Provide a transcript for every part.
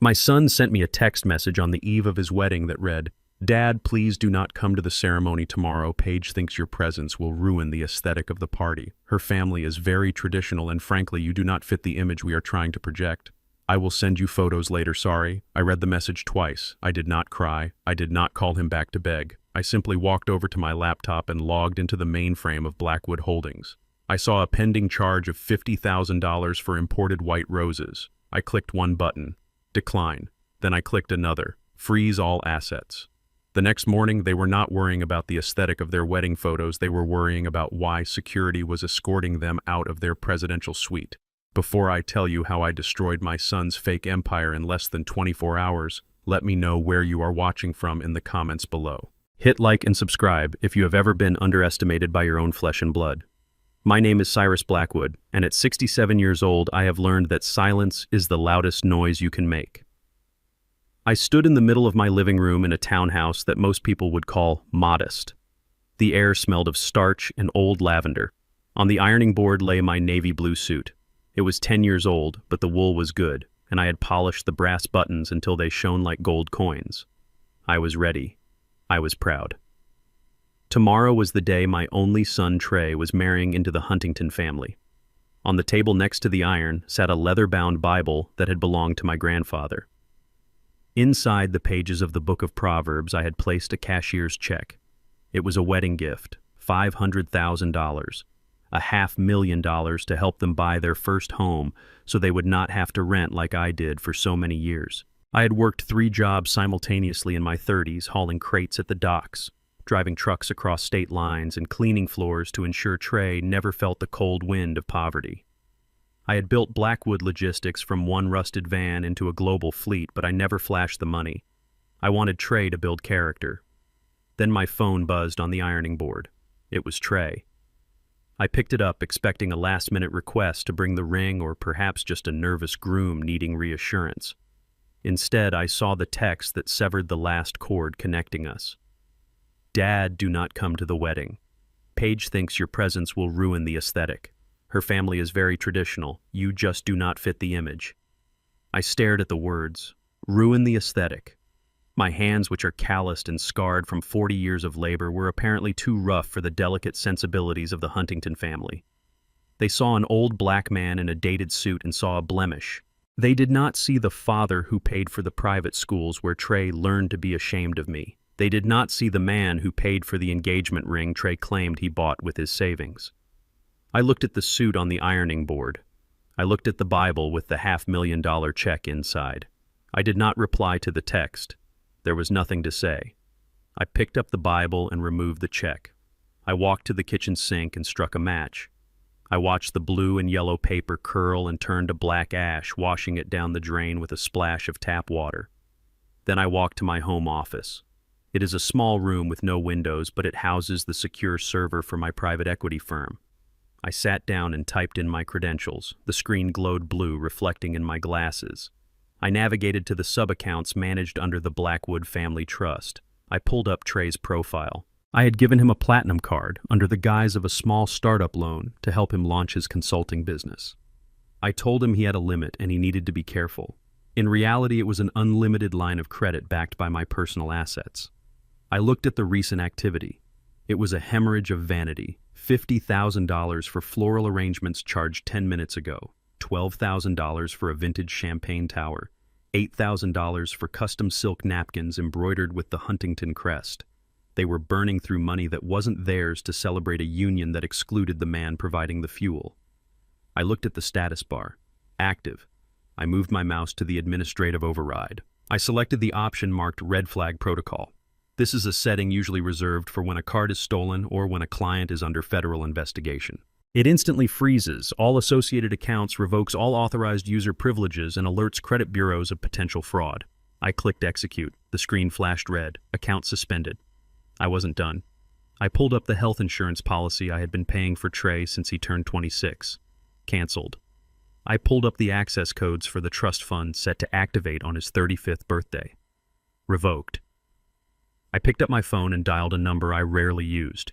My son sent me a text message on the eve of his wedding that read, "Dad, please do not come to the ceremony tomorrow. Paige thinks your presence will ruin the aesthetic of the party. Her family is very traditional and frankly, you do not fit the image we are trying to project. I will send you photos later, sorry." I read the message twice. I did not cry. I did not call him back to beg. I simply walked over to my laptop and logged into the mainframe of Blackwood Holdings. I saw a pending charge of $50,000 for imported white roses. I clicked one button, decline. Then I clicked another, freeze all assets. The next morning, they were not worrying about the aesthetic of their wedding photos. They were worrying about why security was escorting them out of their presidential suite. Before I tell you how I destroyed my son's fake empire in less than 24 hours, let me know where you are watching from in the comments below. Hit like and subscribe if you have ever been underestimated by your own flesh and blood. My name is Cyrus Blackwood, and at 67 years old, I have learned that silence is the loudest noise you can make. I stood in the middle of my living room in a townhouse that most people would call modest. The air smelled of starch and old lavender. On the ironing board lay my navy blue suit. It was 10 years old, but the wool was good, and I had polished the brass buttons until they shone like gold coins. I was ready. I was proud. Tomorrow was the day my only son Trey was marrying into the Huntington family. On the table next to the iron sat a leather-bound Bible that had belonged to my grandfather. Inside the pages of the Book of Proverbs, I had placed a cashier's check. It was a wedding gift, $500,000, $500,000 to help them buy their first home so they would not have to rent like I did for so many years. I had worked 3 jobs simultaneously in my 30s, hauling crates at the docks, driving trucks across state lines, and cleaning floors to ensure Trey never felt the cold wind of poverty. I had built Blackwood Logistics from one rusted van into a global fleet, but I never flashed the money. I wanted Trey to build character. Then my phone buzzed on the ironing board. It was Trey. I picked it up, expecting a last-minute request to bring the ring or perhaps just a nervous groom needing reassurance. Instead, I saw the text that severed the last cord connecting us. "Dad, do not come to the wedding. Paige thinks your presence will ruin the aesthetic. Her family is very traditional. You just do not fit the image." I stared at the words. Ruin the aesthetic. My hands, which are calloused and scarred from 40 years of labor, were apparently too rough for the delicate sensibilities of the Huntington family. They saw an old black man in a dated suit and saw a blemish. They did not see the father who paid for the private schools where Trey learned to be ashamed of me. They did not see the man who paid for the engagement ring Trey claimed he bought with his savings. I looked at the suit on the ironing board. I looked at the Bible with the $500,000 check inside. I did not reply to the text. There was nothing to say. I picked up the Bible and removed the check. I walked to the kitchen sink and struck a match. I watched the blue and yellow paper curl and turn to black ash, washing it down the drain with a splash of tap water. Then I walked to my home office. It is a small room with no windows, but it houses the secure server for my private equity firm. I sat down and typed in my credentials. The screen glowed blue, reflecting in my glasses. I navigated to the sub-accounts managed under the Blackwood Family Trust. I pulled up Trey's profile. I had given him a platinum card under the guise of a small startup loan to help him launch his consulting business. I told him he had a limit and he needed to be careful. In reality, it was an unlimited line of credit backed by my personal assets. I looked at the recent activity. It was a hemorrhage of vanity. $50,000 for floral arrangements charged 10 minutes ago, $12,000 for a vintage champagne tower, $8,000 for custom silk napkins embroidered with the Huntington crest. They were burning through money that wasn't theirs to celebrate a union that excluded the man providing the fuel. I looked at the status bar. Active. I moved my mouse to the administrative override. I selected the option marked Red Flag Protocol. This is a setting usually reserved for when a card is stolen or when a client is under federal investigation. It instantly freezes all associated accounts, revokes all authorized user privileges, and alerts credit bureaus of potential fraud. I clicked execute. The screen flashed red. Account suspended. I wasn't done. I pulled up the health insurance policy I had been paying for Trey since he turned 26. Canceled. I pulled up the access codes for the trust fund set to activate on his 35th birthday. Revoked. I picked up my phone and dialed a number I rarely used.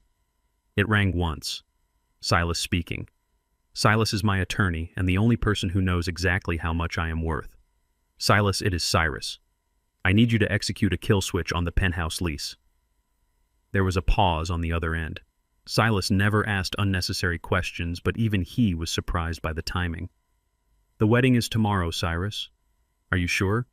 It rang once. Silas speaking. Silas is my attorney and the only person who knows exactly how much I am worth. Silas, it is Cyrus. I need you to execute a kill switch on the penthouse lease. There was a pause on the other end. Silas never asked unnecessary questions, but even he was surprised by the timing. The wedding is tomorrow, Cyrus. Are you sure?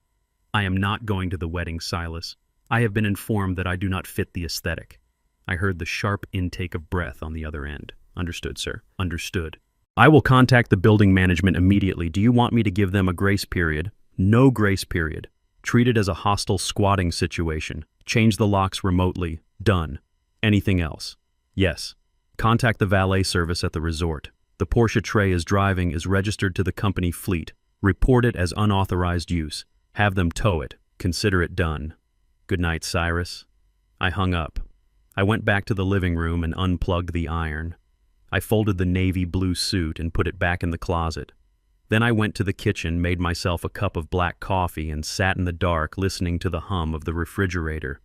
I am not going to the wedding, Silas. I have been informed that I do not fit the aesthetic. I heard the sharp intake of breath on the other end. Understood, sir. Understood. I will contact the building management immediately. Do you want me to give them a grace period? No grace period. Treat it as a hostile squatting situation. Change the locks remotely. Done. Anything else? Yes. Contact the valet service at the resort. The Porsche Trey is driving is registered to the company fleet. Report it as unauthorized use. Have them tow it. Consider it done. Good night, Cyrus. I hung up. I went back to the living room and unplugged the iron. I folded the navy blue suit and put it back in the closet. Then I went to the kitchen, made myself a cup of black coffee, and sat in the dark listening to the hum of the refrigerator.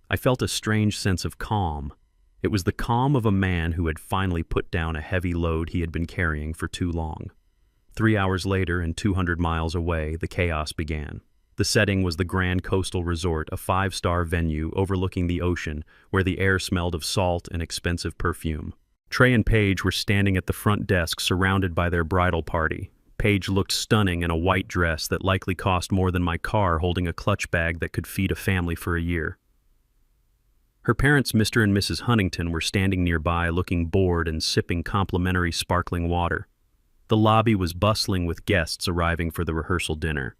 I felt a strange sense of calm. It was the calm of a man who had finally put down a heavy load he had been carrying for too long. 3 hours later, and 200 miles away, the chaos began. The setting was the Grand Coastal Resort, a 5-star venue overlooking the ocean, where the air smelled of salt and expensive perfume. Trey and Paige were standing at the front desk surrounded by their bridal party. Paige looked stunning in a white dress that likely cost more than my car, holding a clutch bag that could feed a family for a year. Her parents, Mr. and Mrs. Huntington, were standing nearby, looking bored and sipping complimentary sparkling water. The lobby was bustling with guests arriving for the rehearsal dinner.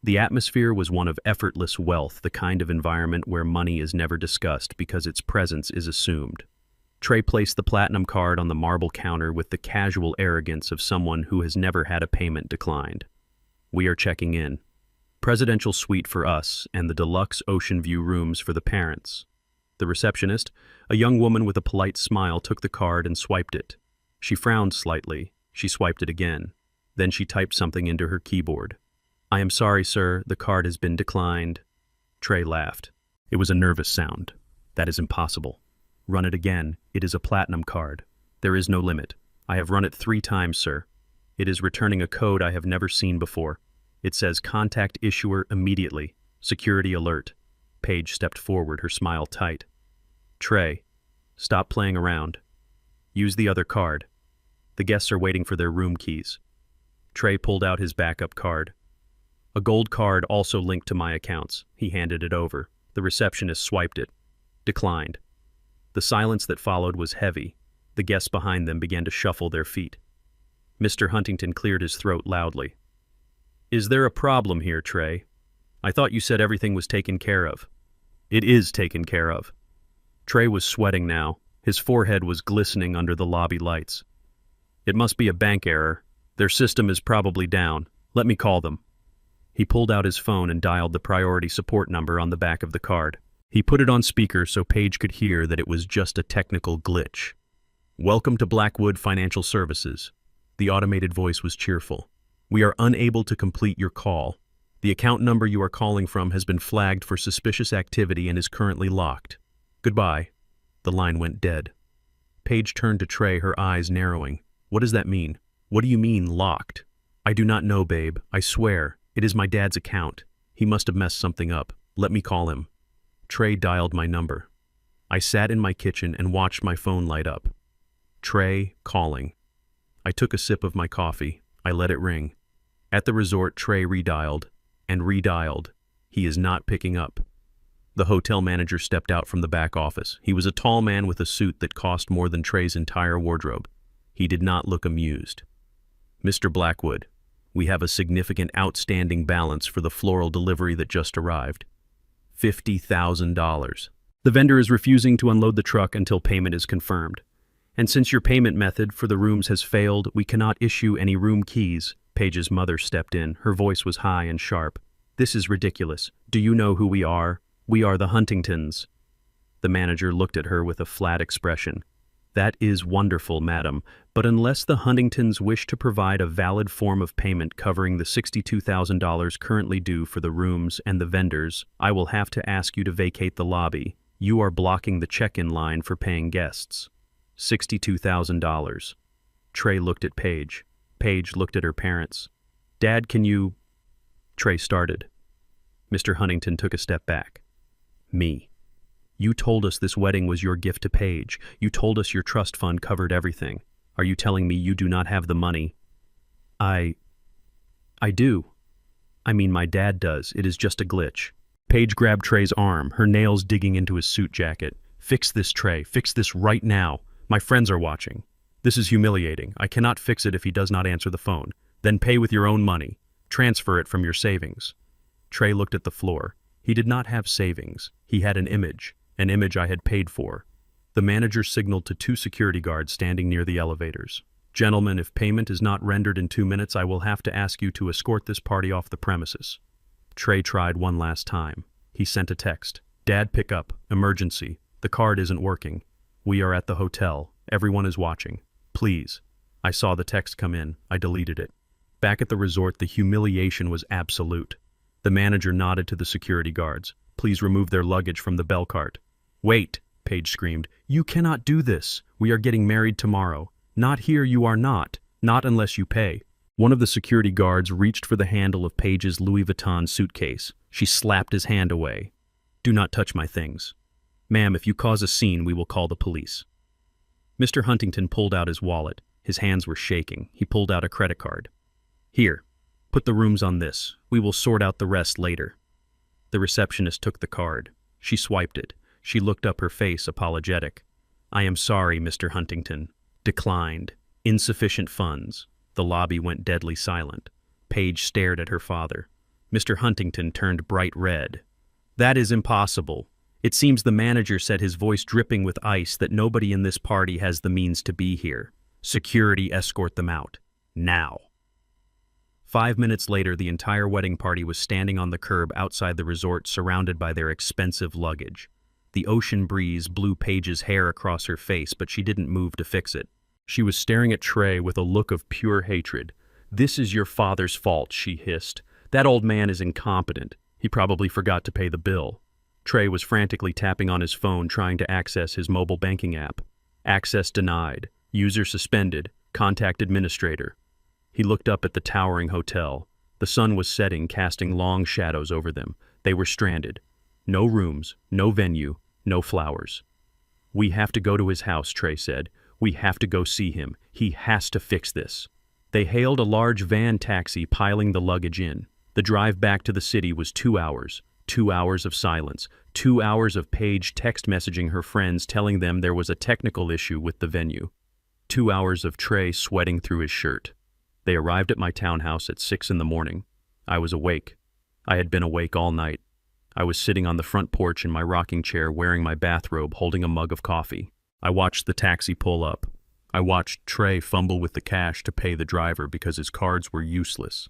The atmosphere was one of effortless wealth, the kind of environment where money is never discussed because its presence is assumed. Trey placed the platinum card on the marble counter with the casual arrogance of someone who has never had a payment declined. We are checking in. Presidential suite for us and the deluxe ocean view rooms for the parents. The receptionist, a young woman with a polite smile, took the card and swiped it. She frowned slightly. She swiped it again. Then she typed something into her keyboard. I am sorry, sir, the card has been declined. Trey laughed. It was a nervous sound. That is impossible. Run it again. It is a platinum card. There is no limit. I have run it 3 times, sir. It is returning a code I have never seen before. It says contact issuer immediately. Security alert. Paige stepped forward, her smile tight. Trey, stop playing around. Use the other card. The guests are waiting for their room keys. Trey pulled out his backup card. A gold card also linked to my accounts. He handed it over. The receptionist swiped it. Declined. The silence that followed was heavy. The guests behind them began to shuffle their feet. Mr. Huntington cleared his throat loudly. Is there a problem here, Trey? I thought you said everything was taken care of. It is taken care of. Trey was sweating now. His forehead was glistening under the lobby lights. It must be a bank error. Their system is probably down. Let me call them. He pulled out his phone and dialed the priority support number on the back of the card. He put it on speaker so Paige could hear that it was just a technical glitch. Welcome to Blackwood Financial Services. The automated voice was cheerful. We are unable to complete your call. The account number you are calling from has been flagged for suspicious activity and is currently locked. Goodbye. The line went dead. Paige turned to Trey, her eyes narrowing. What does that mean? What do you mean, locked? I do not know, babe. I swear. It is my dad's account. He must have messed something up. Let me call him. Trey dialed my number. I sat in my kitchen and watched my phone light up. Trey calling. I took a sip of my coffee. I let it ring. At the resort, Trey redialed and redialed. He is not picking up. The hotel manager stepped out from the back office. He was a tall man with a suit that cost more than Trey's entire wardrobe. He did not look amused. Mr. Blackwood, we have a significant outstanding balance for the floral delivery that just arrived. $50,000. The vendor is refusing to unload the truck until payment is confirmed. And since your payment method for the rooms has failed, we cannot issue any room keys. Paige's mother stepped in. Her voice was high and sharp. This is ridiculous. Do you know who we are? We are the Huntingtons. The manager looked at her with a flat expression. That is wonderful, madam, but unless the Huntingtons wish to provide a valid form of payment covering the $62,000 currently due for the rooms and the vendors, I will have to ask you to vacate the lobby. You are blocking the check-in line for paying guests. $62,000. Trey looked at Paige. Paige looked at her parents. Dad, can you... Trey started. Mr. Huntington took a step back. Me. You told us this wedding was your gift to Paige. You told us your trust fund covered everything. Are you telling me you do not have the money? I do. I mean, my dad does. It is just a glitch. Paige grabbed Trey's arm, her nails digging into his suit jacket. Fix this, Trey. Fix this right now. My friends are watching. This is humiliating. I cannot fix it if he does not answer the phone. Then pay with your own money. Transfer it from your savings. Trey looked at the floor. He did not have savings. He had an image I had paid for. The manager signaled to 2 security guards standing near the elevators. Gentlemen, if payment is not rendered in 2 minutes, I will have to ask you to escort this party off the premises. Trey tried one last time. He sent a text. Dad, pick up. Emergency. The card isn't working. We are at the hotel. Everyone is watching. Please. I saw the text come in. I deleted it. Back at the resort, the humiliation was absolute. The manager nodded to the security guards. Please remove their luggage from the bell cart. Wait, Paige screamed. You cannot do this. We are getting married tomorrow. Not here, you are not. Not unless you pay. One of the security guards reached for the handle of Paige's Louis Vuitton suitcase. She slapped his hand away. Do not touch my things. Ma'am, if you cause a scene, we will call the police. Mr. Huntington pulled out his wallet. His hands were shaking. He pulled out a credit card. Here, put the rooms on this. We will sort out the rest later. The receptionist took the card. She swiped it. She looked up, her face apologetic. I am sorry, Mr. Huntington. Declined. Insufficient funds. The lobby went deadly silent. Paige stared at her father. Mr. Huntington turned bright red. That is impossible. It seems the manager said, his voice dripping with ice, that nobody in this party has the means to be here. Security, escort them out. Now. 5 minutes later, the entire wedding party was standing on the curb outside the resort, surrounded by their expensive luggage. The ocean breeze blew Paige's hair across her face, but she didn't move to fix it. She was staring at Trey with a look of pure hatred. This is your father's fault, she hissed. That old man is incompetent. He probably forgot to pay the bill. Trey was frantically tapping on his phone, trying to access his mobile banking app. Access denied. User suspended. Contact administrator. He looked up at the towering hotel. The sun was setting, casting long shadows over them. They were stranded. No rooms, no venue, no flowers. We have to go to his house, Trey said. We have to go see him. He has to fix this. They hailed a large van taxi, piling the luggage in. The drive back to the city was 2 hours. 2 hours of silence. 2 hours of Paige text messaging her friends, telling them there was a technical issue with the venue. 2 hours of Trey sweating through his shirt. They arrived at my townhouse at 6 in the morning. I was awake. I had been awake all night. I was sitting on the front porch in my rocking chair, wearing my bathrobe, holding a mug of coffee. I watched the taxi pull up. I watched Trey fumble with the cash to pay the driver because his cards were useless.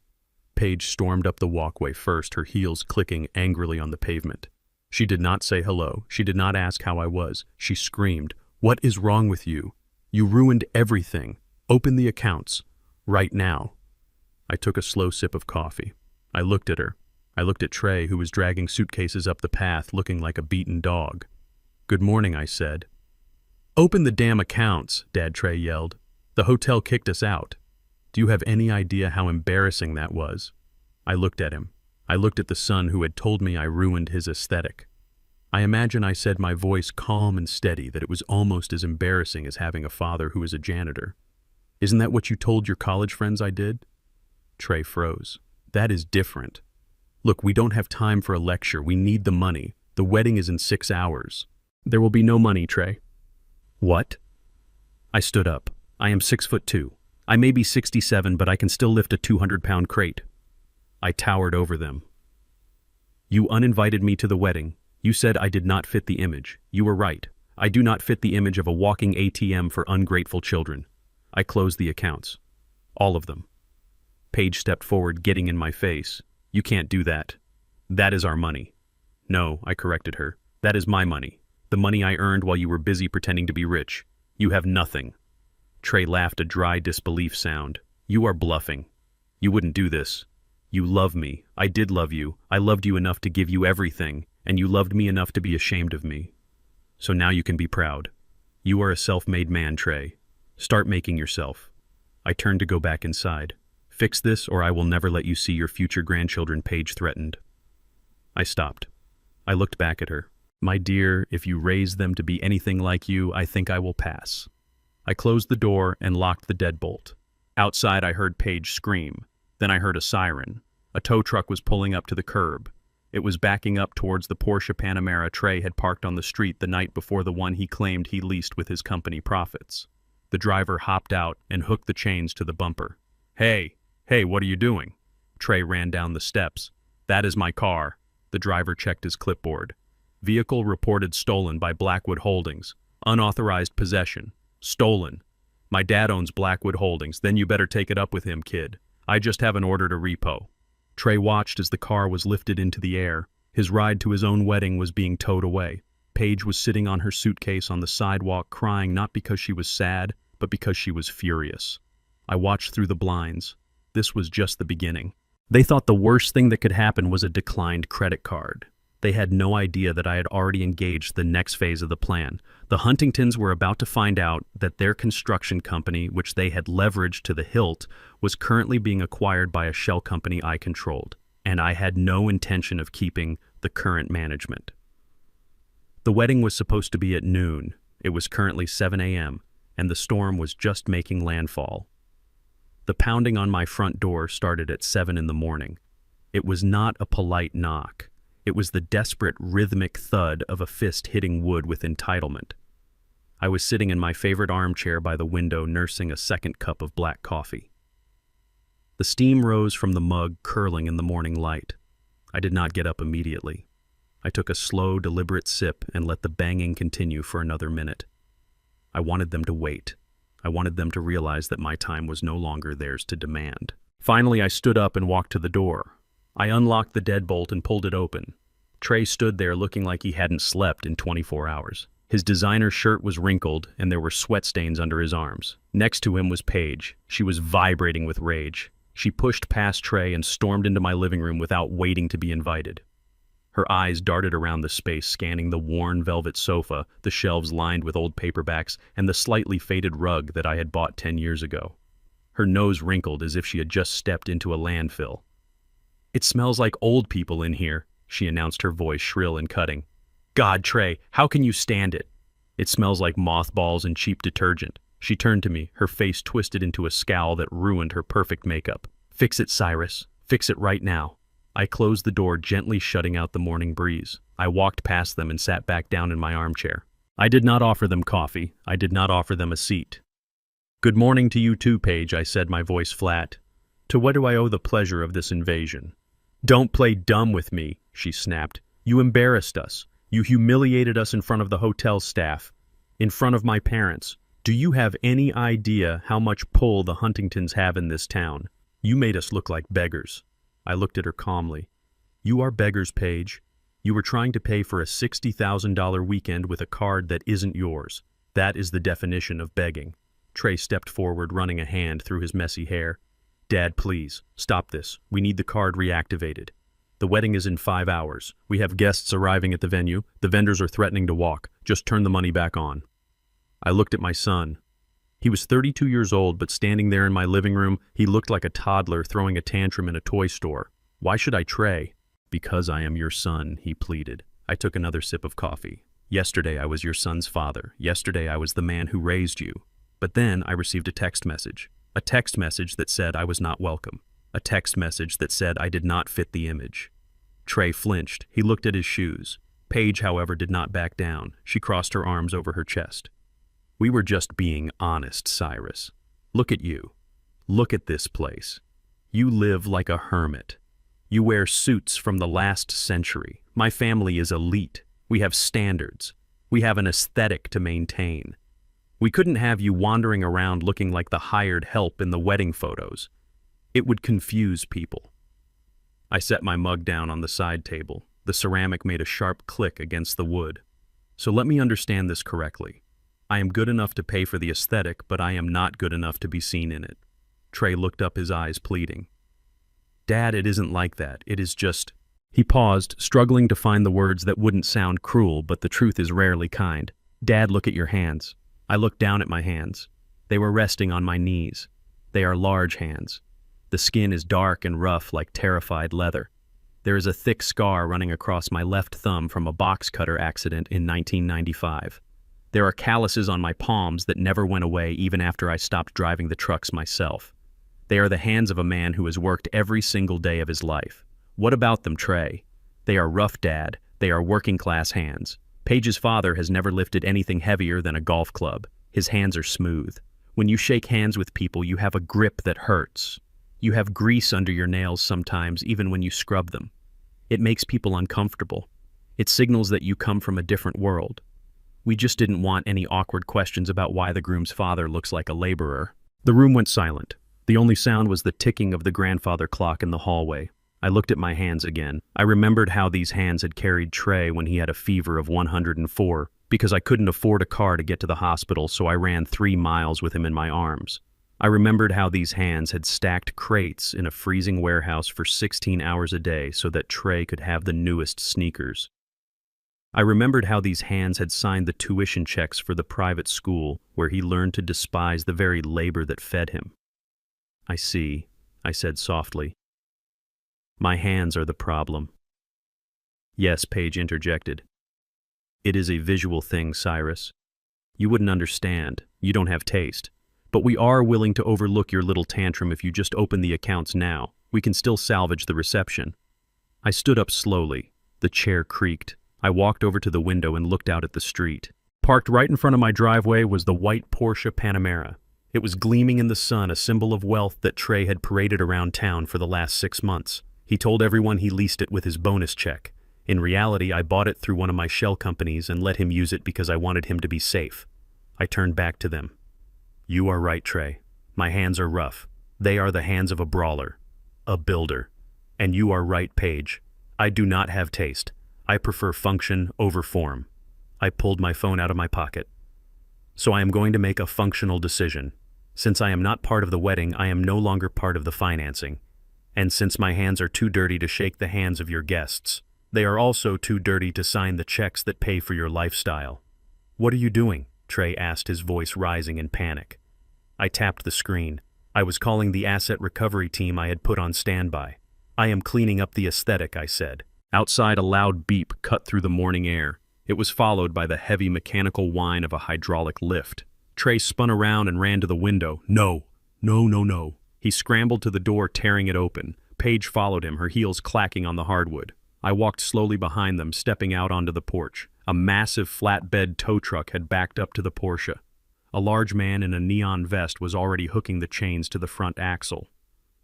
Paige stormed up the walkway first, her heels clicking angrily on the pavement. She did not say hello. She did not ask how I was. She screamed, "What is wrong with you? You ruined everything. Open the accounts. Right now." I took a slow sip of coffee. I looked at her. I looked at Trey, who was dragging suitcases up the path, looking like a beaten dog. "Good morning," I said. "Open the damn accounts," Dad Trey yelled. "The hotel kicked us out." Do you have any idea how embarrassing that was? I looked at him. I looked at the son who had told me I ruined his aesthetic. I imagine I said, my voice calm and steady, that it was almost as embarrassing as having a father who was a janitor. "Isn't that what you told your college friends I did?" Trey froze. "That is different. Look, we don't have time for a lecture. We need the money. The wedding is in 6 hours. "There will be no money, Trey." "What?" I stood up. I am 6'2". I may be 67, but I can still lift a 200-pound crate. I towered over them. "You uninvited me to the wedding. You said I did not fit the image. You were right. I do not fit the image of a walking ATM for ungrateful children." I closed the accounts. All of them. Paige stepped forward, getting in my face. "You can't do that. That is our money." "No," I corrected her. "That is my money. The money I earned while you were busy pretending to be rich. You have nothing." Trey laughed, a dry disbelief sound. "You are bluffing. You wouldn't do this. You love me. I did love you. I loved you enough to give you everything, and you loved me enough to be ashamed of me. So now you can be proud. You are a self-made man, Trey. Start making yourself." I turned to go back inside. Fix this or I will never let you see your future grandchildren, Paige threatened. I stopped. I looked back at her. My dear, if you raise them to be anything like you, I think I will pass. I closed the door and locked the deadbolt. Outside I heard Paige scream. Then I heard a siren. A tow truck was pulling up to the curb. It was backing up towards the Porsche Panamera Trey had parked on the street the night before the one he claimed he leased with his company profits. The driver hopped out and hooked the chains to the bumper. Hey, what are you doing? Trey ran down the steps. That is my car. The driver checked his clipboard. Vehicle reported stolen by Blackwood Holdings. Unauthorized possession. Stolen. My dad owns Blackwood Holdings, then you better take it up with him, kid. I just have an order to repo. Trey watched as the car was lifted into the air. His ride to his own wedding was being towed away. Paige was sitting on her suitcase on the sidewalk crying not because she was sad, but because she was furious. I watched through the blinds. This was just the beginning. They thought the worst thing that could happen was a declined credit card. They had no idea that I had already engaged the next phase of the plan. The Huntingtons were about to find out that their construction company, which they had leveraged to the hilt, was currently being acquired by a shell company I controlled, and I had no intention of keeping the current management. The wedding was supposed to be at noon. It was currently 7 a.m., and the storm was just making landfall. The pounding on my front door started at 7 in the morning. It was not a polite knock. It was the desperate, rhythmic thud of a fist hitting wood with entitlement. I was sitting in my favorite armchair by the window nursing a second cup of black coffee. The steam rose from the mug, curling in the morning light. I did not get up immediately. I took a slow, deliberate sip and let the banging continue for another minute. I wanted them to wait. I wanted them to realize that my time was no longer theirs to demand. Finally, I stood up and walked to the door. I unlocked the deadbolt and pulled it open. Trey stood there looking like he hadn't slept in 24 hours. His designer shirt was wrinkled and there were sweat stains under his arms. Next to him was Paige. She was vibrating with rage. She pushed past Trey and stormed into my living room without waiting to be invited. Her eyes darted around the space, scanning the worn velvet sofa, the shelves lined with old paperbacks, and the slightly faded rug that I had bought 10 years ago. Her nose wrinkled as if she had just stepped into a landfill. "It smells like old people in here," she announced, her voice shrill and cutting. "God, Trey, how can you stand it? It smells like mothballs and cheap detergent." She turned to me, her face twisted into a scowl that ruined her perfect makeup. "Fix it, Cyrus. Fix it right now." I closed the door, gently shutting out the morning breeze. I walked past them and sat back down in my armchair. I did not offer them coffee. I did not offer them a seat. "Good morning to you too, Paige," I said, my voice flat. "To what do I owe the pleasure of this invasion?" "Don't play dumb with me," she snapped. "You embarrassed us. You humiliated us in front of the hotel staff, in front of my parents. Do you have any idea how much pull the Huntingtons have in this town? You made us look like beggars." I looked at her calmly. "You are beggars, Paige. You were trying to pay for a $60,000 weekend with a card that isn't yours. That is the definition of begging." Trey stepped forward, running a hand through his messy hair. "Dad, please, stop this. We need the card reactivated. The wedding is in 5 hours. We have guests arriving at the venue. The vendors are threatening to walk. Just turn the money back on." I looked at my son. He was 32 years old, but standing there in my living room, he looked like a toddler throwing a tantrum in a toy store. "Why should I, Trey?" "Because I am your son," he pleaded. I took another sip of coffee. "Yesterday I was your son's father. Yesterday I was the man who raised you. But then I received a text message. A text message that said I was not welcome. A text message that said I did not fit the image." Trey flinched. He looked at his shoes. Paige, however, did not back down. She crossed her arms over her chest. "We were just being honest, Cyrus. Look at you. Look at this place. You live like a hermit. You wear suits from the last century. My family is elite. We have standards. We have an aesthetic to maintain. We couldn't have you wandering around looking like the hired help in the wedding photos. It would confuse people." I set my mug down on the side table. The ceramic made a sharp click against the wood. "So let me understand this correctly. I am good enough to pay for the aesthetic, but I am not good enough to be seen in it." Trey looked up, his eyes pleading. "Dad, it isn't like that. It is just—" He paused, struggling to find the words that wouldn't sound cruel, but the truth is rarely kind. "Dad, look at your hands." I looked down at my hands. They were resting on my knees. They are large hands. The skin is dark and rough like terrified leather. There is a thick scar running across my left thumb from a box cutter accident in 1995. There are calluses on my palms that never went away even after I stopped driving the trucks myself. They are the hands of a man who has worked every single day of his life. What about them, Trey? They are rough, Dad. They are working-class hands. Paige's father has never lifted anything heavier than a golf club. His hands are smooth. When you shake hands with people, you have a grip that hurts. You have grease under your nails sometimes, even when you scrub them. It makes people uncomfortable. It signals that you come from a different world. We just didn't want any awkward questions about why the groom's father looks like a laborer. The room went silent. The only sound was the ticking of the grandfather clock in the hallway. I looked at my hands again. I remembered how these hands had carried Trey when he had a fever of 104, because I couldn't afford a car to get to the hospital, so I ran 3 miles with him in my arms. I remembered how these hands had stacked crates in a freezing warehouse for 16 hours a day so that Trey could have the newest sneakers. I remembered how these hands had signed the tuition checks for the private school where he learned to despise the very labor that fed him. I see, I said softly. My hands are the problem. Yes, Paige interjected. It is a visual thing, Cyrus. You wouldn't understand. You don't have taste. But we are willing to overlook your little tantrum if you just open the accounts now. We can still salvage the reception. I stood up slowly. The chair creaked. I walked over to the window and looked out at the street. Parked right in front of my driveway was the white Porsche Panamera. It was gleaming in the sun, a symbol of wealth that Trey had paraded around town for the last 6 months. He told everyone he leased it with his bonus check. In reality, I bought it through one of my shell companies and let him use it because I wanted him to be safe. I turned back to them. You are right, Trey. My hands are rough. They are the hands of a brawler, a builder. And you are right, Paige. I do not have taste. I prefer function over form. I pulled my phone out of my pocket. So I am going to make a functional decision. Since I am not part of the wedding, I am no longer part of the financing. And since my hands are too dirty to shake the hands of your guests, they are also too dirty to sign the checks that pay for your lifestyle. What are you doing? Trey asked, his voice rising in panic. I tapped the screen. I was calling the asset recovery team I had put on standby. I am cleaning up the aesthetic, I said. Outside, a loud beep cut through the morning air. It was followed by the heavy mechanical whine of a hydraulic lift. Trey spun around and ran to the window. No. He scrambled to the door, tearing it open. Paige followed him, her heels clacking on the hardwood. I walked slowly behind them, stepping out onto the porch. A massive flatbed tow truck had backed up to the Porsche. A large man in a neon vest was already hooking the chains to the front axle.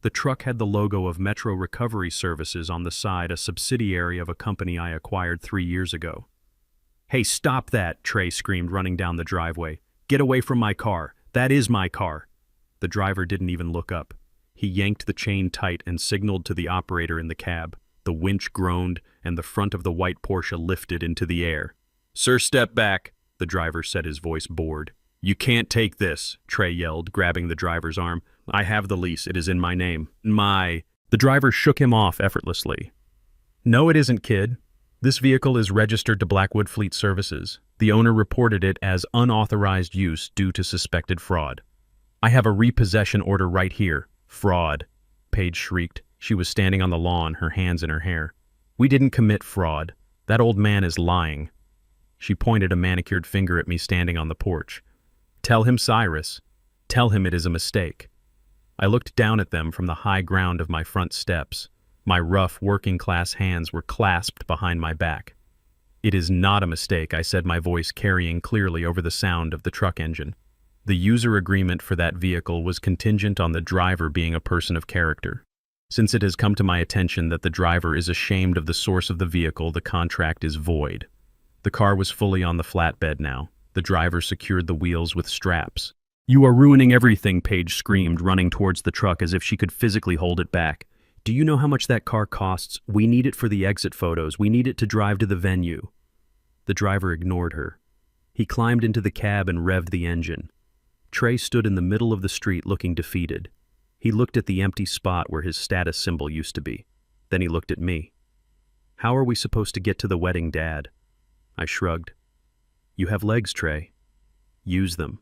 The truck had the logo of Metro Recovery Services on the side, a subsidiary of a company I acquired 3 years ago. Hey, stop that, Trey screamed, running down the driveway. Get away from my car. That is my car. The driver didn't even look up. He yanked the chain tight and signaled to the operator in the cab. The winch groaned, and the front of the white Porsche lifted into the air. Sir, step back, the driver said, his voice bored. You can't take this, Trey yelled, grabbing the driver's arm. I have the lease. It is in my name. The driver shook him off effortlessly. No, it isn't, kid. This vehicle is registered to Blackwood Fleet Services. The owner reported it as unauthorized use due to suspected fraud. I have a repossession order right here. Fraud, Paige shrieked. She was standing on the lawn, her hands in her hair. We didn't commit fraud. That old man is lying. She pointed a manicured finger at me standing on the porch. Tell him, Cyrus. Tell him it is a mistake. I looked down at them from the high ground of my front steps. My rough, working-class hands were clasped behind my back. It is not a mistake, I said, my voice carrying clearly over the sound of the truck engine. The user agreement for that vehicle was contingent on the driver being a person of character. Since it has come to my attention that the driver is ashamed of the source of the vehicle, the contract is void. The car was fully on the flatbed now. The driver secured the wheels with straps. You are ruining everything, Paige screamed, running towards the truck as if she could physically hold it back. Do you know how much that car costs? We need it for the exit photos. We need it to drive to the venue. The driver ignored her. He climbed into the cab and revved the engine. Trey stood in the middle of the street looking defeated. He looked at the empty spot where his status symbol used to be. Then he looked at me. How are we supposed to get to the wedding, Dad? I shrugged. You have legs, Trey. Use them.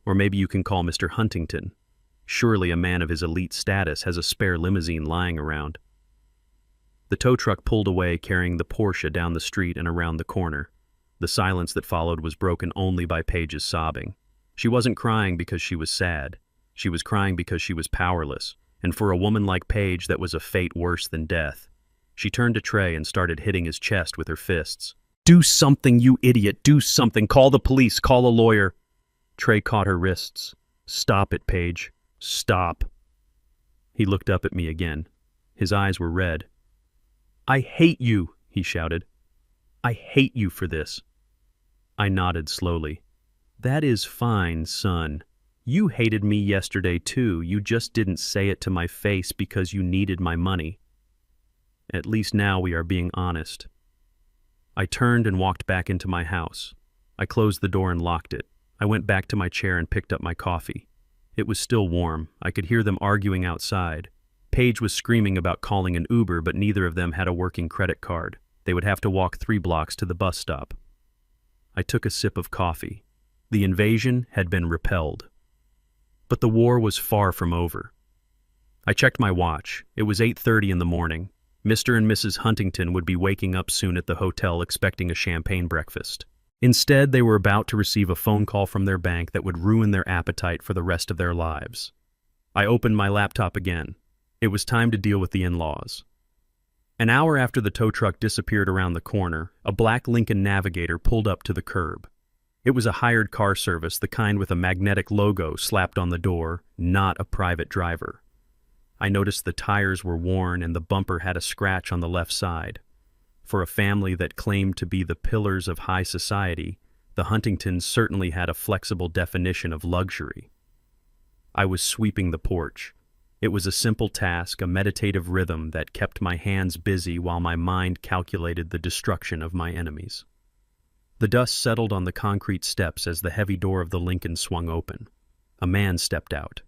Or maybe you can call Mr. Huntington. Surely a man of his elite status has a spare limousine lying around. The tow truck pulled away carrying the Porsche down the street and around the corner. The silence that followed was broken only by Paige's sobbing. She wasn't crying because she was sad. She was crying because she was powerless, and for a woman like Paige that was a fate worse than death. She turned to Trey and started hitting his chest with her fists. "Do something, you idiot! Do something! Call the police! Call a lawyer!" Trey caught her wrists. "Stop it, Paige. Stop." He looked up at me again. His eyes were red. "I hate you," he shouted. "I hate you for this." I nodded slowly. "That is fine, son. You hated me yesterday too. You just didn't say it to my face because you needed my money. At least now we are being honest." I turned and walked back into my house. I closed the door and locked it. I went back to my chair and picked up my coffee. It was still warm. I could hear them arguing outside. Paige was screaming about calling an Uber, but neither of them had a working credit card. They would have to walk 3 blocks to the bus stop. I took a sip of coffee. The invasion had been repelled. But the war was far from over. I checked my watch. It was 8:30 in the morning. Mr. and Mrs. Huntington would be waking up soon at the hotel expecting a champagne breakfast. Instead, they were about to receive a phone call from their bank that would ruin their appetite for the rest of their lives. I opened my laptop again. It was time to deal with the in-laws. An hour after the tow truck disappeared around the corner, a black Lincoln Navigator pulled up to the curb. It was a hired car service, the kind with a magnetic logo slapped on the door, not a private driver. I noticed the tires were worn and the bumper had a scratch on the left side. For a family that claimed to be the pillars of high society, the Huntingtons certainly had a flexible definition of luxury. I was sweeping the porch. It was a simple task, a meditative rhythm that kept my hands busy while my mind calculated the destruction of my enemies. The dust settled on the concrete steps as the heavy door of the Lincoln swung open. A man stepped out.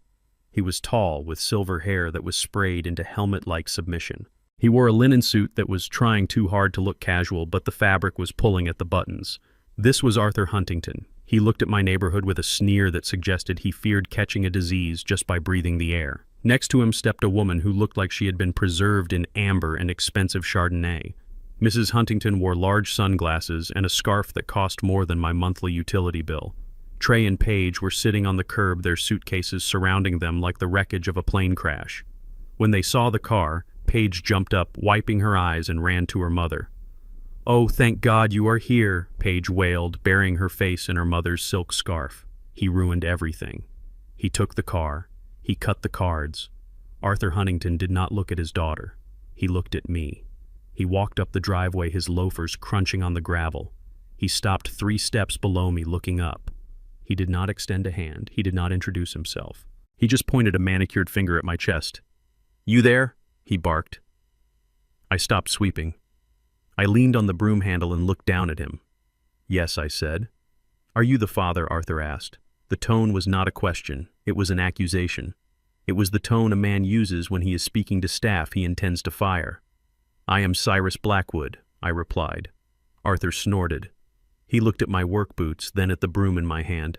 He was tall, with silver hair that was sprayed into helmet-like submission. He wore a linen suit that was trying too hard to look casual, but the fabric was pulling at the buttons. This was Arthur Huntington. He looked at my neighborhood with a sneer that suggested he feared catching a disease just by breathing the air. Next to him stepped a woman who looked like she had been preserved in amber and expensive Chardonnay. Mrs. Huntington wore large sunglasses and a scarf that cost more than my monthly utility bill. Trey and Paige were sitting on the curb, their suitcases surrounding them like the wreckage of a plane crash. When they saw the car, Paige jumped up, wiping her eyes, and ran to her mother. "Oh, thank God you are here," Paige wailed, burying her face in her mother's silk scarf. He ruined everything. He took the car. He cut the cards. Arthur Huntington did not look at his daughter. He looked at me. He walked up the driveway, his loafers crunching on the gravel. He stopped 3 steps below me, looking up. He did not extend a hand. He did not introduce himself. He just pointed a manicured finger at my chest. "You there?" he barked. I stopped sweeping. I leaned on the broom handle and looked down at him. "Yes," I said. "Are you the father?" Arthur asked. The tone was not a question. It was an accusation. It was the tone a man uses when he is speaking to staff he intends to fire. "I am Cyrus Blackwood," I replied. Arthur snorted. He looked at my work boots, then at the broom in my hand.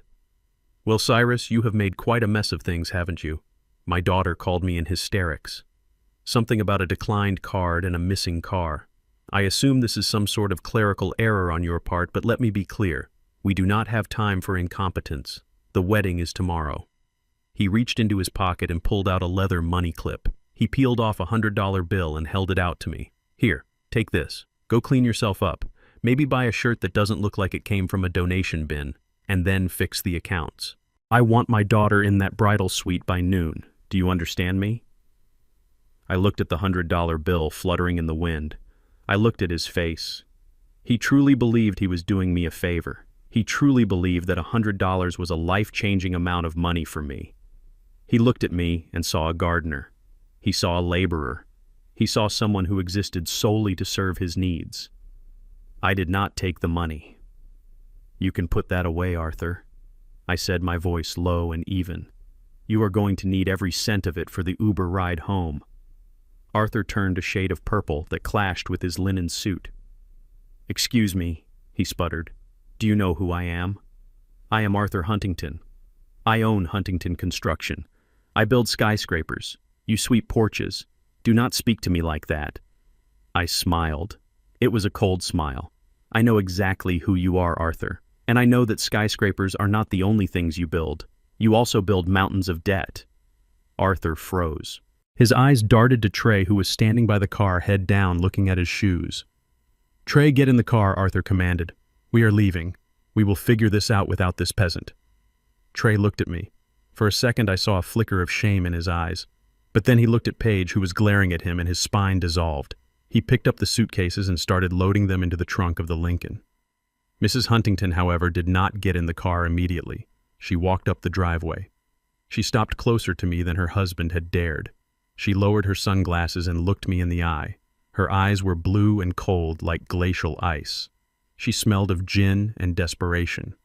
"Well, Cyrus, you have made quite a mess of things, haven't you? My daughter called me in hysterics. Something about a declined card and a missing car. I assume this is some sort of clerical error on your part, but let me be clear. We do not have time for incompetence. The wedding is tomorrow." He reached into his pocket and pulled out a leather money clip. He peeled off a $100 bill and held it out to me. "Here, take this. Go clean yourself up. Maybe buy a shirt that doesn't look like it came from a donation bin, and then fix the accounts. I want my daughter in that bridal suite by noon. Do you understand me?" I looked at the $100 bill fluttering in the wind. I looked at his face. He truly believed he was doing me a favor. He truly believed that $100 was a life-changing amount of money for me. He looked at me and saw a gardener. He saw a laborer. He saw someone who existed solely to serve his needs. I did not take the money. "You can put that away, Arthur," I said, my voice low and even. "You are going to need every cent of it for the Uber ride home." Arthur turned a shade of purple that clashed with his linen suit. "Excuse me," he sputtered. "Do you know who I am? I am Arthur Huntington. I own Huntington Construction. I build skyscrapers. You sweep porches. Do not speak to me like that. I smiled. It was a cold smile. I know exactly who you are, Arthur. And I know that skyscrapers are not the only things you build. You also build mountains of debt. Arthur froze. His eyes darted to Trey, who was standing by the car, head down, looking at his shoes. Trey, get in the car, Arthur commanded. We are leaving. We will figure this out without this peasant. Trey looked at me. For a second I saw a flicker of shame in his eyes. But then he looked at Paige, who was glaring at him, and his spine dissolved. He picked up the suitcases and started loading them into the trunk of the Lincoln. Mrs. Huntington, however, did not get in the car immediately. She walked up the driveway. She stopped closer to me than her husband had dared. She lowered her sunglasses and looked me in the eye. Her eyes were blue and cold like glacial ice. She smelled of gin and desperation.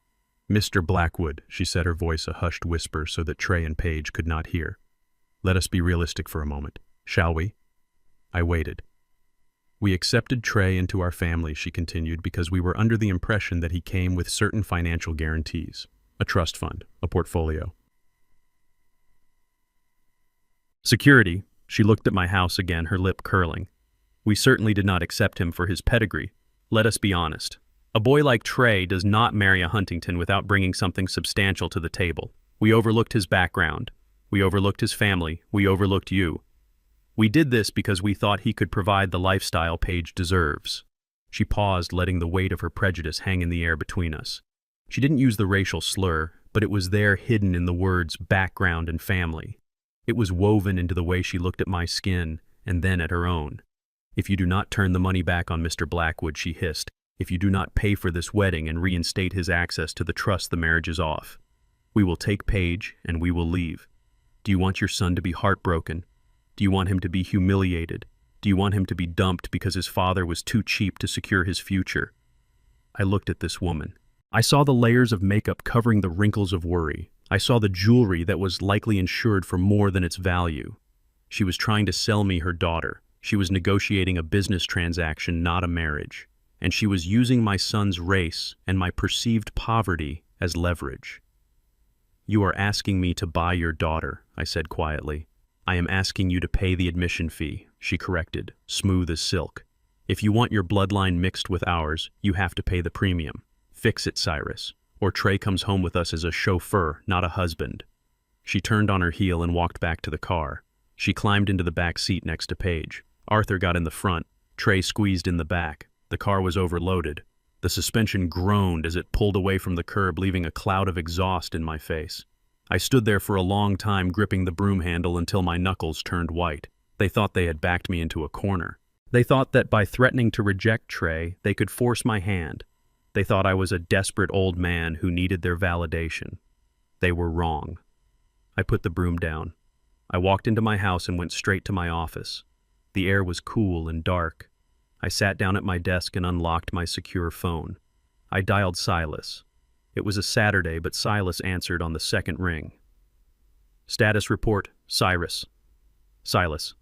Mr. Blackwood, she said, her voice a hushed whisper so that Trey and Paige could not hear. Let us be realistic for a moment, shall we? I waited. We accepted Trey into our family, she continued, because we were under the impression that he came with certain financial guarantees. A trust fund, a portfolio. Security, she looked at my house again, her lip curling. We certainly did not accept him for his pedigree. Let us be honest. A boy like Trey does not marry a Huntington without bringing something substantial to the table. We overlooked his background. We overlooked his family. We overlooked you. We did this because we thought he could provide the lifestyle Paige deserves. She paused, letting the weight of her prejudice hang in the air between us. She didn't use the racial slur, but it was there hidden in the words background and family. It was woven into the way she looked at my skin and then at her own. If you do not turn the money back on Mr. Blackwood, she hissed, if you do not pay for this wedding and reinstate his access to the trust, the marriage is off. We will take Paige and we will leave. Do you want your son to be heartbroken? Do you want him to be humiliated? Do you want him to be dumped because his father was too cheap to secure his future? I looked at this woman. I saw the layers of makeup covering the wrinkles of worry. I saw the jewelry that was likely insured for more than its value. She was trying to sell me her daughter. She was negotiating a business transaction, not a marriage. And she was using my son's race and my perceived poverty as leverage. You are asking me to buy your daughter, I said quietly. I am asking you to pay the admission fee, she corrected, smooth as silk. If you want your bloodline mixed with ours, you have to pay the premium. Fix it, Cyrus, or Trey comes home with us as a chauffeur, not a husband. She turned on her heel and walked back to the car. She climbed into the back seat next to Paige. Arthur got in the front. Trey squeezed in the back. The car was overloaded. The suspension groaned as it pulled away from the curb, leaving a cloud of exhaust in my face. I stood there for a long time, gripping the broom handle until my knuckles turned white. They thought they had backed me into a corner. They thought that by threatening to reject Trey, they could force my hand. They thought I was a desperate old man who needed their validation. They were wrong. I put the broom down. I walked into my house and went straight to my office. The air was cool and dark. I sat down at my desk and unlocked my secure phone. I dialed Silas. It was a Saturday, but Silas answered on the second ring. Status report, Cyrus. Silas,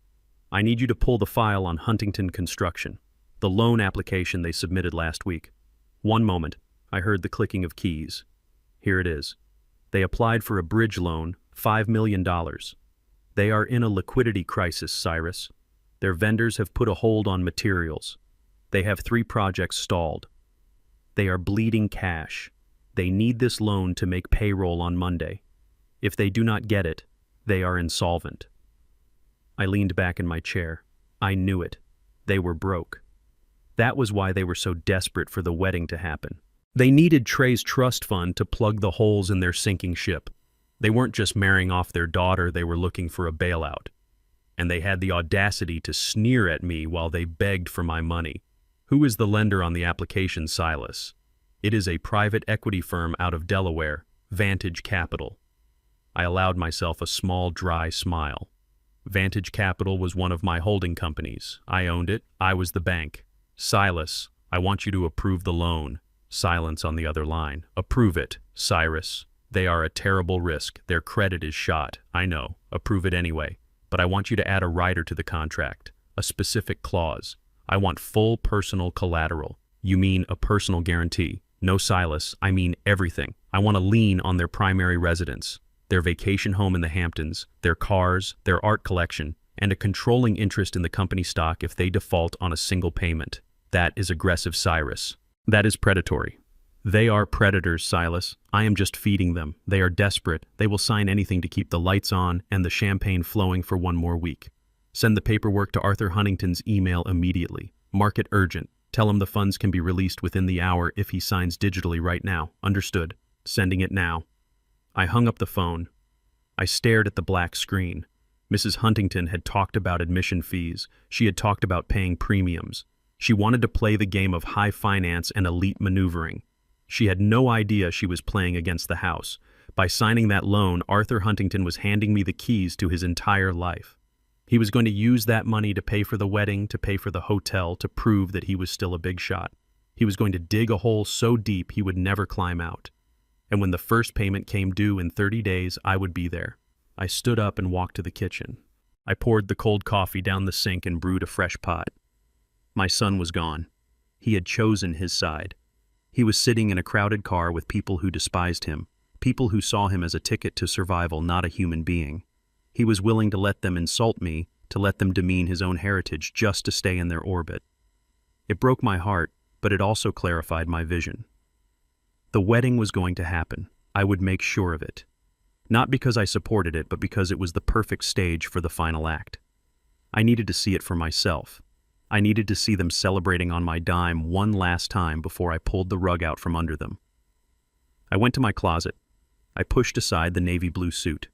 I need you to pull the file on Huntington Construction, the loan application they submitted last week. One moment, I heard the clicking of keys. Here it is. They applied for a bridge loan, $5 million. They are in a liquidity crisis, Cyrus. Their vendors have put a hold on materials. They have 3 projects stalled. They are bleeding cash. They need this loan to make payroll on Monday. If they do not get it, they are insolvent. I leaned back in my chair. I knew it. They were broke. That was why they were so desperate for the wedding to happen. They needed Trey's trust fund to plug the holes in their sinking ship. They weren't just marrying off their daughter, they were looking for a bailout. And they had the audacity to sneer at me while they begged for my money. Who is the lender on the application, Silas? It is a private equity firm out of Delaware, Vantage Capital. I allowed myself a small, dry smile. Vantage Capital was one of my holding companies. I owned it. I was the bank. Silas, I want you to approve the loan. Silence on the other line. Approve it, Cyrus. They are a terrible risk. Their credit is shot. I know. Approve it anyway. But I want you to add a rider to the contract. A specific clause. I want full personal collateral. You mean a personal guarantee? No, Silas, I mean everything. I want a lien on their primary residence. their vacation home in the Hamptons, their cars, their art collection, and a controlling interest in the company stock if they default on a single payment. That is aggressive, Cyrus. That is predatory. They are predators, Silas. I am just feeding them. They are desperate. They will sign anything to keep the lights on and the champagne flowing for one more week. Send the paperwork to Arthur Huntington's email immediately. Mark it urgent. Tell him the funds can be released within the hour if he signs digitally right now. Understood. Sending it now. I hung up the phone. I stared at the black screen. Mrs. Huntington had talked about admission fees. She had talked about paying premiums. She wanted to play the game of high finance and elite maneuvering. She had no idea she was playing against the house. By signing that loan, Arthur Huntington was handing me the keys to his entire life. He was going to use that money to pay for the wedding, to pay for the hotel, to prove that he was still a big shot. He was going to dig a hole so deep he would never climb out. And when the first payment came due in 30 days, I would be there. I stood up and walked to the kitchen. I poured the cold coffee down the sink and brewed a fresh pot. My son was gone. He had chosen his side. He was sitting in a crowded car with people who despised him, people who saw him as a ticket to survival, not a human being. He was willing to let them insult me, to let them demean his own heritage just to stay in their orbit. It broke my heart, but it also clarified my vision. The wedding was going to happen. I would make sure of it. Not because I supported it, but because it was the perfect stage for the final act. I needed to see it for myself. I needed to see them celebrating on my dime one last time before I pulled the rug out from under them. I went to my closet. I pushed aside the navy blue suit.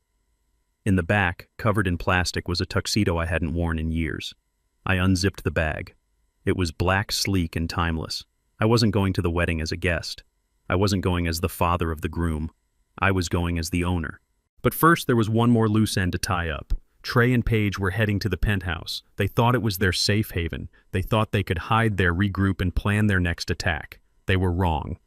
In the back, covered in plastic, was a tuxedo I hadn't worn in years. I unzipped the bag. It was black, sleek, and timeless. I wasn't going to the wedding as a guest. I wasn't going as the father of the groom. I was going as the owner. But first there was one more loose end to tie up. Trey and Paige were heading to the penthouse. They thought it was their safe haven. They thought they could hide there, regroup, and plan their next attack. They were wrong.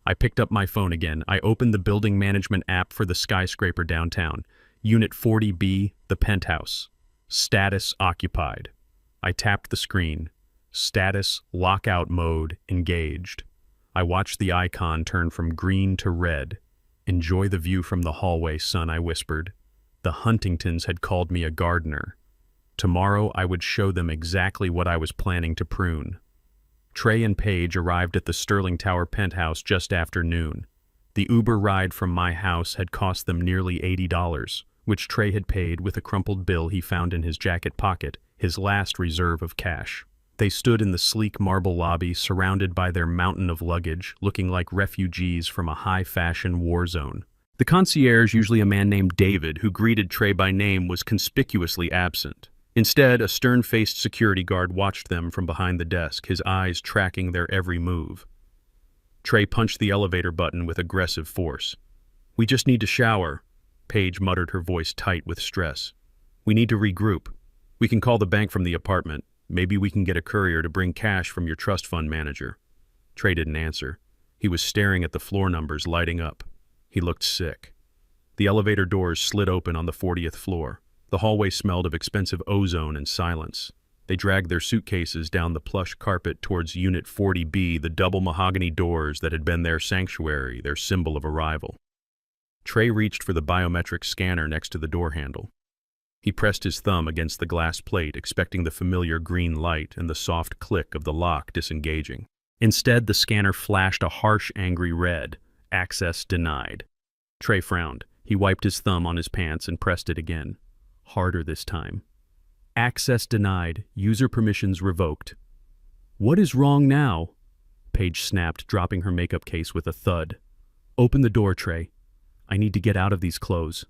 I picked up my phone again. I opened the building management app for the skyscraper downtown. Unit 40B, the penthouse. Status occupied. I tapped the screen. Status lockout mode engaged. I watched the icon turn from green to red. Enjoy the view from the hallway, son, I whispered. The Huntingtons had called me a gardener. Tomorrow I would show them exactly what I was planning to prune. Trey and Paige arrived at the Sterling Tower penthouse just after noon. The Uber ride from my house had cost them nearly $80, which Trey had paid with a crumpled bill he found in his jacket pocket, his last reserve of cash. They stood in the sleek marble lobby, surrounded by their mountain of luggage, looking like refugees from a high-fashion war zone. The concierge, usually a man named David, who greeted Trey by name, was conspicuously absent. Instead, a stern-faced security guard watched them from behind the desk, his eyes tracking their every move. Trey punched the elevator button with aggressive force. "We just need to shower," Paige muttered, her voice tight with stress. "We need to regroup. We can call the bank from the apartment. Maybe we can get a courier to bring cash from your trust fund manager." Trey didn't answer. He was staring at the floor numbers lighting up. He looked sick. The elevator doors slid open on the 40th floor. The hallway smelled of expensive ozone and silence. They dragged their suitcases down the plush carpet towards Unit 40B, the double mahogany doors that had been their sanctuary, their symbol of arrival. Trey reached for the biometric scanner next to the door handle. He pressed his thumb against the glass plate, expecting the familiar green light and the soft click of the lock disengaging. Instead, the scanner flashed a harsh, angry red. Access denied. Trey frowned. He wiped his thumb on his pants and pressed it again. Harder this time. Access denied. User permissions revoked. "What is wrong now?" Paige snapped, dropping her makeup case with a thud. "Open the door, Trey. I need to get out of these clothes."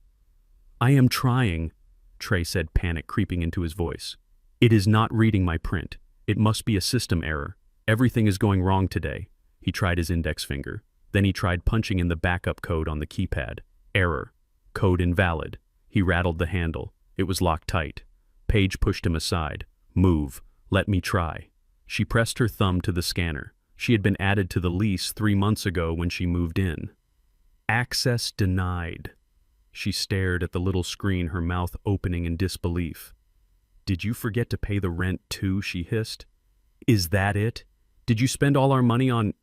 "I am trying," Trey said, panic creeping into his voice. "It is not reading my print. It must be a system error. Everything is going wrong today." He tried his index finger. Then he tried punching in the backup code on the keypad. Error. Code invalid. He rattled the handle. It was locked tight. Paige pushed him aside. "Move. Let me try." She pressed her thumb to the scanner. She had been added to the lease 3 months ago when she moved in. Access denied. She stared at the little screen, her mouth opening in disbelief. "Did you forget to pay the rent too?" she hissed. "Is that it? Did you spend all our money on...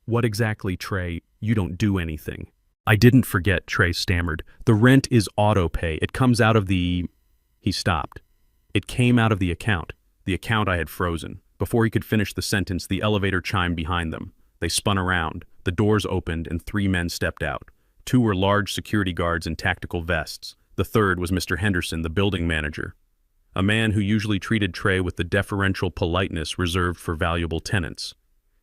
What exactly, Trey? You don't do anything." I didn't forget, Trey stammered. The rent is auto-pay. It comes out of the... He stopped. It came out of the account I had frozen. Before he could finish the sentence, the elevator chimed behind them. They spun around, the doors opened, and 3 men stepped out. 2 were large security guards in tactical vests. The third was Mr. Henderson, the building manager, a man who usually treated Trey with the deferential politeness reserved for valuable tenants.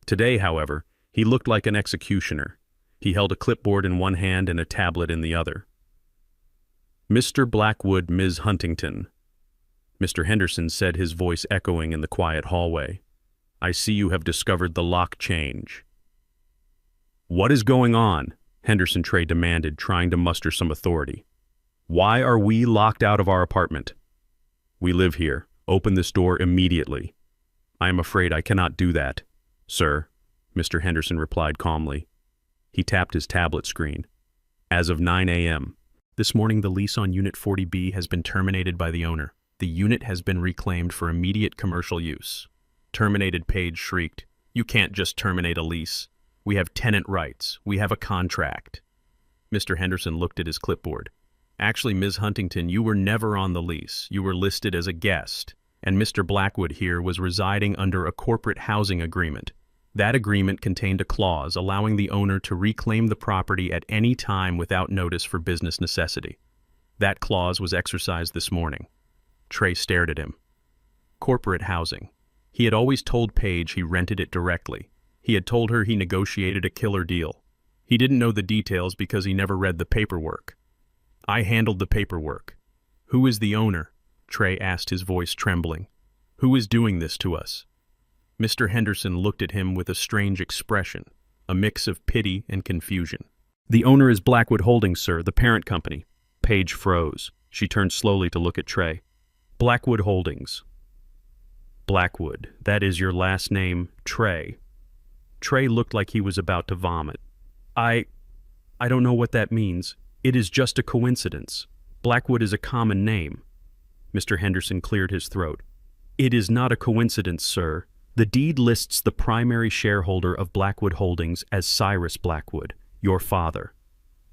Today, however, he looked like an executioner. He held a clipboard in one hand and a tablet in the other. "Mr. Blackwood, Ms. Huntington," Mr. Henderson said, his voice echoing in the quiet hallway. "I see you have discovered the lock change." "What is going on?" Henderson Trey demanded, trying to muster some authority. "Why are we locked out of our apartment?" "We live here. Open this door immediately." "I am afraid I cannot do that, sir," Mr. Henderson replied calmly. He tapped his tablet screen. "As of 9 a.m. this morning, the lease on Unit 40B has been terminated by the owner. The unit has been reclaimed for immediate commercial use." "Terminated," Page shrieked. "You can't just terminate a lease. We have tenant rights. We have a contract." Mr. Henderson looked at his clipboard. "Actually, Ms. Huntington, you were never on the lease. You were listed as a guest, and Mr. Blackwood here was residing under a corporate housing agreement. That agreement contained a clause allowing the owner to reclaim the property at any time without notice for business necessity. That clause was exercised this morning." Trey stared at him. Corporate housing. He had always told Paige he rented it directly. He had told her he negotiated a killer deal. He didn't know the details because he never read the paperwork. "I handled the paperwork." "Who is the owner?" Trey asked, his voice trembling. "Who is doing this to us?" Mr. Henderson looked at him with a strange expression, a mix of pity and confusion. "The owner is Blackwood Holdings, sir, the parent company." Paige froze. She turned slowly to look at Trey. "Blackwood Holdings. Blackwood, that is your last name, Trey." Trey looked like he was about to vomit. I don't know what that means. It is just a coincidence. Blackwood is a common name." Mr. Henderson cleared his throat. "It is not a coincidence, sir. The deed lists the primary shareholder of Blackwood Holdings as Cyrus Blackwood, your father."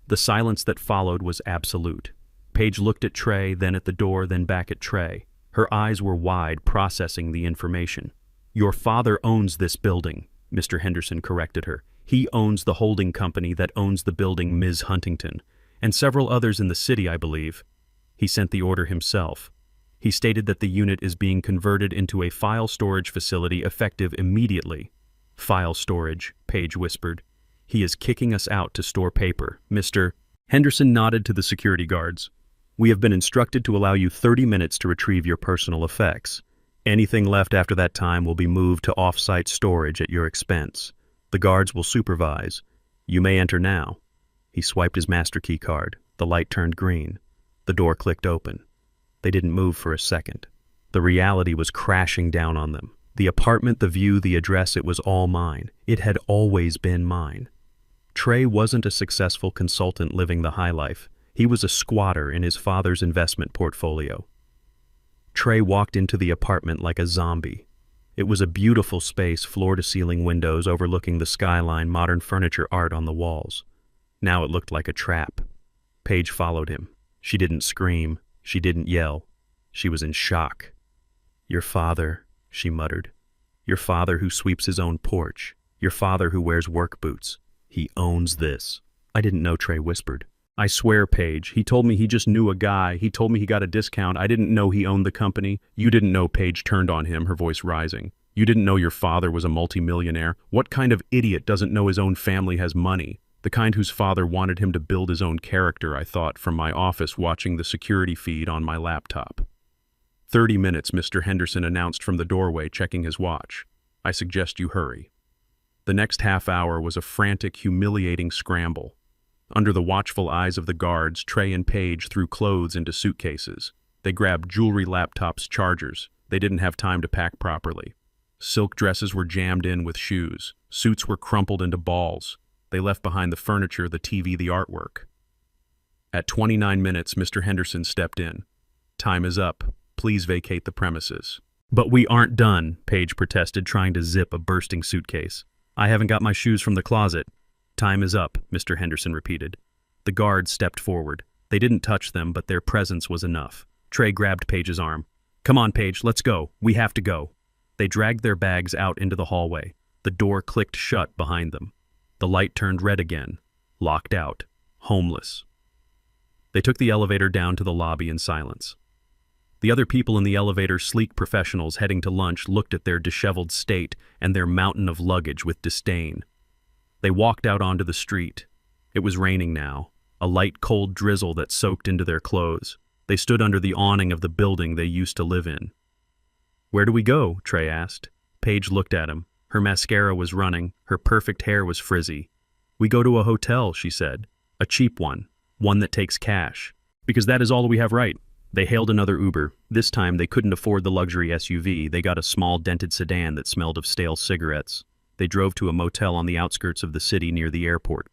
The silence that followed was absolute. Paige looked at Trey, then at the door, then back at Trey. Her eyes were wide, processing the information. "Your father owns this building," Mr. Henderson corrected her. "He owns the holding company that owns the building, Ms. Huntington, and several others in the city, I believe. He sent the order himself. He stated that the unit is being converted into a file storage facility effective immediately." "File storage," Paige whispered. "He is kicking us out to store paper, Mr." Henderson nodded to the security guards. "We have been instructed to allow you 30 minutes to retrieve your personal effects. Anything left after that time will be moved to off-site storage at your expense. The guards will supervise. You may enter now." He swiped his master key card. The light turned green. The door clicked open. They didn't move for a second. The reality was crashing down on them. The apartment, the view, the address, it was all mine. It had always been mine. Trey wasn't a successful consultant living the high life. He was a squatter in his father's investment portfolio. Trey walked into the apartment like a zombie. It was a beautiful space, floor-to-ceiling windows overlooking the skyline, modern furniture, art on the walls. Now it looked like a trap. Paige followed him. She didn't scream. She didn't yell. She was in shock. "Your father," she muttered. "Your father who sweeps his own porch. Your father who wears work boots. He owns this." "I didn't know," Trey whispered. "I swear, Paige, he told me he just knew a guy. He told me he got a discount. I didn't know he owned the company." "You didn't know," Paige turned on him, her voice rising. "You didn't know your father was a multimillionaire? What kind of idiot doesn't know his own family has money? The kind whose father wanted him to build his own character," I thought from my office watching the security feed on my laptop. 30 minutes, Mr. Henderson announced from the doorway, checking his watch. "I suggest you hurry." The next half hour was a frantic, humiliating scramble. Under the watchful eyes of the guards, Trey and Paige threw clothes into suitcases. They grabbed jewelry, laptops, chargers. They didn't have time to pack properly. Silk dresses were jammed in with shoes. Suits were crumpled into balls. They left behind the furniture, the TV, the artwork. At 29 minutes, Mr. Henderson stepped in. "Time is up. Please vacate the premises." "But we aren't done," Paige protested, trying to zip a bursting suitcase. "I haven't got my shoes from the closet." "Time is up," Mr. Henderson repeated. The guards stepped forward. They didn't touch them, but their presence was enough. Trey grabbed Paige's arm. "Come on, Paige, let's go. We have to go." They dragged their bags out into the hallway. The door clicked shut behind them. The light turned red again. Locked out. Homeless. They took the elevator down to the lobby in silence. The other people in the elevator, sleek professionals heading to lunch, looked at their disheveled state and their mountain of luggage with disdain. They walked out onto the street. It was raining now, a light cold drizzle that soaked into their clothes. They stood under the awning of the building they used to live in. "Where do we go?" Trey asked. Paige looked at him. Her mascara was running, her perfect hair was frizzy. "We go to a hotel," she said. "A cheap one that takes cash. Because that is all we have, right?" They hailed another Uber. This time they couldn't afford the luxury SUV. They got a small dented sedan that smelled of stale cigarettes. They drove to a motel on the outskirts of the city near the airport.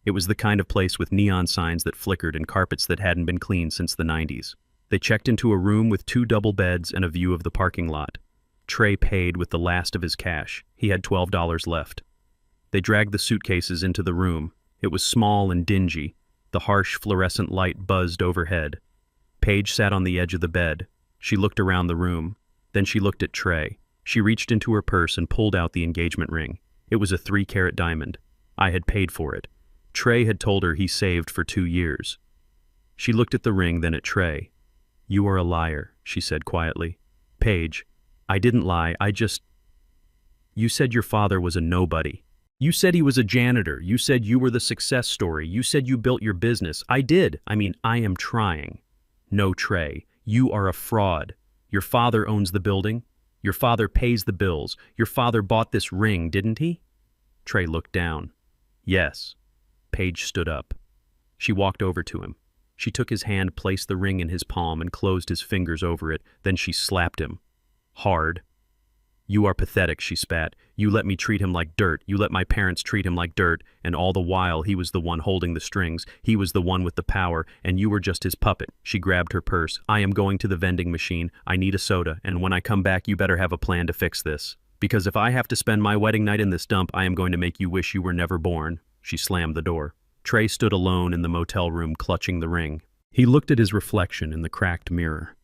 It was the kind of place with neon signs that flickered and carpets that hadn't been cleaned since the 90s. They checked into a room with 2 double beds and a view of the parking lot. Trey paid with the last of his cash. He had $12 left. They dragged the suitcases into the room. It was small and dingy. The harsh fluorescent light buzzed overhead. Paige sat on the edge of the bed. She looked around the room. Then she looked at Trey. She reached into her purse and pulled out the engagement ring. It was a 3-carat diamond. I had paid for it. Trey had told her he saved for 2 years. She looked at the ring, then at Trey. "You are a liar," she said quietly. "Paige, I didn't lie, You said your father was a nobody. You said he was a janitor. You said you were the success story. You said you built your business. I did. I am trying." "No, Trey, you are a fraud. Your father owns the building. Your father pays the bills. Your father bought this ring, didn't he?" Trey looked down. "Yes." Paige stood up. She walked over to him. She took his hand, placed the ring in his palm, and closed his fingers over it. Then she slapped him. Hard. "You are pathetic," she spat. "You let me treat him like dirt. You let my parents treat him like dirt. And all the while, he was the one holding the strings. He was the one with the power, and you were just his puppet." She grabbed her purse. "I am going to the vending machine. I need a soda, and when I come back, you better have a plan to fix this. Because if I have to spend my wedding night in this dump, I am going to make you wish you were never born." She slammed the door. Trey stood alone in the motel room, clutching the ring. He looked at his reflection in the cracked mirror.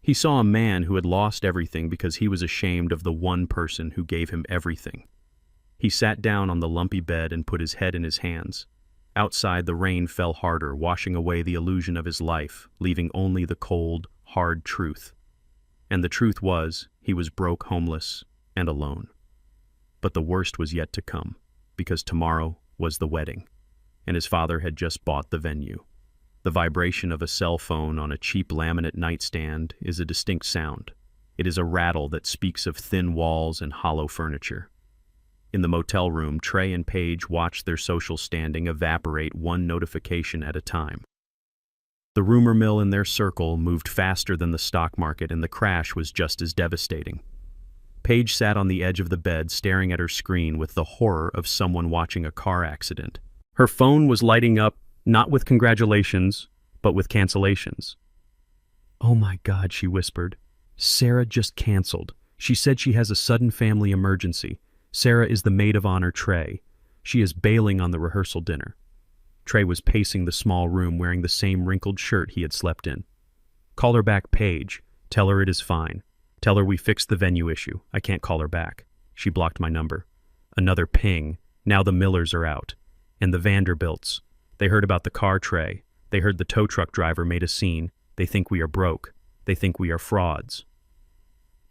He saw a man who had lost everything because he was ashamed of the one person who gave him everything. He sat down on the lumpy bed and put his head in his hands. Outside, the rain fell harder, washing away the illusion of his life, leaving only the cold, hard truth. And the truth was, he was broke, homeless, and alone. But the worst was yet to come, because tomorrow was the wedding, and his father had just bought the venue. The vibration of a cell phone on a cheap laminate nightstand is a distinct sound. It is a rattle that speaks of thin walls and hollow furniture. In the motel room, Trey and Paige watched their social standing evaporate one notification at a time. The rumor mill in their circle moved faster than the stock market, and the crash was just as devastating. Paige sat on the edge of the bed, staring at her screen with the horror of someone watching a car accident. Her phone was lighting up, not with congratulations, but with cancellations. "Oh my God," she whispered. "Sarah just canceled. She said she has a sudden family emergency. Sarah is the maid of honor, Trey. She is bailing on the rehearsal dinner." Trey was pacing the small room wearing the same wrinkled shirt he had slept in. "Call her back, Paige. Tell her it is fine. Tell her we fixed the venue issue. I can't call her back. She blocked my number." Another ping. Now the Millers are out. And the Vanderbilts. They heard about the car, Trey. They heard the tow truck driver made a scene. They think we are broke. They think we are frauds.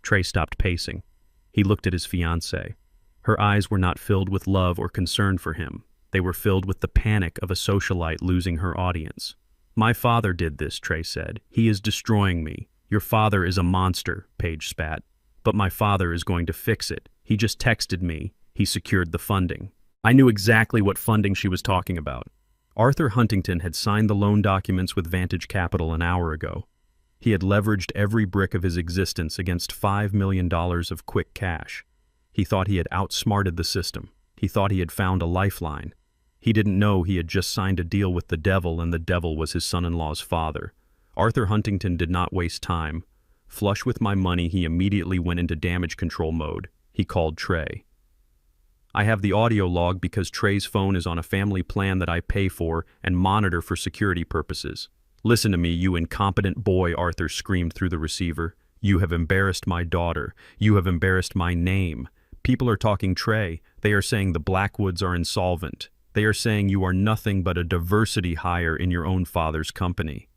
Trey stopped pacing. He looked at his fiancée. Her eyes were not filled with love or concern for him. They were filled with the panic of a socialite losing her audience. "My father did this," Trey said. "He is destroying me." "Your father is a monster," Paige spat. "But my father is going to fix it. He just texted me. He secured the funding." I knew exactly what funding she was talking about. Arthur Huntington had signed the loan documents with Vantage Capital an hour ago. He had leveraged every brick of his existence against $5 million of quick cash. He thought he had outsmarted the system. He thought he had found a lifeline. He didn't know he had just signed a deal with the devil, and the devil was his son-in-law's father. Arthur Huntington did not waste time. Flush with my money, he immediately went into damage control mode. He called Trey. I have the audio log because Trey's phone is on a family plan that I pay for and monitor for security purposes. Listen to me, you incompetent boy, Arthur screamed through the receiver. You have embarrassed my daughter. You have embarrassed my name. People are talking Trey. They are saying the Blackwoods are insolvent. They are saying you are nothing but a diversity hire in your own father's company.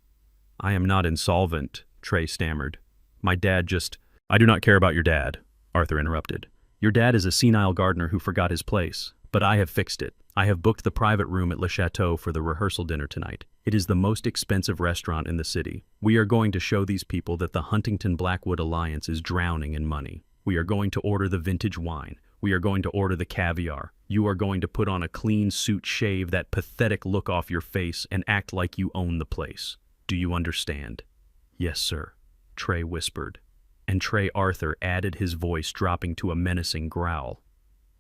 I am not insolvent, Trey stammered. My dad just— I do not care about your dad, Arthur interrupted. Your dad is a senile gardener who forgot his place, but I have fixed it. I have booked the private room at Le Chateau for the rehearsal dinner tonight. It is the most expensive restaurant in the city. We are going to show these people that the Huntington-Blackwood alliance is drowning in money. We are going to order the vintage wine. We are going to order the caviar. You are going to put on a clean suit, shave that pathetic look off your face, and act like you own the place. Do you understand? Yes, sir, Trey whispered. And Trey Arthur added, his voice dropping to a menacing growl.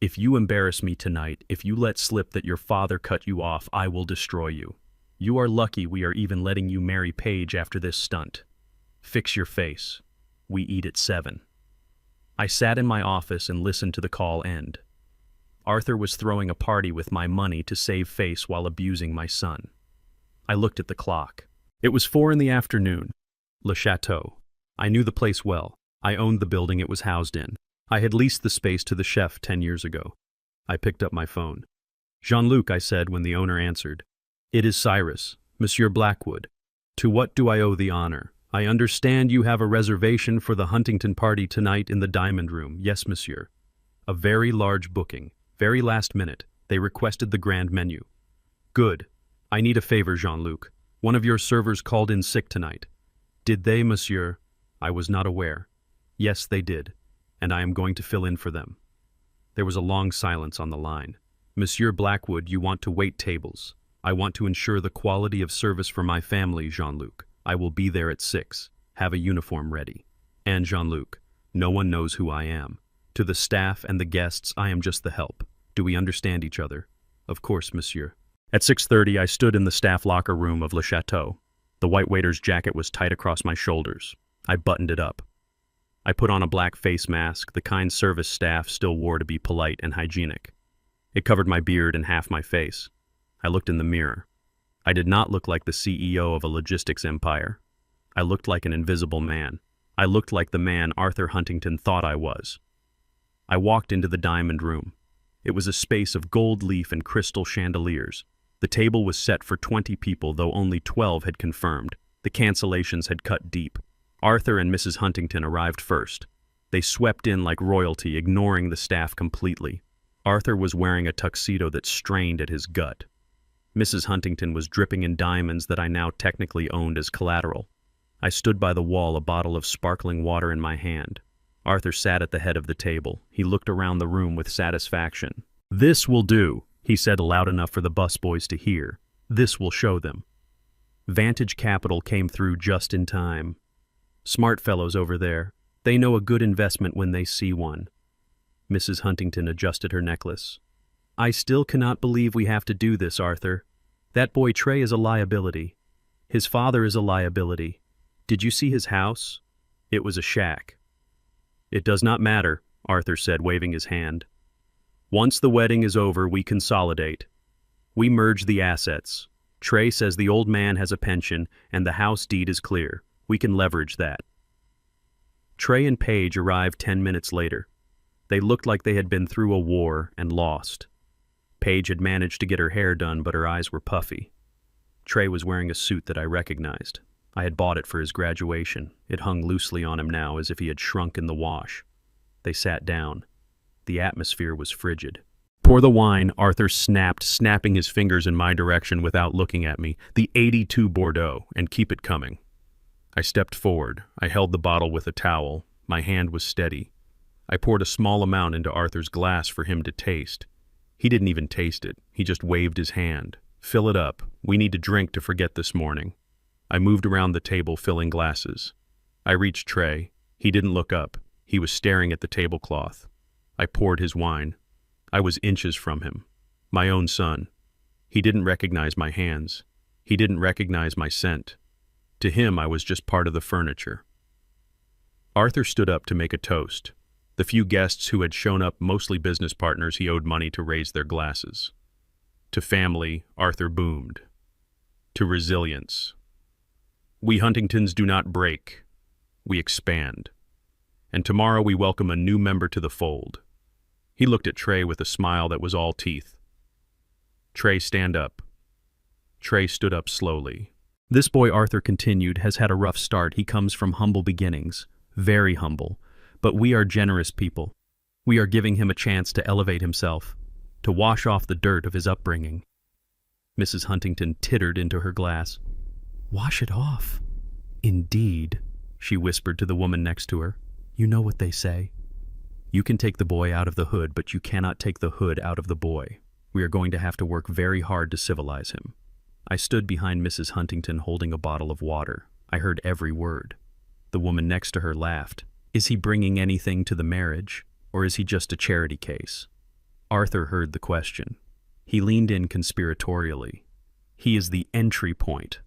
If you embarrass me tonight, if you let slip that your father cut you off, I will destroy you. You are lucky we are even letting you marry Paige after this stunt. Fix your face. We eat at 7. I sat in my office and listened to the call end. Arthur was throwing a party with my money to save face while abusing my son. I looked at the clock. It was 4 in the afternoon. Le Chateau. I knew the place well. I owned the building it was housed in. I had leased the space to the chef 10 years ago. I picked up my phone. Jean-Luc, I said when the owner answered. It is Cyrus, Monsieur Blackwood. To what do I owe the honor? I understand you have a reservation for the Huntington party tonight in the Diamond Room. Yes, monsieur. A very large booking. Very last minute. They requested the grand menu. Good. I need a favor, Jean-Luc. One of your servers called in sick tonight. Did they, monsieur? I was not aware. Yes, they did, and I am going to fill in for them. There was a long silence on the line. Monsieur Blackwood, you want to wait tables. I want to ensure the quality of service for my family, Jean-Luc. I will be there at 6. Have a uniform ready. And Jean-Luc, no one knows who I am. To the staff and the guests, I am just the help. Do we understand each other? Of course, monsieur. At 6:30, I stood in the staff locker room of Le Chateau. The white waiter's jacket was tight across my shoulders. I buttoned it up. I put on a black face mask the kind service staff still wore to be polite and hygienic. It covered my beard and half my face. I looked in the mirror. I did not look like the CEO of a logistics empire. I looked like an invisible man. I looked like the man Arthur Huntington thought I was. I walked into the diamond room. It was a space of gold leaf and crystal chandeliers. The table was set for 20 people, though only 12 had confirmed. The cancellations had cut deep. Arthur and Mrs. Huntington arrived first. They swept in like royalty, ignoring the staff completely. Arthur was wearing a tuxedo that strained at his gut. Mrs. Huntington was dripping in diamonds that I now technically owned as collateral. I stood by the wall, a bottle of sparkling water in my hand. Arthur sat at the head of the table. He looked around the room with satisfaction. This will do, he said loud enough for the busboys to hear. This will show them. Vantage Capital came through just in time. Smart fellows over there. They know a good investment when they see one. Mrs. Huntington adjusted her necklace. I still cannot believe we have to do this, Arthur. That boy Trey is a liability. His father is a liability. Did you see his house? It was a shack. It does not matter, Arthur said, waving his hand. Once the wedding is over, we consolidate. We merge the assets. Trey says the old man has a pension and the house deed is clear. We can leverage that. Trey and Paige arrived 10 minutes later. They looked like they had been through a war and lost. Paige had managed to get her hair done, but her eyes were puffy. Trey was wearing a suit that I recognized. I had bought it for his graduation. It hung loosely on him now as if he had shrunk in the wash. They sat down. The atmosphere was frigid. Pour the wine, Arthur snapped, snapping his fingers in my direction without looking at me. The 82 Bordeaux, and keep it coming. I stepped forward. I held the bottle with a towel. My hand was steady. I poured a small amount into Arthur's glass for him to taste. He didn't even taste it. He just waved his hand. Fill it up. We need to drink to forget this morning. I moved around the table, filling glasses. I reached Trey. He didn't look up. He was staring at the tablecloth. I poured his wine. I was inches from him. My own son. He didn't recognize my hands. He didn't recognize my scent. To him, I was just part of the furniture. Arthur stood up to make a toast. The few guests who had shown up, mostly business partners, he owed money to raise their glasses. To family, Arthur boomed. To resilience. We Huntingtons do not break. We expand. And tomorrow we welcome a new member to the fold. He looked at Trey with a smile that was all teeth. Trey, stand up. Trey stood up slowly. This boy, Arthur continued, has had a rough start. He comes from humble beginnings, very humble. But we are generous people. We are giving him a chance to elevate himself, to wash off the dirt of his upbringing. Mrs. Huntington tittered into her glass. Wash it off. Indeed, she whispered to the woman next to her. You know what they say. You can take the boy out of the hood, but you cannot take the hood out of the boy. We are going to have to work very hard to civilize him. I stood behind Mrs. Huntington holding a bottle of water. I heard every word. The woman next to her laughed. Is he bringing anything to the marriage, or is he just a charity case? Arthur heard the question. He leaned in conspiratorially. He is the entry point,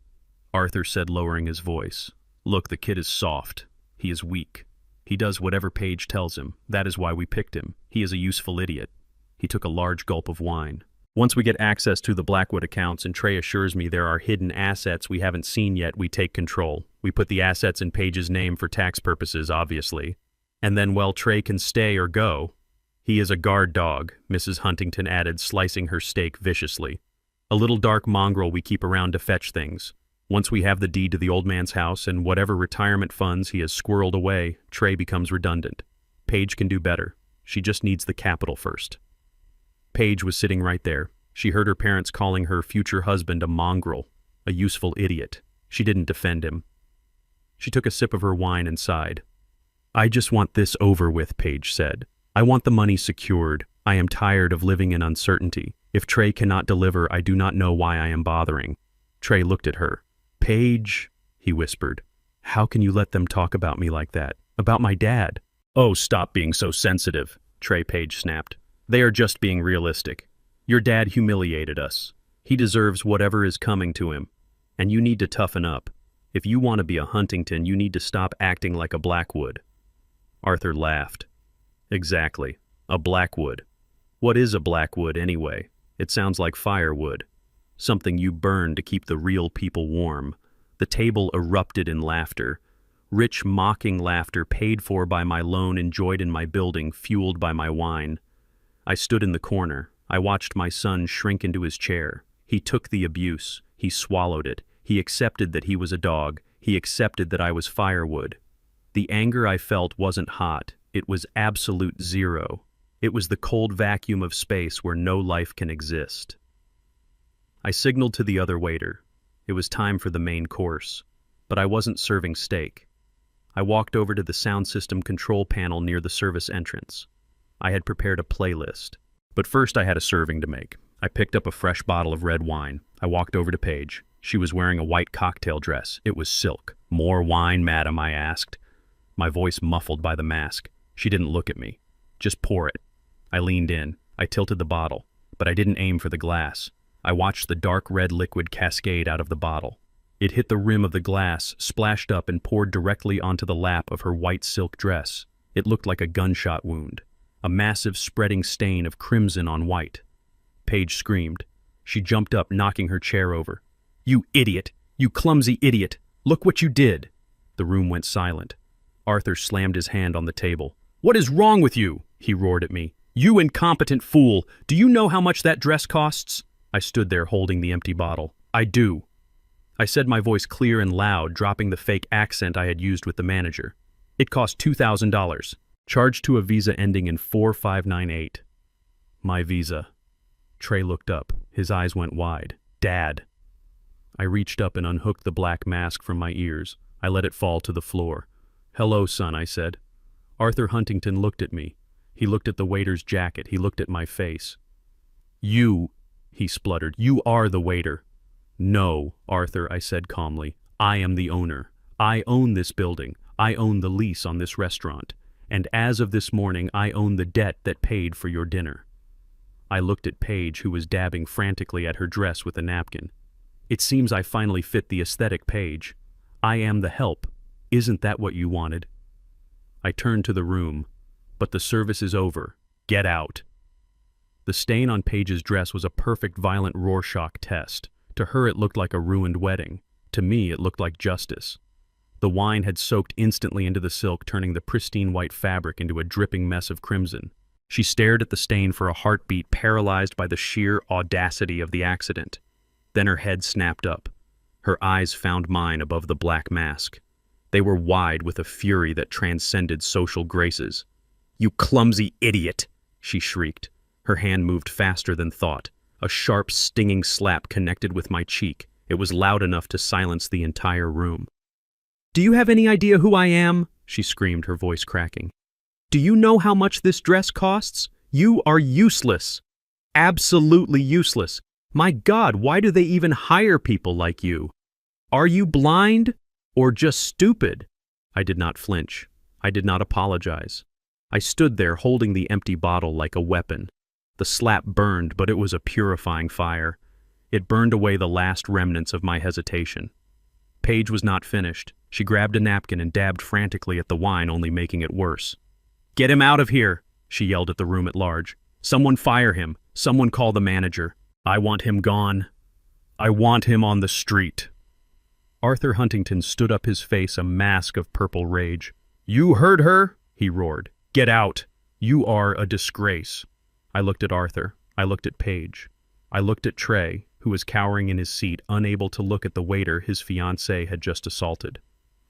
Arthur said, lowering his voice. Look, the kid is soft. He is weak. He does whatever Paige tells him. That is why we picked him. He is a useful idiot. He took a large gulp of wine. Once we get access to the Blackwood accounts and Trey assures me there are hidden assets we haven't seen yet, we take control. We put the assets in Paige's name for tax purposes, obviously. And then, well, Trey can stay or go. He is a guard dog, Mrs. Huntington added, slicing her steak viciously. A little dark mongrel we keep around to fetch things. Once we have the deed to the old man's house and whatever retirement funds he has squirreled away, Trey becomes redundant. Paige can do better. She just needs the capital first. Paige was sitting right there. She heard her parents calling her future husband a mongrel, a useful idiot. She didn't defend him. She took a sip of her wine and sighed. I just want this over with, Paige said. I want the money secured. I am tired of living in uncertainty. If Trey cannot deliver, I do not know why I am bothering. Trey looked at her. Paige, he whispered. How can you let them talk about me like that? About my dad? Oh, stop being so sensitive, Trey, Paige snapped. They are just being realistic. Your dad humiliated us. He deserves whatever is coming to him. And you need to toughen up. If you want to be a Huntington, you need to stop acting like a Blackwood. Arthur laughed. Exactly. A Blackwood. What is a Blackwood anyway? It sounds like firewood. Something you burn to keep the real people warm. The table erupted in laughter. Rich, mocking laughter paid for by my loan, enjoyed in my building, fueled by my wine. I stood in the corner. I watched my son shrink into his chair. He took the abuse. He swallowed it. He accepted that he was a dog. He accepted that I was firewood. The anger I felt wasn't hot. It was absolute zero. It was the cold vacuum of space where no life can exist. I signaled to the other waiter. It was time for the main course, but I wasn't serving steak. I walked over to the sound system control panel near the service entrance. I had prepared a playlist, but first I had a serving to make. I picked up a fresh bottle of red wine. I walked over to Paige. She was wearing a white cocktail dress. It was silk. More wine, madam, I asked, my voice muffled by the mask. She didn't look at me. Just pour it. I leaned in. I tilted the bottle, but I didn't aim for the glass. I watched the dark red liquid cascade out of the bottle. It hit the rim of the glass, splashed up, and poured directly onto the lap of her white silk dress. It looked like a gunshot wound. A massive spreading stain of crimson on white. Paige screamed. She jumped up, knocking her chair over. You idiot! You clumsy idiot! Look what you did! The room went silent. Arthur slammed his hand on the table. What is wrong with you? He roared at me. You incompetent fool! Do you know how much that dress costs? I stood there holding the empty bottle. I do. I said, my voice clear and loud, dropping the fake accent I had used with the manager. It cost $2,000. Charged to a visa ending in 4598. My visa. Trey looked up. His eyes went wide. Dad. I reached up and unhooked the black mask from my ears. I let it fall to the floor. Hello, son, I said. Arthur Huntington looked at me. He looked at the waiter's jacket. He looked at my face. You, he spluttered, you are the waiter. No, Arthur, I said calmly. I am the owner. I own this building. I own the lease on this restaurant. And as of this morning, I own the debt that paid for your dinner. I looked at Paige, who was dabbing frantically at her dress with a napkin. It seems I finally fit the aesthetic, Paige. I am the help. Isn't that what you wanted? I turned to the room. But the service is over. Get out. The stain on Paige's dress was a perfect violent Rorschach test. To her it looked like a ruined wedding. To me it looked like justice. The wine had soaked instantly into the silk, turning the pristine white fabric into a dripping mess of crimson. She stared at the stain for a heartbeat, paralyzed by the sheer audacity of the accident. Then her head snapped up. Her eyes found mine above the black mask. They were wide with a fury that transcended social graces. "You clumsy idiot!" she shrieked. Her hand moved faster than thought. A sharp, stinging slap connected with my cheek. It was loud enough to silence the entire room. "Do you have any idea who I am?" she screamed, her voice cracking. "Do you know how much this dress costs? You are useless. Absolutely useless. My God, why do they even hire people like you? Are you blind or just stupid?" I did not flinch. I did not apologize. I stood there holding the empty bottle like a weapon. The slap burned, but it was a purifying fire. It burned away the last remnants of my hesitation. Paige was not finished. She grabbed a napkin and dabbed frantically at the wine, only making it worse. "Get him out of here!" she yelled at the room at large. "Someone fire him. Someone call the manager. I want him gone. I want him on the street." Arthur Huntington stood up, his face a mask of purple rage. "You heard her?" he roared. "Get out. You are a disgrace." I looked at Arthur. I looked at Paige. I looked at Trey, who was cowering in his seat, unable to look at the waiter his fiancée had just assaulted.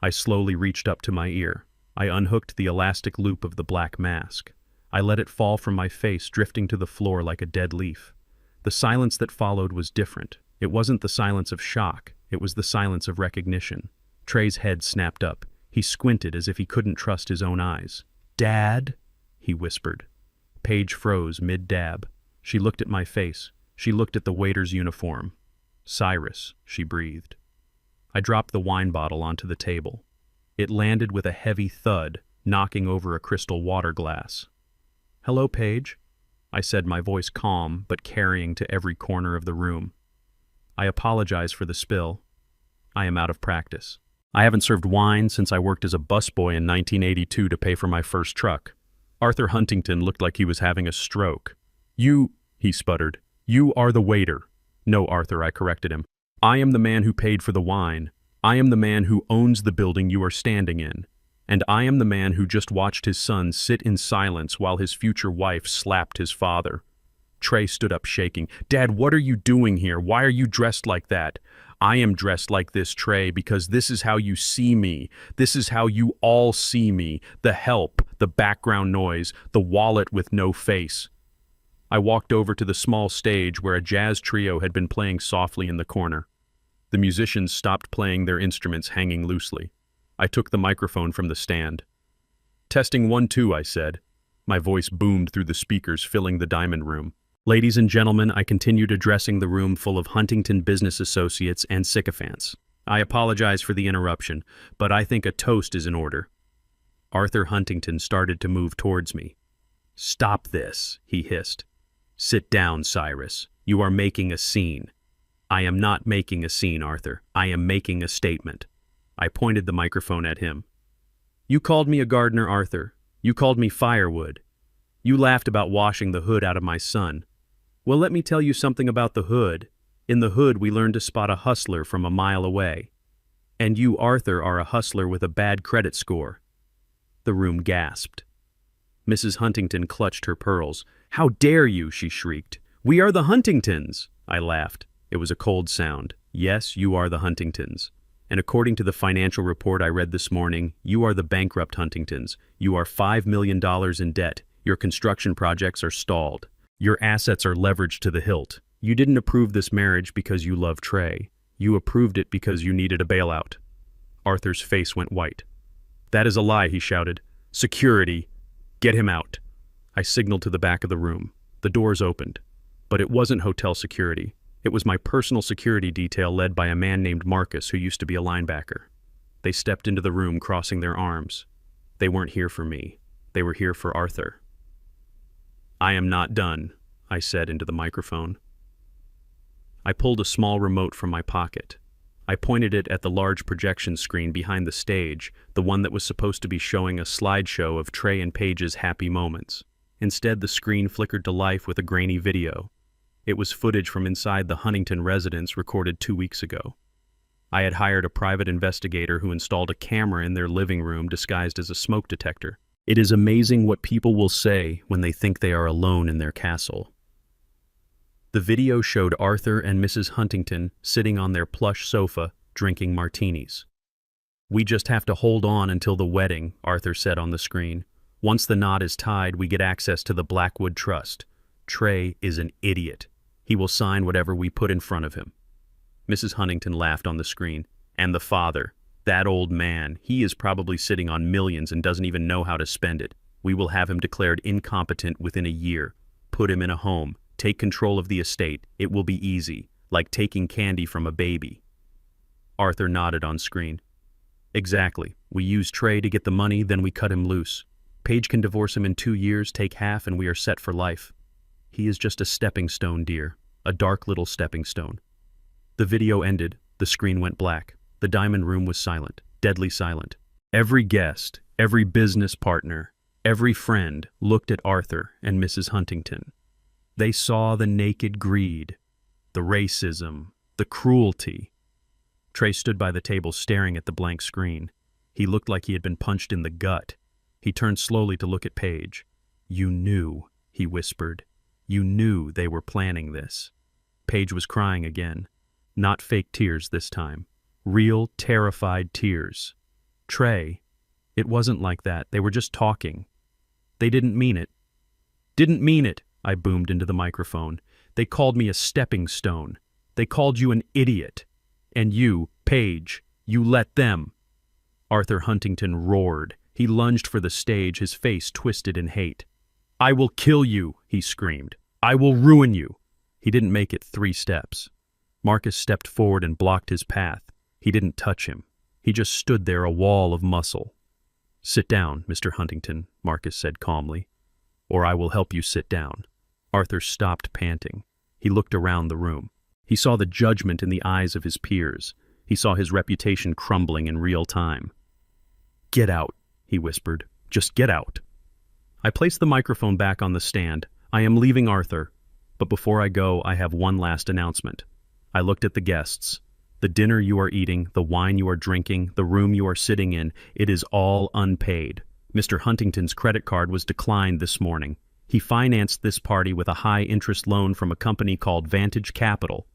I slowly reached up to my ear. I unhooked the elastic loop of the black mask. I let it fall from my face, drifting to the floor like a dead leaf. The silence that followed was different. It wasn't the silence of shock. It was the silence of recognition. Trey's head snapped up. He squinted as if he couldn't trust his own eyes. "Dad?" he whispered. Paige froze mid-dab. She looked at my face. She looked at the waiter's uniform. "Cyrus," she breathed. I dropped the wine bottle onto the table. It landed with a heavy thud, knocking over a crystal water glass. "Hello, Paige," I said, my voice calm but carrying to every corner of the room. "I apologize for the spill. I am out of practice. I haven't served wine since I worked as a busboy in 1982 to pay for my first truck." Arthur Huntington looked like he was having a stroke. "You," he sputtered, "you are the waiter." "No, Arthur," I corrected him. "I am the man who paid for the wine. I am the man who owns the building you are standing in. And I am the man who just watched his son sit in silence while his future wife slapped his father." Trey stood up shaking. "Dad, what are you doing here? Why are you dressed like that?" "I am dressed like this, Trey, because this is how you see me. This is how you all see me. The help, the background noise, the wallet with no face." I walked over to the small stage where a jazz trio had been playing softly in the corner. The musicians stopped playing their instruments, hanging loosely. I took the microphone from the stand. "Testing 1, 2, I said. My voice boomed through the speakers, filling the diamond room. "Ladies and gentlemen," I continued, addressing the room full of Huntington business associates and sycophants. "I apologize for the interruption, but I think a toast is in order." Arthur Huntington started to move towards me. "Stop this," he hissed. "Sit down, Cyrus. You are making a scene." "I am not making a scene, Arthur. I am making a statement." I pointed the microphone at him. "You called me a gardener, Arthur. You called me firewood. You laughed about washing the hood out of my son. Well, let me tell you something about the hood. In the hood, we learn to spot a hustler from a mile away. And you, Arthur, are a hustler with a bad credit score." The room gasped. Mrs. Huntington clutched her pearls. "How dare you?" she shrieked. "We are the Huntingtons." I laughed. It was a cold sound. "Yes, you are the Huntingtons. And according to the financial report I read this morning, you are the bankrupt Huntingtons. You are $5 million in debt. Your construction projects are stalled. Your assets are leveraged to the hilt. You didn't approve this marriage because you love Trey. You approved it because you needed a bailout." Arthur's face went white. "That is a lie," he shouted. "Security! Get him out." I signaled to the back of the room. The doors opened. But it wasn't hotel security. It was my personal security detail led by a man named Marcus who used to be a linebacker. They stepped into the room, crossing their arms. They weren't here for me. They were here for Arthur. "I am not done," I said into the microphone. I pulled a small remote from my pocket. I pointed it at the large projection screen behind the stage, the one that was supposed to be showing a slideshow of Trey and Paige's happy moments. Instead, the screen flickered to life with a grainy video. It was footage from inside the Huntington residence recorded 2 weeks ago. I had hired a private investigator who installed a camera in their living room disguised as a smoke detector. It is amazing what people will say when they think they are alone in their castle. The video showed Arthur and Mrs. Huntington sitting on their plush sofa, drinking martinis. "We just have to hold on until the wedding," Arthur said on the screen. "Once the knot is tied, we get access to the Blackwood Trust. Trey is an idiot. He will sign whatever we put in front of him." Mrs. Huntington laughed on the screen. "And the father, that old man, he is probably sitting on millions and doesn't even know how to spend it. We will have him declared incompetent within a year. Put him in a home. Take control of the estate. It will be easy, like taking candy from a baby." Arthur nodded on screen. "Exactly. We use Trey to get the money, then we cut him loose. Paige can divorce him in 2 years, take half, and we are set for life. He is just a stepping stone, dear. A dark little stepping stone." The video ended. The screen went black. The diamond room was silent, deadly silent. Every guest, every business partner, every friend looked at Arthur and Mrs. Huntington. They saw the naked greed, the racism, the cruelty. Trey stood by the table staring at the blank screen. He looked like he had been punched in the gut. He turned slowly to look at Paige. "You knew," he whispered. "You knew they were planning this." Paige was crying again. Not fake tears this time. Real, terrified tears. "Trey, it wasn't like that. They were just talking. They didn't mean it." "Didn't mean it," I boomed into the microphone. "They called me a stepping stone. They called you an idiot. And you, Paige, you let them." Arthur Huntington roared. He lunged for the stage, his face twisted in hate. "I will kill you," he screamed. "I will ruin you." He didn't make it 3 steps. Marcus stepped forward and blocked his path. He didn't touch him. He just stood there, a wall of muscle. "Sit down, Mr. Huntington," Marcus said calmly, "or I will help you sit down." Arthur stopped panting. He looked around the room. He saw the judgment in the eyes of his peers. He saw his reputation crumbling in real time. "Get out," he whispered. "Just get out." I placed the microphone back on the stand. "I am leaving, Arthur. But before I go, I have one last announcement." I looked at the guests. "The dinner you are eating, the wine you are drinking, the room you are sitting in, it is all unpaid. Mr. Huntington's credit card was declined this morning. He financed this party with a high-interest loan from a company called Vantage Capital."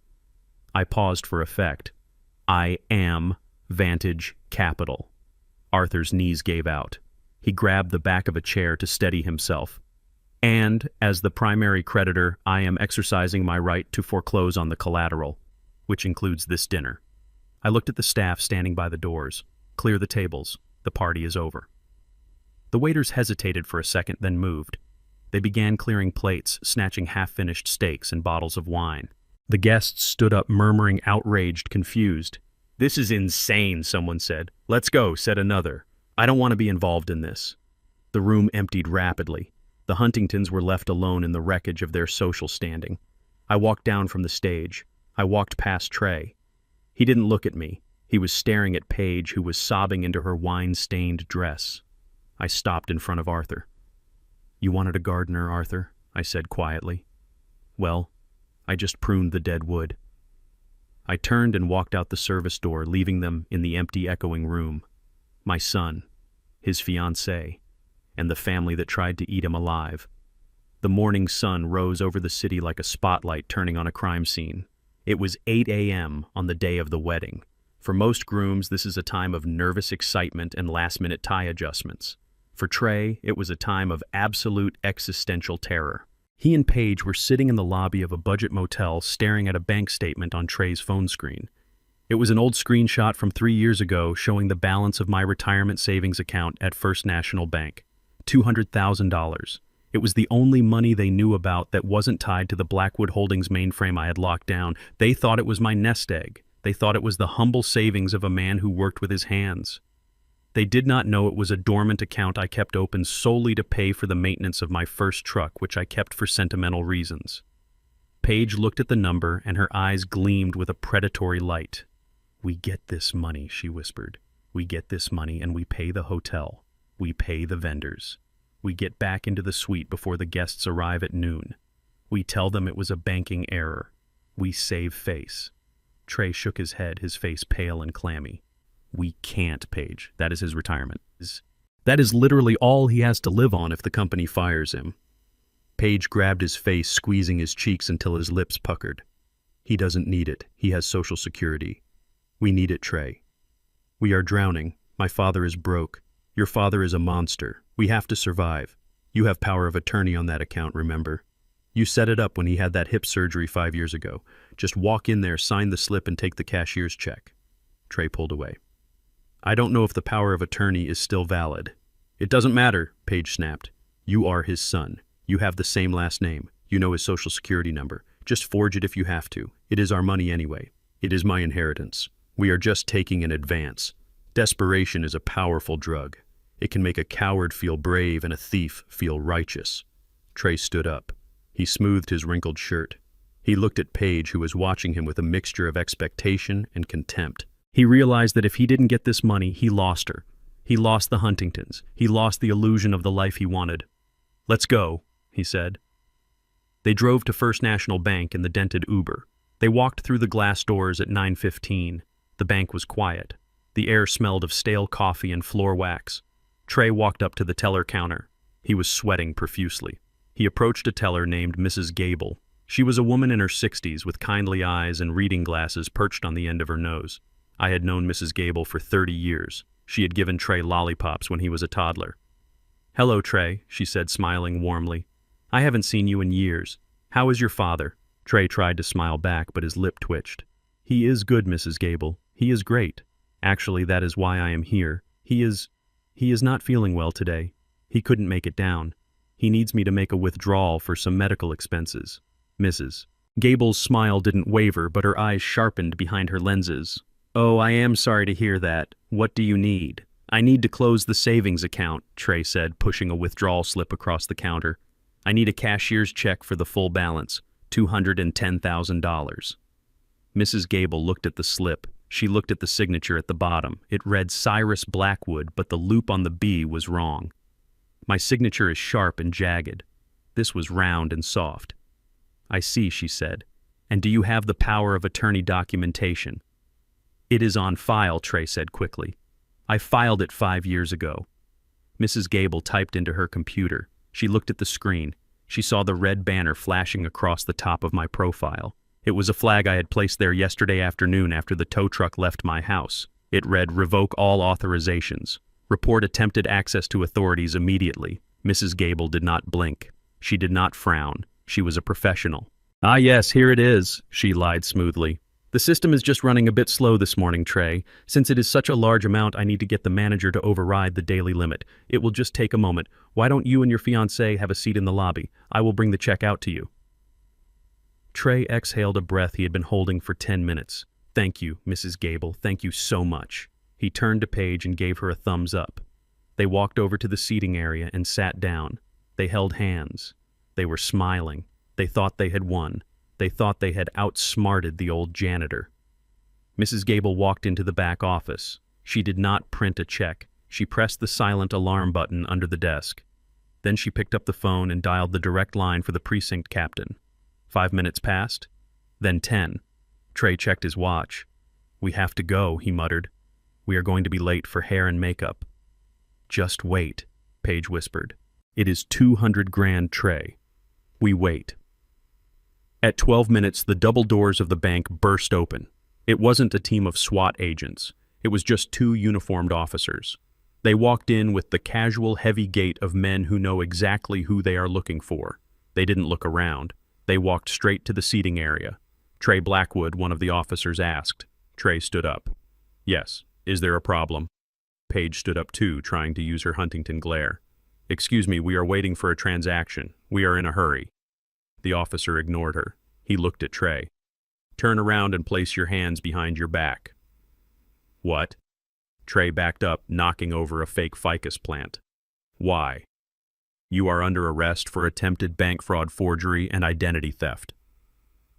I paused for effect. "I am Vantage Capital." Arthur's knees gave out. He grabbed the back of a chair to steady himself. "And, as the primary creditor, I am exercising my right to foreclose on the collateral, which includes this dinner." I looked at the staff standing by the doors. "Clear the tables. The party is over." The waiters hesitated for a second, then moved. They began clearing plates, snatching half-finished steaks and bottles of wine. The guests stood up, murmuring, outraged, confused. "This is insane," someone said. "Let's go," said another. "I don't want to be involved in this." The room emptied rapidly. The Huntingtons were left alone in the wreckage of their social standing. I walked down from the stage. I walked past Trey. He didn't look at me. He was staring at Paige, who was sobbing into her wine-stained dress. I stopped in front of Arthur. "You wanted a gardener, Arthur," I said quietly. "Well, I just pruned the dead wood." I turned and walked out the service door, leaving them in the empty, echoing room. My son, his fiancée, and the family that tried to eat him alive. The morning sun rose over the city like a spotlight turning on a crime scene. It was 8 a.m. on the day of the wedding. For most grooms, this is a time of nervous excitement and last-minute tie adjustments. For Trey, it was a time of absolute existential terror. He and Paige were sitting in the lobby of a budget motel staring at a bank statement on Trey's phone screen. It was an old screenshot from 3 years ago showing the balance of my retirement savings account at First National Bank. $200,000. It was the only money they knew about that wasn't tied to the Blackwood Holdings mainframe I had locked down. They thought it was my nest egg. They thought it was the humble savings of a man who worked with his hands. They did not know it was a dormant account I kept open solely to pay for the maintenance of my first truck, which I kept for sentimental reasons. Paige looked at the number, and her eyes gleamed with a predatory light. We get this money, she whispered. We get this money and we pay the hotel. We pay the vendors. We get back into the suite before the guests arrive at noon. We tell them it was a banking error. We save face. Trey shook his head, his face pale and clammy. We can't, Paige. That is his retirement. That is literally all he has to live on if the company fires him. Paige grabbed his face, squeezing his cheeks until his lips puckered. He doesn't need it. He has Social Security. We need it, Trey. We are drowning. My father is broke. Your father is a monster. We have to survive. You have power of attorney on that account, remember? You set it up when he had that hip surgery 5 years ago. Just walk in there, sign the slip, and take the cashier's check. Trey pulled away. I don't know if the power of attorney is still valid. It doesn't matter, Paige snapped. You are his son. You have the same last name. You know his Social Security number. Just forge it if you have to. It is our money anyway. It is my inheritance. We are just taking an advance. Desperation is a powerful drug. It can make a coward feel brave and a thief feel righteous. Trey stood up. He smoothed his wrinkled shirt. He looked at Paige, who was watching him with a mixture of expectation and contempt. He realized that if he didn't get this money, he lost her. He lost the Huntingtons. He lost the illusion of the life he wanted. Let's go, he said. They drove to First National Bank in the dented Uber. They walked through the glass doors at 9:15. The bank was quiet. The air smelled of stale coffee and floor wax. Trey walked up to the teller counter. He was sweating profusely. He approached a teller named Mrs. Gable. She was a woman in her 60s with kindly eyes and reading glasses perched on the end of her nose. I had known Mrs. Gable for 30 years. She had given Trey lollipops when he was a toddler. Hello, Trey, she said, smiling warmly. I haven't seen you in years. How is your father? Trey tried to smile back, but his lip twitched. He is good, Mrs. Gable. He is great. Actually, that is why I am here. He is not feeling well today. He couldn't make it down. He needs me to make a withdrawal for some medical expenses. Mrs. Gable's smile didn't waver, but her eyes sharpened behind her lenses. Oh, I am sorry to hear that. What do you need? I need to close the savings account, Trey said, pushing a withdrawal slip across the counter. I need a cashier's check for the full balance, $210,000. Mrs. Gable looked at the slip. She looked at the signature at the bottom. It read Cyrus Blackwood, but the loop on the B was wrong. My signature is sharp and jagged. This was round and soft. I see, she said. And do you have the power of attorney documentation? It is on file, Trey said quickly. I filed it 5 years ago. Mrs. Gable typed into her computer. She looked at the screen. She saw the red banner flashing across the top of my profile. It was a flag I had placed there yesterday afternoon after the tow truck left my house. It read, Revoke all authorizations. Report attempted access to authorities immediately. Mrs. Gable did not blink. She did not frown. She was a professional. Ah yes, here it is, she lied smoothly. The system is just running a bit slow this morning, Trey. Since it is such a large amount, I need to get the manager to override the daily limit. It will just take a moment. Why don't you and your fiancée have a seat in the lobby? I will bring the check out to you. Trey exhaled a breath he had been holding for 10 minutes. Thank you, Mrs. Gable. Thank you so much. He turned to Paige and gave her a thumbs up. They walked over to the seating area and sat down. They held hands. They were smiling. They thought they had won. They thought they had outsmarted the old janitor. Mrs. Gable walked into the back office. She did not print a check. She pressed the silent alarm button under the desk. Then she picked up the phone and dialed the direct line for the precinct captain. 5 minutes passed, then 10. Trey checked his watch. We have to go, he muttered. We are going to be late for hair and makeup. Just wait, Paige whispered. It is 200 grand, Trey. We wait. At 12 minutes, the double doors of the bank burst open. It wasn't a team of SWAT agents. It was just 2 uniformed officers. They walked in with the casual, heavy gait of men who know exactly who they are looking for. They didn't look around. They walked straight to the seating area. Trey Blackwood, one of the officers, asked. Trey stood up. Yes. Is there a problem? Paige stood up too, trying to use her Huntington glare. Excuse me, we are waiting for a transaction. We are in a hurry. The officer ignored her. He looked at Trey. Turn around and place your hands behind your back. What? Trey backed up, knocking over a fake ficus plant. Why? You are under arrest for attempted bank fraud, forgery, and identity theft.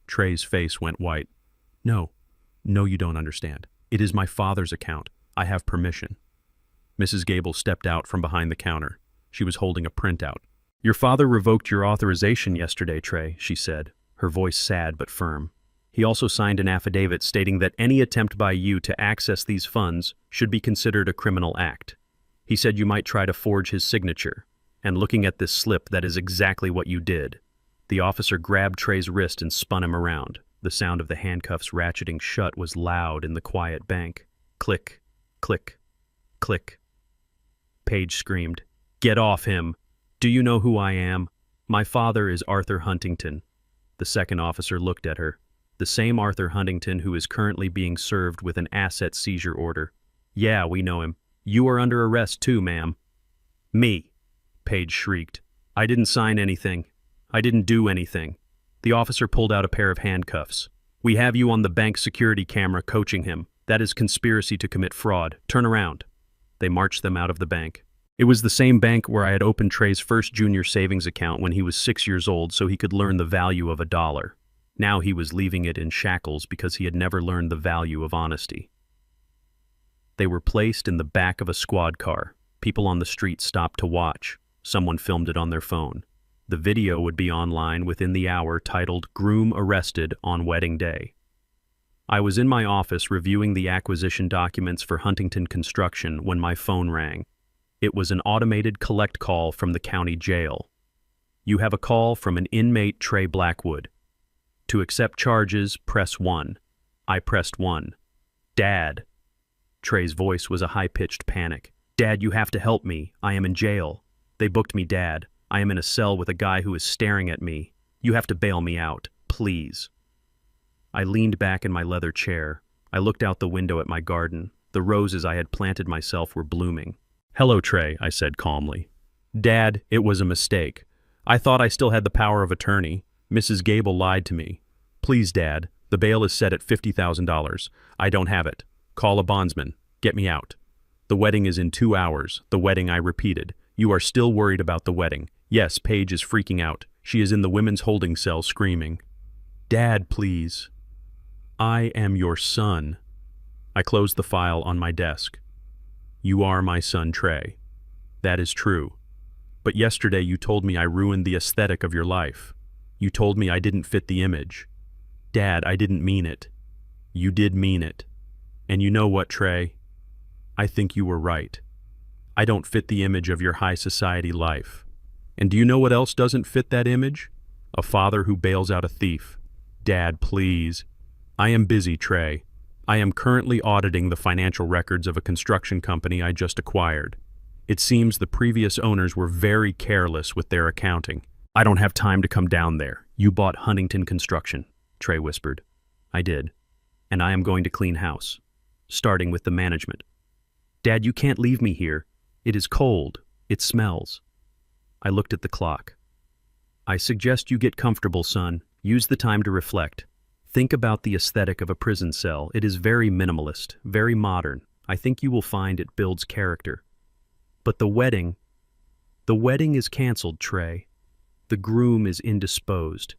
Trey's face went white. No, you don't understand. It is my father's account. I have permission. Mrs. Gable stepped out from behind the counter. She was holding a printout. Your father revoked your authorization yesterday, Trey, she said, her voice sad but firm. He also signed an affidavit stating that any attempt by you to access these funds should be considered a criminal act. He said you might try to forge his signature. And looking at this slip, that is exactly what you did. The officer grabbed Trey's wrist and spun him around. The sound of the handcuffs ratcheting shut was loud in the quiet bank. Click, click, click. Paige screamed, "Get off him! Do you know who I am? My father is Arthur Huntington." The second officer looked at her. The same Arthur Huntington who is currently being served with an asset seizure order. "Yeah, we know him. You are under arrest too, ma'am." "Me," Paige shrieked. "I didn't sign anything. I didn't do anything." The officer pulled out a pair of handcuffs. "We have you on the bank security camera coaching him. That is conspiracy to commit fraud. Turn around." They marched them out of the bank. It was the same bank where I had opened Trey's first junior savings account when he was 6 years old so he could learn the value of $1. Now he was leaving it in shackles because he had never learned the value of honesty. They were placed in the back of a squad car. People on the street stopped to watch. Someone filmed it on their phone. The video would be online within the hour, titled "Groom Arrested on Wedding Day." I was in my office reviewing the acquisition documents for Huntington Construction when my phone rang. It was an automated collect call from the county jail. "You have a call from an inmate, Trey Blackwood. To accept charges, press 1. I pressed 1. Dad." Trey's voice was a high-pitched panic. "Dad, you have to help me. I am in jail. They booked me, Dad. I am in a cell with a guy who is staring at me. You have to bail me out, please." I leaned back in my leather chair. I looked out the window at my garden. The roses I had planted myself were blooming. "Hello, Trey," I said calmly. "Dad, it was a mistake. I thought I still had the power of attorney. Mrs. Gable lied to me. Please, Dad, the bail is set at $50,000. I don't have it. Call a bondsman. Get me out. The wedding is in 2 hours. The wedding," I repeated. "You are still worried about the wedding." "Yes, Paige is freaking out. She is in the women's holding cell screaming." "Dad, please. I am your son." I closed the file on my desk. "You are my son, Trey. That is true. But yesterday you told me I ruined the aesthetic of your life. You told me I didn't fit the image. Dad, I didn't mean it. You did mean it. And you know what, Trey? I think you were right. I don't fit the image of your high society life. And do you know what else doesn't fit that image? A father who bails out a thief. Dad, please. I am busy, Trey. I am currently auditing the financial records of a construction company I just acquired. It seems the previous owners were very careless with their accounting. I don't have time to come down there. You bought Huntington Construction," Trey whispered. "I did. And I am going to clean house, starting with the management." "Dad, you can't leave me here. It is cold. It smells." I looked at the clock. "I suggest you get comfortable, son. Use the time to reflect. Think about the aesthetic of a prison cell. It is very minimalist, very modern. I think you will find it builds character. But the wedding is canceled, Trey. The groom is indisposed,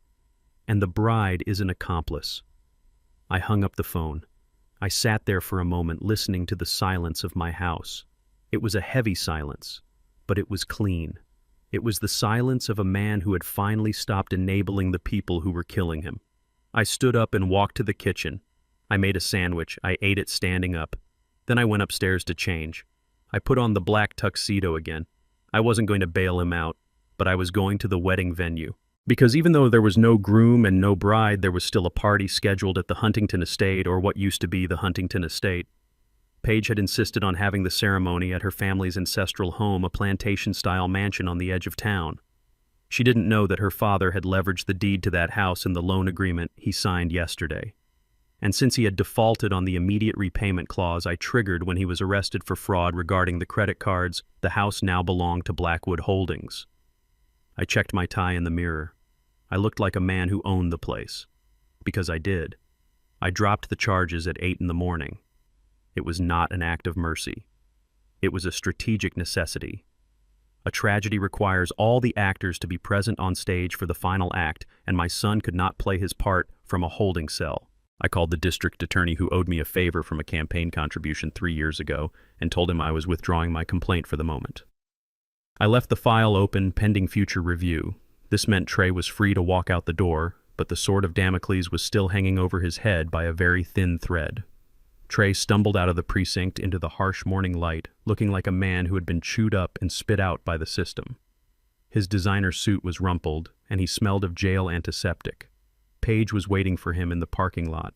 and the bride is an accomplice." I hung up the phone. I sat there for a moment listening to the silence of my house. It was a heavy silence, but it was clean. It was the silence of a man who had finally stopped enabling the people who were killing him. I stood up and walked to the kitchen. I made a sandwich. I ate it standing up. Then I went upstairs to change. I put on the black tuxedo again. I wasn't going to bail him out, but I was going to the wedding venue. Because even though there was no groom and no bride, there was still a party scheduled at the Huntington Estate, or what used to be the Huntington Estate. Paige had insisted on having the ceremony at her family's ancestral home, a plantation-style mansion on the edge of town. She didn't know that her father had leveraged the deed to that house in the loan agreement he signed yesterday. And since he had defaulted on the immediate repayment clause I triggered when he was arrested for fraud regarding the credit cards, the house now belonged to Blackwood Holdings. I checked my tie in the mirror. I looked like a man who owned the place. Because I did. I dropped the charges at 8 in the morning. It was not an act of mercy. It was a strategic necessity. A tragedy requires all the actors to be present on stage for the final act, and my son could not play his part from a holding cell. I called the district attorney who owed me a favor from a campaign contribution 3 years ago and told him I was withdrawing my complaint for the moment. I left the file open pending future review. This meant Trey was free to walk out the door, but the sword of Damocles was still hanging over his head by a very thin thread. Trey stumbled out of the precinct into the harsh morning light, looking like a man who had been chewed up and spit out by the system. His designer suit was rumpled, and he smelled of jail antiseptic. Paige was waiting for him in the parking lot.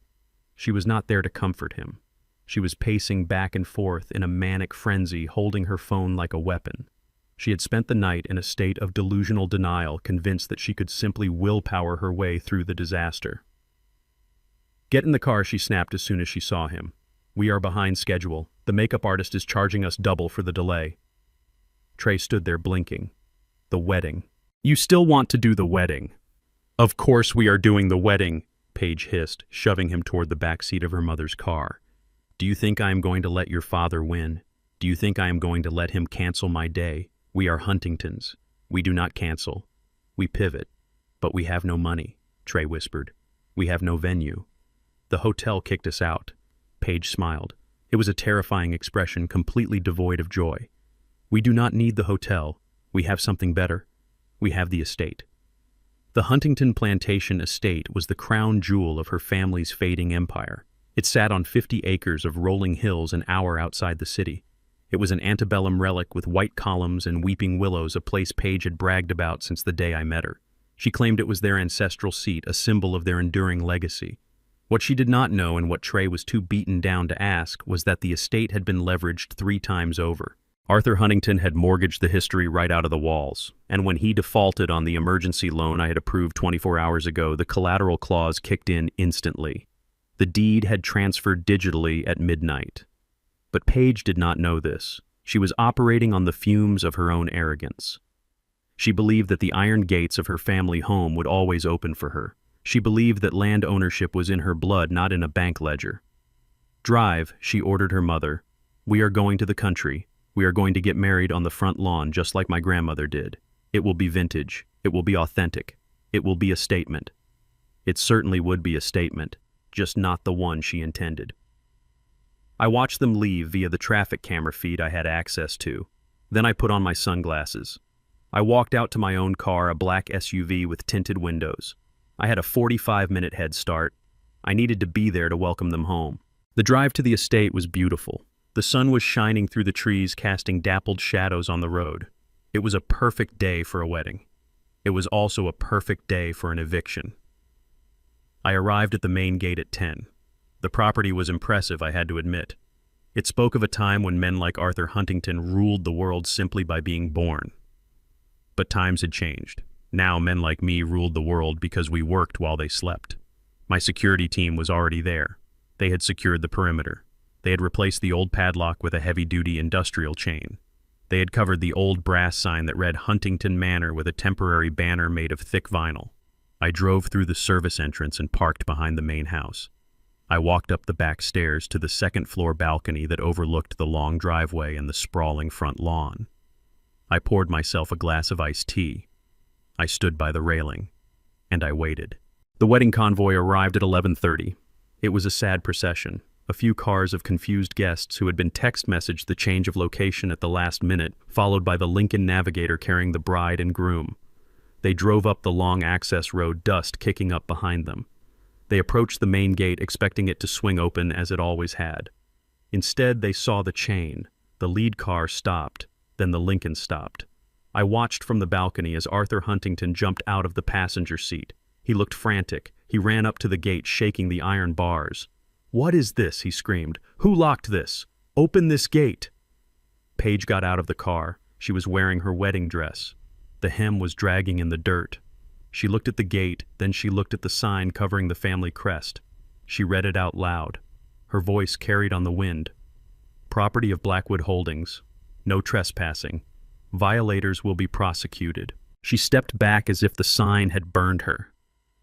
She was not there to comfort him. She was pacing back and forth in a manic frenzy, holding her phone like a weapon. She had spent the night in a state of delusional denial, convinced that she could simply willpower her way through the disaster. "Get in the car," she snapped as soon as she saw him. "We are behind schedule. The makeup artist is charging us double for the delay." Trey stood there blinking. "The wedding. You still want to do the wedding?" "Of course we are doing the wedding," Paige hissed, shoving him toward the back seat of her mother's car. "Do you think I am going to let your father win? Do you think I am going to let him cancel my day? We are Huntingtons. We do not cancel. We pivot. But we have no money," Trey whispered. "We have no venue. The hotel kicked us out." Paige smiled. It was a terrifying expression, completely devoid of joy. "We do not need the hotel. We have something better. We have the estate." The Huntington Plantation estate was the crown jewel of her family's fading empire. It sat on 50 acres of rolling hills an hour outside the city. It was an antebellum relic with white columns and weeping willows, a place Paige had bragged about since the day I met her. She claimed it was their ancestral seat, a symbol of their enduring legacy. What she did not know, and what Trey was too beaten down to ask, was that the estate had been leveraged 3 times over. Arthur Huntington had mortgaged the history right out of the walls, and when he defaulted on the emergency loan I had approved 24 hours ago, the collateral clause kicked in instantly. The deed had transferred digitally at midnight. But Paige did not know this. She was operating on the fumes of her own arrogance. She believed that the iron gates of her family home would always open for her. She believed that land ownership was in her blood, not in a bank ledger. "Drive," she ordered her mother. "We are going to the country. We are going to get married on the front lawn, just like my grandmother did. It will be vintage. It will be authentic. It will be a statement." It certainly would be a statement, just not the one she intended. I watched them leave via the traffic camera feed I had access to. Then I put on my sunglasses. I walked out to my own car, a black SUV with tinted windows. I had a 45-minute head start. I needed to be there to welcome them home. The drive to the estate was beautiful. The sun was shining through the trees, casting dappled shadows on the road. It was a perfect day for a wedding. It was also a perfect day for an eviction. I arrived at the main gate at 10. The property was impressive, I had to admit. It spoke of a time when men like Arthur Huntington ruled the world simply by being born. But times had changed. Now men like me ruled the world because we worked while they slept. My security team was already there. They had secured the perimeter. They had replaced the old padlock with a heavy-duty industrial chain. They had covered the old brass sign that read Huntington Manor with a temporary banner made of thick vinyl. I drove through the service entrance and parked behind the main house. I walked up the back stairs to the second-floor balcony that overlooked the long driveway and the sprawling front lawn. I poured myself a glass of iced tea. I stood by the railing, and I waited. The wedding convoy arrived at 11:30. It was a sad procession. A few cars of confused guests who had been text messaged the change of location at the last minute, followed by the Lincoln Navigator carrying the bride and groom. They drove up the long access road, dust kicking up behind them. They approached the main gate, expecting it to swing open as it always had. Instead, they saw the chain. The lead car stopped, then the Lincoln stopped. I watched from the balcony as Arthur Huntington jumped out of the passenger seat. He looked frantic. He ran up to the gate, shaking the iron bars. "What is this?" he screamed. "Who locked this? Open this gate!" Paige got out of the car. She was wearing her wedding dress. The hem was dragging in the dirt. She looked at the gate, then she looked at the sign covering the family crest. She read it out loud. Her voice carried on the wind. "Property of Blackwood Holdings. No trespassing. Violators will be prosecuted." She stepped back as if the sign had burned her.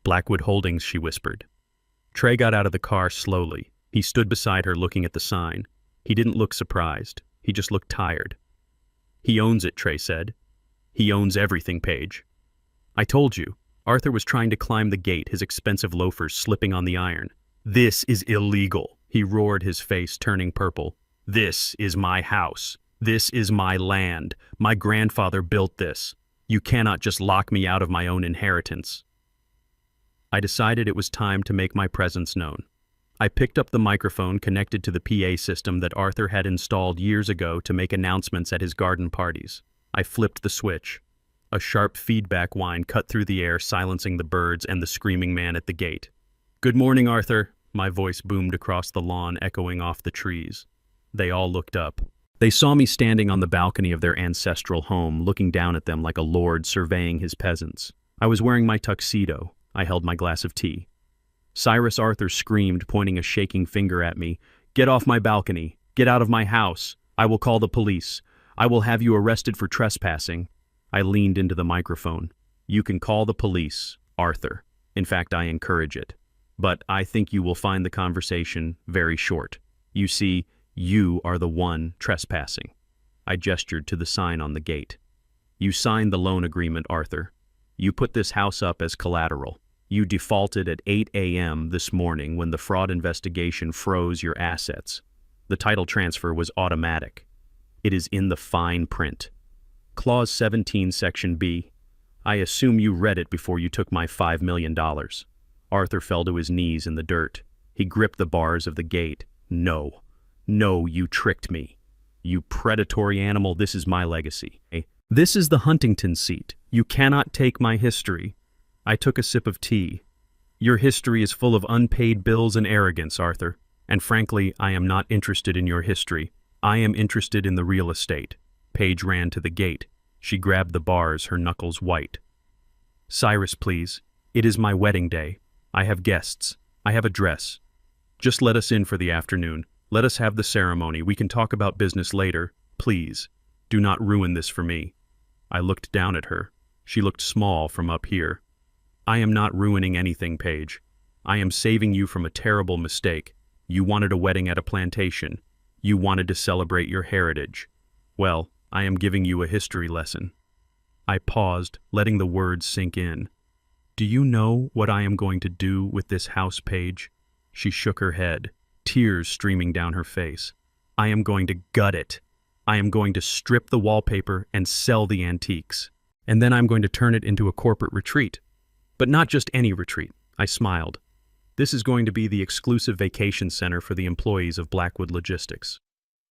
"Blackwood Holdings," she whispered. Trey got out of the car slowly. He stood beside her looking at the sign. He didn't look surprised. He just looked tired. "He owns it," Trey said. "He owns everything, Paige. I told you." Arthur was trying to climb the gate, his expensive loafers slipping on the iron. This is illegal, he roared, his face turning purple. This is my house. This is my land. My grandfather built this. You cannot just lock me out of my own inheritance. I decided it was time to make my presence known. I picked up the microphone connected to the PA system that Arthur had installed years ago to make announcements at his garden parties. I flipped the switch. A sharp feedback whine cut through the air, silencing the birds and the screaming man at the gate. "Good morning, Arthur," my voice boomed across the lawn, echoing off the trees. They all looked up. They saw me standing on the balcony of their ancestral home, looking down at them like a lord surveying his peasants. I was wearing my tuxedo. I held my glass of tea. Cyrus Arthur screamed, pointing a shaking finger at me. "Get off my balcony! Get out of my house! I will call the police! I will have you arrested for trespassing!" I leaned into the microphone. "You can call the police, Arthur. In fact, I encourage it. But I think you will find the conversation very short. You see, you are the one trespassing." I gestured to the sign on the gate. "You signed the loan agreement, Arthur. You put this house up as collateral. You defaulted at 8 a.m. this morning when the fraud investigation froze your assets. The title transfer was automatic. It is in the fine print. Clause 17, Section B. I assume you read it before you took my $5 million. Arthur fell to his knees in the dirt. He gripped the bars of the gate. "No. No, you tricked me. You predatory animal, this is my legacy. This is the Huntington seat. You cannot take my history." I took a sip of tea. "Your history is full of unpaid bills and arrogance, Arthur. And frankly, I am not interested in your history. I am interested in the real estate." Paige ran to the gate. She grabbed the bars, her knuckles white. "Cyrus, please. It is my wedding day. I have guests. I have a dress. Just let us in for the afternoon. Let us have the ceremony. We can talk about business later. Please. Do not ruin this for me." I looked down at her. She looked small from up here. "I am not ruining anything, Paige. I am saving you from a terrible mistake. You wanted a wedding at a plantation. You wanted to celebrate your heritage. Well, I am giving you a history lesson." I paused, letting the words sink in. "Do you know what I am going to do with this house, Paige?" She shook her head, tears streaming down her face. "I am going to gut it. I am going to strip the wallpaper and sell the antiques. And then I'm going to turn it into a corporate retreat. But not just any retreat." I smiled. "This is going to be the exclusive vacation center for the employees of Blackwood Logistics.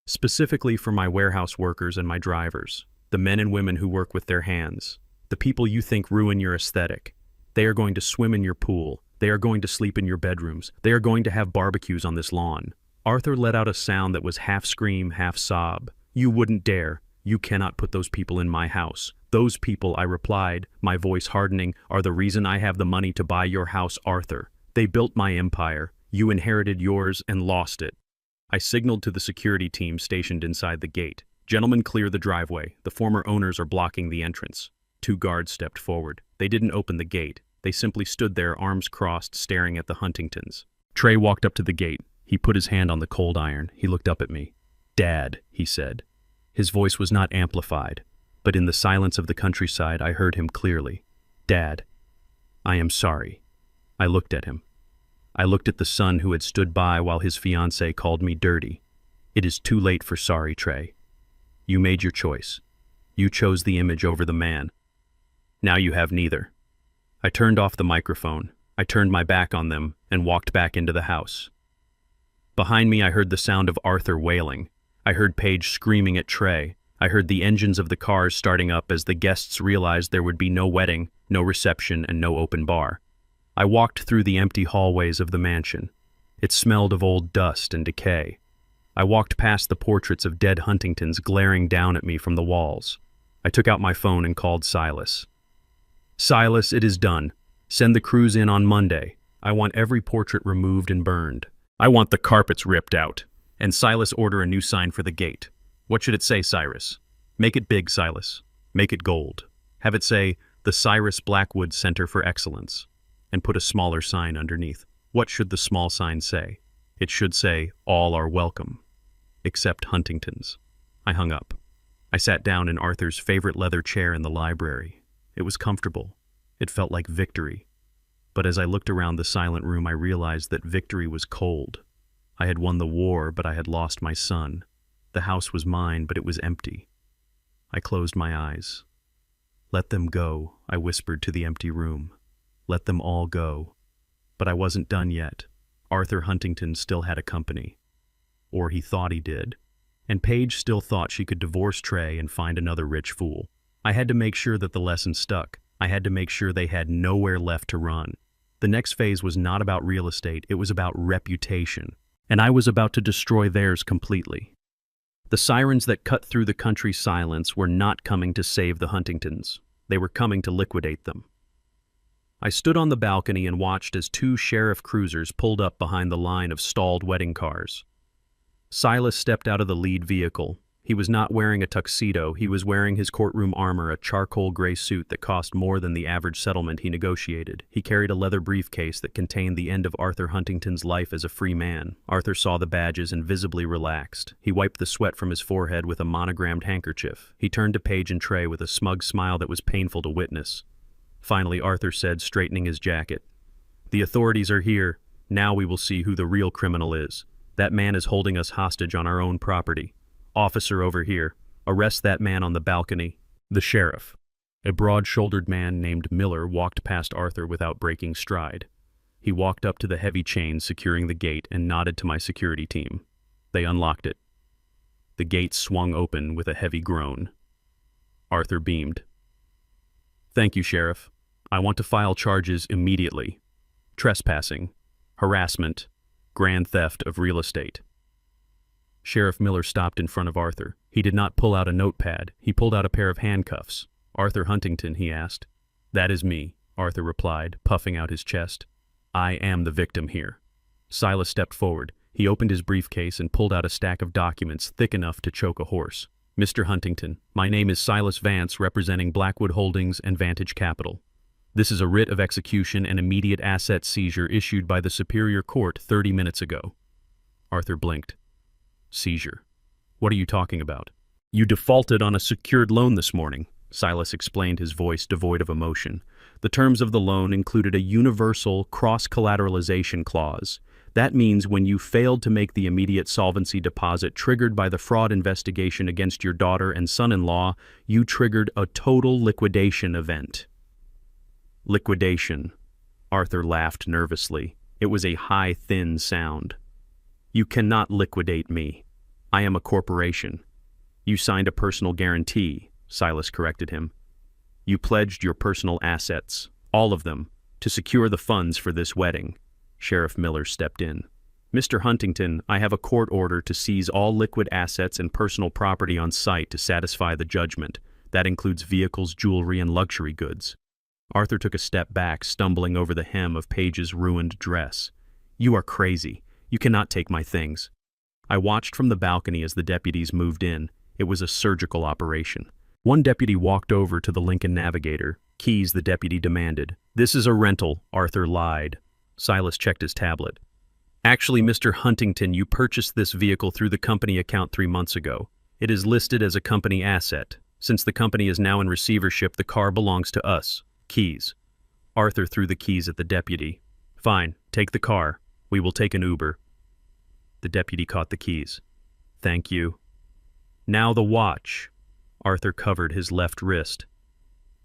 Specifically for my warehouse workers and my drivers, the men and women who work with their hands, the people you think ruin your aesthetic. They are going to swim in your pool. They are going to sleep in your bedrooms. They are going to have barbecues on this lawn." Arthur let out a sound that was half scream, half sob. "You wouldn't dare. You cannot put those people in my house. Those people," I replied, my voice hardening, "are the reason I have the money to buy your house, Arthur. They built my empire. You inherited yours and lost it." I signaled to the security team stationed inside the gate. "Gentlemen, clear the driveway. The former owners are blocking the entrance." 2 guards stepped forward. They didn't open the gate. They simply stood there, arms crossed, staring at the Huntingtons. Trey walked up to the gate. He put his hand on the cold iron. He looked up at me. "Dad," he said. His voice was not amplified, but in the silence of the countryside I heard him clearly. "Dad, I am sorry." I looked at him. I looked at the son who had stood by while his fiancée called me dirty. "It is too late for sorry, Trey. You made your choice. You chose the image over the man. Now you have neither." I turned off the microphone. I turned my back on them and walked back into the house. Behind me I heard the sound of Arthur wailing. I heard Paige screaming at Trey. I heard the engines of the cars starting up as the guests realized there would be no wedding, no reception, and no open bar. I walked through the empty hallways of the mansion. It smelled of old dust and decay. I walked past the portraits of dead Huntingtons glaring down at me from the walls. I took out my phone and called Silas. "Silas, it is done. Send the crews in on Monday. I want every portrait removed and burned. I want the carpets ripped out. And Silas, order a new sign for the gate. What should it say, Cyrus? Make it big, Silas. Make it gold. Have it say, the Cyrus Blackwood Center for Excellence. And put a smaller sign underneath. What should the small sign say? It should say, all are welcome. Except Huntington's." I hung up. I sat down in Arthur's favorite leather chair in the library. It was comfortable. It felt like victory. But as I looked around the silent room, I realized that victory was cold. I had won the war, but I had lost my son. The house was mine, but it was empty. I closed my eyes. "Let them go," I whispered to the empty room. "Let them all go." But I wasn't done yet. Arthur Huntington still had a company. Or he thought he did. And Paige still thought she could divorce Trey and find another rich fool. I had to make sure that the lesson stuck. I had to make sure they had nowhere left to run. The next phase was not about real estate, it was about reputation. And I was about to destroy theirs completely. The sirens that cut through the country's silence were not coming to save the Huntingtons. They were coming to liquidate them. I stood on the balcony and watched as 2 sheriff cruisers pulled up behind the line of stalled wedding cars. Silas stepped out of the lead vehicle. He was not wearing a tuxedo, he was wearing his courtroom armor, a charcoal gray suit that cost more than the average settlement he negotiated. He carried a leather briefcase that contained the end of Arthur Huntington's life as a free man. Arthur saw the badges and visibly relaxed. He wiped the sweat from his forehead with a monogrammed handkerchief. He turned to Paige and Trey with a smug smile that was painful to witness. Finally, Arthur said, straightening his jacket, "The authorities are here. Now we will see who the real criminal is. That man is holding us hostage on our own property. Officer over here, arrest that man on the balcony." The sheriff, a broad-shouldered man named Miller, walked past Arthur without breaking stride. He walked up to the heavy chain securing the gate and nodded to my security team. They unlocked it. The gate swung open with a heavy groan. Arthur beamed. "Thank you, Sheriff. I want to file charges immediately. Trespassing, harassment, grand theft of real estate." Sheriff Miller stopped in front of Arthur. He did not pull out a notepad. He pulled out a pair of handcuffs. "Arthur Huntington," he asked. "That is me," Arthur replied, puffing out his chest. "I am the victim here." Silas stepped forward. He opened his briefcase and pulled out a stack of documents thick enough to choke a horse. "Mr. Huntington, my name is Silas Vance, representing Blackwood Holdings and Vantage Capital. This is a writ of execution and immediate asset seizure issued by the Superior Court 30 minutes ago." Arthur blinked. "Seizure? What are you talking about?" "You defaulted on a secured loan this morning," Silas explained, his voice devoid of emotion. "The terms of the loan included a universal cross-collateralization clause. That means when you failed to make the immediate solvency deposit triggered by the fraud investigation against your daughter and son-in-law, you triggered a total liquidation event." "Liquidation," Arthur laughed nervously. It was a high, thin sound. "You cannot liquidate me. I am a corporation." "You signed a personal guarantee," Silas corrected him. "You pledged your personal assets, all of them, to secure the funds for this wedding." Sheriff Miller stepped in. "Mr. Huntington, I have a court order to seize all liquid assets and personal property on site to satisfy the judgment. That includes vehicles, jewelry, and luxury goods." Arthur took a step back, stumbling over the hem of Paige's ruined dress. "You are crazy. You cannot take my things." I watched from the balcony as the deputies moved in. It was a surgical operation. One deputy walked over to the Lincoln Navigator. "Keys," the deputy demanded. "This is a rental," Arthur lied. Silas checked his tablet. "Actually, Mr. Huntington, you purchased this vehicle through the company account 3 months ago. It is listed as a company asset. Since the company is now in receivership, the car belongs to us. Keys." Arthur threw the keys at the deputy. "Fine, take the car. We will take an Uber." The deputy caught the keys. "Thank you." "Now the watch." Arthur covered his left wrist.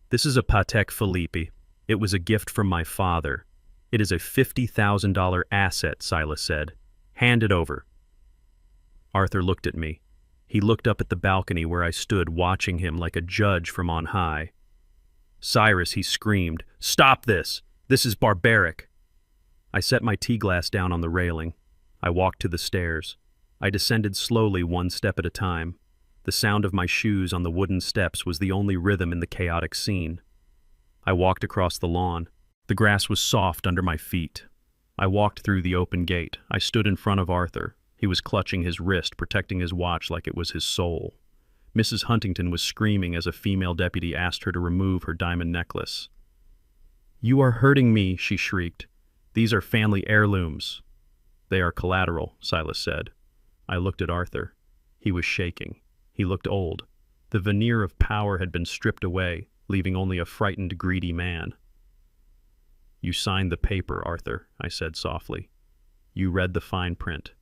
"This is a Patek Philippe. It was a gift from my father. It is a $50,000 asset," Silas said. "Hand it over." Arthur looked at me. He looked up at the balcony where I stood watching him like a judge from on high. "Cyrus," he screamed, "stop this! This is barbaric!" I set my tea glass down on the railing. I walked to the stairs. I descended slowly, 1 step at a time. The sound of my shoes on the wooden steps was the only rhythm in the chaotic scene. I walked across the lawn. The grass was soft under my feet. I walked through the open gate. I stood in front of Arthur. He was clutching his wrist, protecting his watch like it was his soul. Mrs. Huntington was screaming as a female deputy asked her to remove her diamond necklace. "You are hurting me," she shrieked. "These are family heirlooms." "They are collateral," Silas said. I looked at Arthur. He was shaking. He looked old. The veneer of power had been stripped away, leaving only a frightened, greedy man. You signed the paper, Arthur, I said softly. You read the fine print.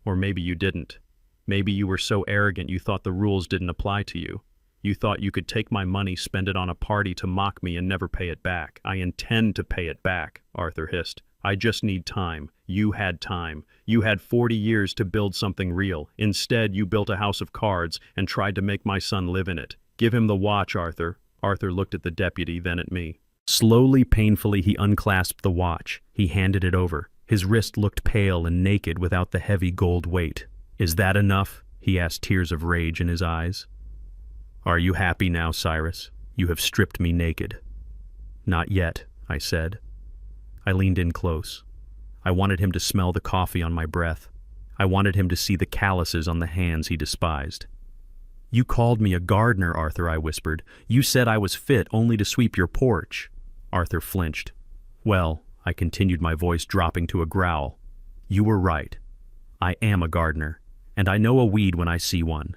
Or maybe you didn't. Maybe you were so arrogant you thought the rules didn't apply to you. You thought you could take my money, spend it on a party to mock me, and never pay it back. I intend to pay it back, Arthur hissed. I just need time. You had time. You had 40 years to build something real. Instead, you built a house of cards and tried to make my son live in it. Give him the watch, Arthur. Arthur looked at the deputy, then at me. Slowly, painfully, he unclasped the watch. He handed it over. His wrist looked pale and naked without the heavy gold weight. Is that enough? He asked, tears of rage in his eyes. Are you happy now, Cyrus? You have stripped me naked. Not yet, I said. I leaned in close. I wanted him to smell the coffee on my breath. I wanted him to see the calluses on the hands he despised. You called me a gardener, Arthur, I whispered. You said I was fit only to sweep your porch. Arthur flinched. Well, I continued, my voice dropping to a growl. You were right. I am a gardener, and I know a weed when I see one.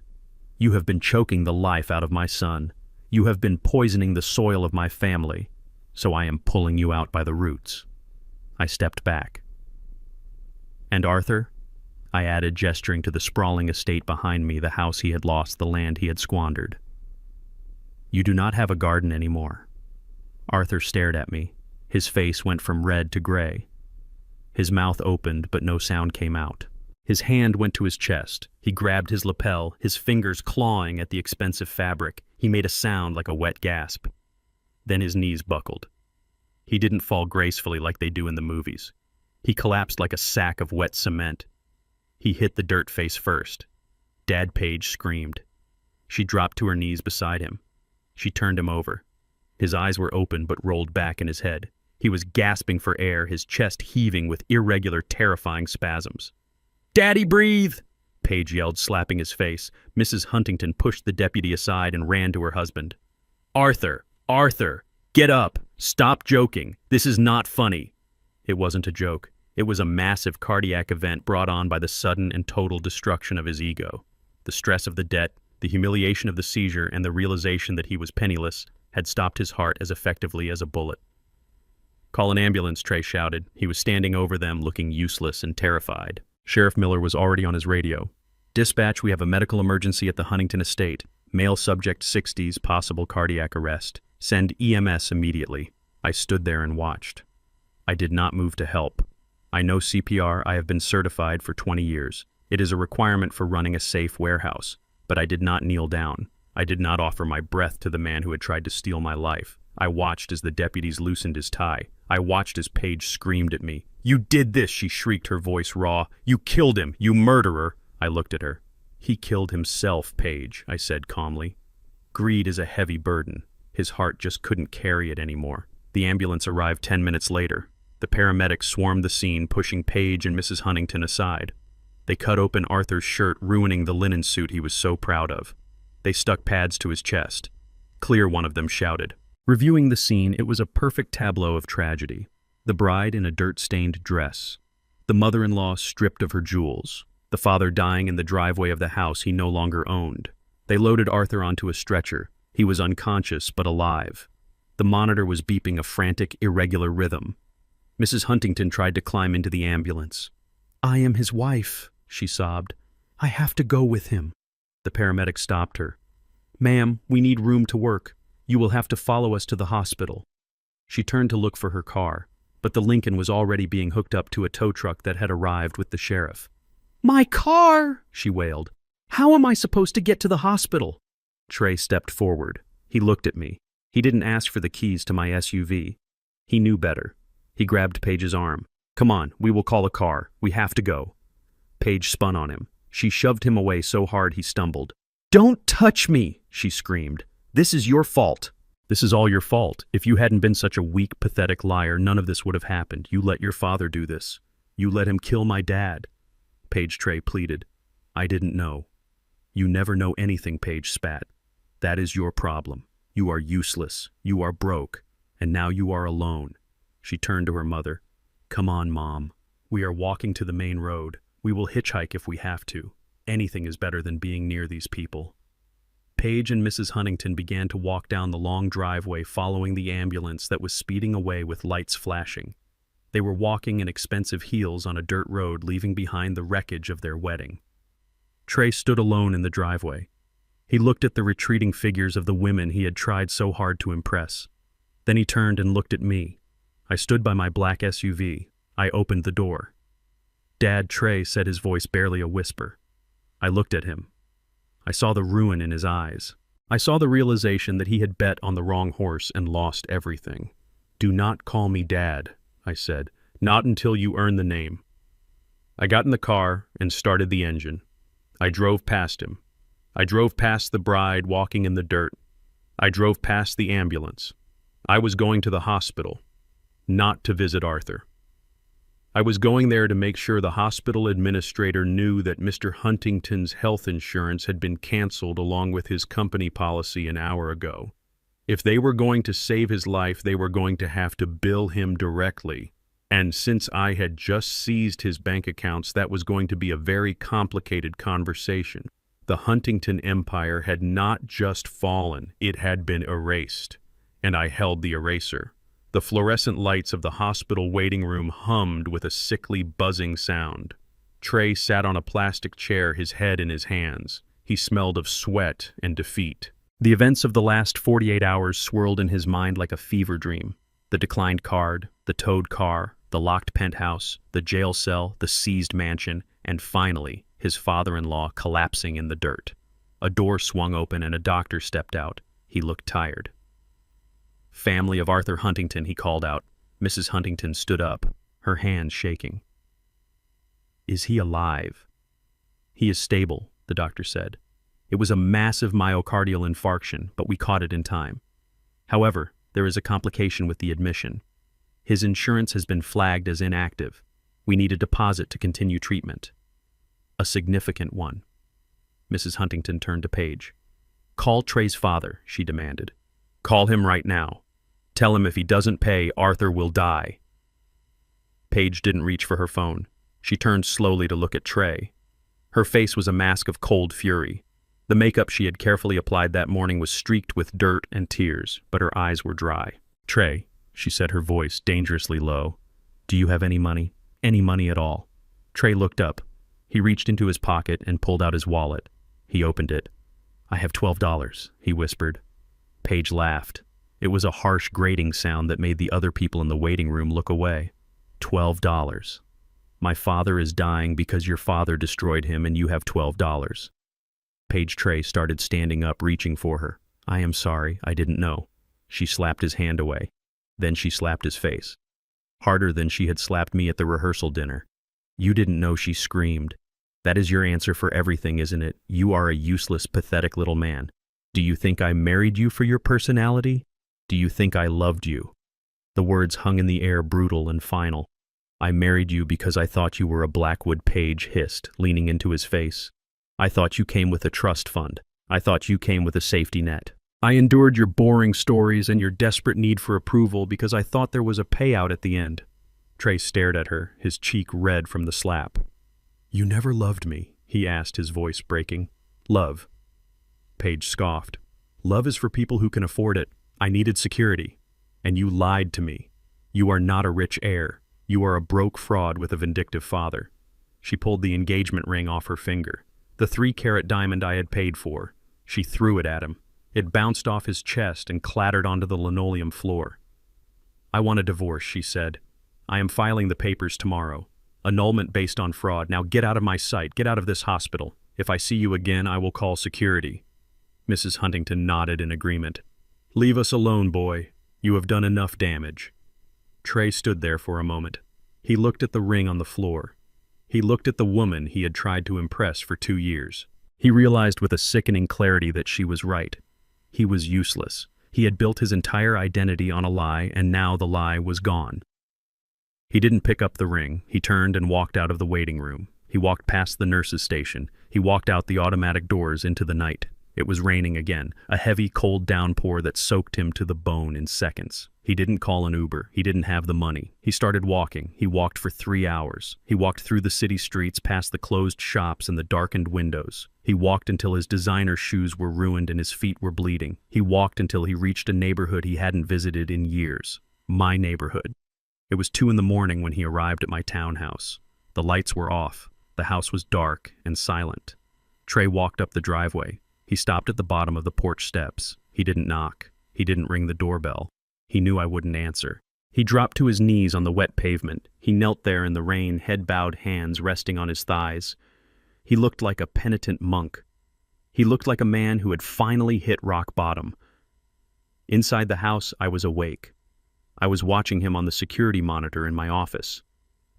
You have been choking the life out of my son. You have been poisoning the soil of my family, so I am pulling you out by the roots. I stepped back. And Arthur? I added, gesturing to the sprawling estate behind me, the house he had lost, the land he had squandered. You do not have a garden anymore. Arthur stared at me. His face went from red to gray. His mouth opened, but no sound came out. His hand went to his chest. He grabbed his lapel, his fingers clawing at the expensive fabric. He made a sound like a wet gasp. Then his knees buckled. He didn't fall gracefully like they do in the movies. He collapsed like a sack of wet cement. He hit the dirt face first. Dad Page screamed. She dropped to her knees beside him. She turned him over. His eyes were open but rolled back in his head. He was gasping for air, his chest heaving with irregular, terrifying spasms. Daddy, breathe! Page yelled, slapping his face. Mrs. Huntington pushed the deputy aside and ran to her husband. Arthur! Arthur! Get up! Stop joking! This is not funny! It wasn't a joke. It was a massive cardiac event brought on by the sudden and total destruction of his ego. The stress of the debt, the humiliation of the seizure, and the realization that he was penniless had stopped his heart as effectively as a bullet. Call an ambulance, Trey shouted. He was standing over them, looking useless and terrified. Sheriff Miller was already on his radio. Dispatch, we have a medical emergency at the Huntington estate. Male subject 60s, possible cardiac arrest. Send EMS immediately. I stood there and watched. I did not move to help. I know CPR. I have been certified for 20 years. It is a requirement for running a safe warehouse. But I did not kneel down. I did not offer my breath to the man who had tried to steal my life. I watched as the deputies loosened his tie. I watched as Paige screamed at me. You did this, she shrieked, her voice raw. You killed him, you murderer. I looked at her. He killed himself, Paige, I said calmly. Greed is a heavy burden. His heart just couldn't carry it anymore. The ambulance arrived 10 minutes later. The paramedics swarmed the scene, pushing Paige and Mrs. Huntington aside. They cut open Arthur's shirt, ruining the linen suit he was so proud of. They stuck pads to his chest. Clear, one of them shouted. Reviewing the scene, it was a perfect tableau of tragedy. The bride in a dirt-stained dress. The mother-in-law stripped of her jewels. The father dying in the driveway of the house he no longer owned. They loaded Arthur onto a stretcher. He was unconscious but alive. The monitor was beeping a frantic, irregular rhythm. Mrs. Huntington tried to climb into the ambulance. I am his wife, she sobbed. I have to go with him. The paramedic stopped her. Ma'am, we need room to work. You will have to follow us to the hospital. She turned to look for her car, but the Lincoln was already being hooked up to a tow truck that had arrived with the sheriff. My car, she wailed. How am I supposed to get to the hospital? Trey stepped forward. He looked at me. He didn't ask for the keys to my SUV. He knew better. He grabbed Paige's arm. Come on, we will call a car. We have to go. Paige spun on him. She shoved him away so hard he stumbled. Don't touch me, she screamed. This is your fault. This is all your fault. If you hadn't been such a weak, pathetic liar, none of this would have happened. You let your father do this. You let him kill my dad. Paige Trey pleaded. I didn't know. You never know anything, Paige spat. That is your problem. You are useless. You are broke. And now you are alone. She turned to her mother. Come on, Mom. We are walking to the main road. We will hitchhike if we have to. Anything is better than being near these people. Paige and Mrs. Huntington began to walk down the long driveway following the ambulance that was speeding away with lights flashing. They were walking in expensive heels on a dirt road, leaving behind the wreckage of their wedding. Trey stood alone in the driveway. He looked at the retreating figures of the women he had tried so hard to impress. Then he turned and looked at me. I stood by my black SUV. I opened the door. "Dad," Trey said, his voice barely a whisper. I looked at him. I saw the ruin in his eyes. I saw the realization that he had bet on the wrong horse and lost everything. "Do not call me Dad," I said. "Not until you earn the name." I got in the car and started the engine. I drove past him. I drove past the bride walking in the dirt. I drove past the ambulance. I was going to the hospital, not to visit Arthur. I was going there to make sure the hospital administrator knew that Mr. Huntington's health insurance had been canceled along with his company policy an hour ago. If they were going to save his life, they were going to have to bill him directly. And since I had just seized his bank accounts, that was going to be a very complicated conversation. The Huntington empire had not just fallen, it had been erased. And I held the eraser. The fluorescent lights of the hospital waiting room hummed with a sickly buzzing sound. Trey sat on a plastic chair, his head in his hands. He smelled of sweat and defeat. The events of the last 48 hours swirled in his mind like a fever dream. The declined card, the towed car, the locked penthouse, the jail cell, the seized mansion, and finally, his father-in-law collapsing in the dirt. A door swung open and a doctor stepped out. He looked tired. "Family of Arthur Huntington," he called out. Mrs. Huntington stood up, her hands shaking. "Is he alive?" "He is stable," the doctor said. "It was a massive myocardial infarction, but we caught it in time. However, there is a complication with the admission. His insurance has been flagged as inactive. We need a deposit to continue treatment. A significant one." Mrs. Huntington turned to Paige. "Call Trey's father," she demanded. "Call him right now. Tell him if he doesn't pay, Arthur will die." Paige didn't reach for her phone. She turned slowly to look at Trey. Her face was a mask of cold fury. The makeup she had carefully applied that morning was streaked with dirt and tears, but her eyes were dry. "Trey," she said, her voice dangerously low, "do you have any money? Any money at all?" Trey looked up. He reached into his pocket and pulled out his wallet. He opened it. "I have $12, he whispered. Paige laughed. It was a harsh, grating sound that made the other people in the waiting room look away. $12. My father is dying because your father destroyed him and you have $12. Paige Trey started standing up, reaching for her. "I am sorry, I didn't know." She slapped his hand away. Then she slapped his face. Harder than she had slapped me at the rehearsal dinner. "You didn't know," she screamed. "That is your answer for everything, isn't it? You are a useless, pathetic little man. Do you think I married you for your personality? Do you think I loved you?" The words hung in the air, brutal and final. "I married you because I thought you were a Blackwood," Paige hissed, leaning into his face. "I thought you came with a trust fund. I thought you came with a safety net. I endured your boring stories and your desperate need for approval because I thought there was a payout at the end." Trey stared at her, his cheek red from the slap. "You never loved me?" he asked, his voice breaking. "Love?" Paige scoffed. "Love is for people who can afford it. I needed security. And you lied to me. You are not a rich heir. You are a broke fraud with a vindictive father." She pulled the engagement ring off her finger. The 3-carat diamond I had paid for. She threw it at him. It bounced off his chest and clattered onto the linoleum floor. "I want a divorce," she said. "I am filing the papers tomorrow. Annulment based on fraud. Now get out of my sight. Get out of this hospital. If I see you again, I will call security." Mrs. Huntington nodded in agreement. "Leave us alone, boy. You have done enough damage." Trey stood there for a moment. He looked at the ring on the floor. He looked at the woman he had tried to impress for 2 years. He realized with a sickening clarity that she was right. He was useless. He had built his entire identity on a lie, and now the lie was gone. He didn't pick up the ring. He turned and walked out of the waiting room. He walked past the nurse's station. He walked out the automatic doors into the night. It was raining again, a heavy, cold downpour that soaked him to the bone in seconds. He didn't call an Uber. He didn't have the money. He started walking. He walked for 3 hours. He walked through the city streets, past the closed shops and the darkened windows. He walked until his designer shoes were ruined and his feet were bleeding. He walked until he reached a neighborhood he hadn't visited in years. My neighborhood. It was 2 a.m. when he arrived at my townhouse. The lights were off. The house was dark and silent. Trey walked up the driveway. He stopped at the bottom of the porch steps. He didn't knock. He didn't ring the doorbell. He knew I wouldn't answer. He dropped to his knees on the wet pavement. He knelt there in the rain, head-bowed, hands resting on his thighs. He looked like a penitent monk. He looked like a man who had finally hit rock bottom. Inside the house, I was awake. I was watching him on the security monitor in my office.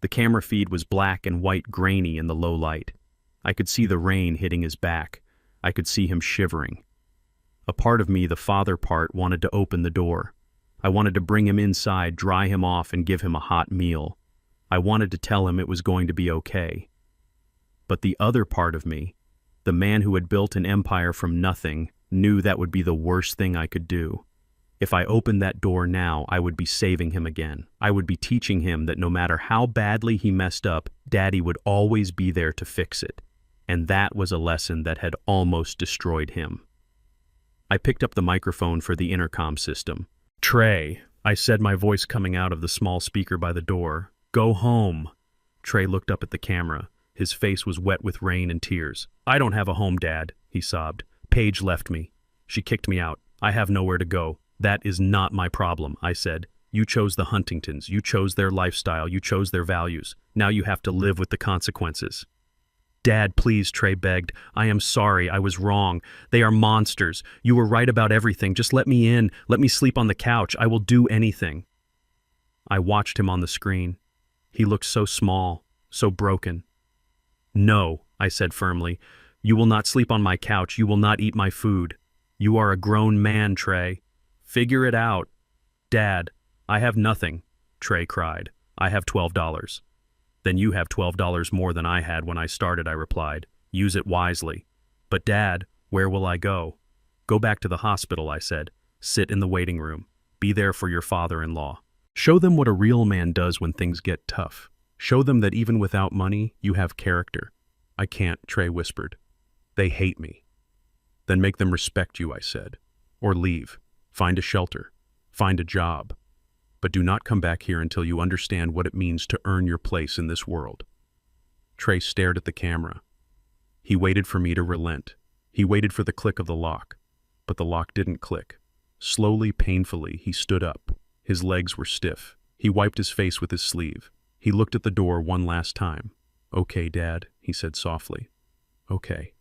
The camera feed was black and white, grainy in the low light. I could see the rain hitting his back. I could see him shivering. A part of me, the father part, wanted to open the door. I wanted to bring him inside, dry him off, and give him a hot meal. I wanted to tell him it was going to be okay. But the other part of me, the man who had built an empire from nothing, knew that would be the worst thing I could do. If I opened that door now, I would be saving him again. I would be teaching him that no matter how badly he messed up, Daddy would always be there to fix it. And that was a lesson that had almost destroyed him. I picked up the microphone for the intercom system. "Trey," I said, my voice coming out of the small speaker by the door. "Go home." Trey looked up at the camera. His face was wet with rain and tears. "I don't have a home, Dad," he sobbed. "Paige left me. She kicked me out. I have nowhere to go." "That is not my problem," I said. "You chose the Huntingtons. You chose their lifestyle. You chose their values. Now you have to live with the consequences." "Dad, please," Trey begged. "I am sorry. I was wrong. They are monsters. You were right about everything. Just let me in. Let me sleep on the couch. I will do anything." I watched him on the screen. He looked so small, so broken. "No," I said firmly. "You will not sleep on my couch. You will not eat my food. You are a grown man, Trey. Figure it out." "Dad, I have nothing," Trey cried. "I have $12. "Then you have $12 more than I had when I started," I replied. "Use it wisely." "But Dad, where will I go?" "Go back to the hospital," I said. "Sit in the waiting room. Be there for your father-in-law. Show them what a real man does when things get tough. Show them that even without money, you have character." "I can't," Trey whispered. "They hate me." "Then make them respect you," I said. "Or leave. Find a shelter. Find a job. But do not come back here until you understand what it means to earn your place in this world." Trey stared at the camera. He waited for me to relent. He waited for the click of the lock. But the lock didn't click. Slowly, painfully, he stood up. His legs were stiff. He wiped his face with his sleeve. He looked at the door one last time. "Okay, Dad," he said softly. "Okay."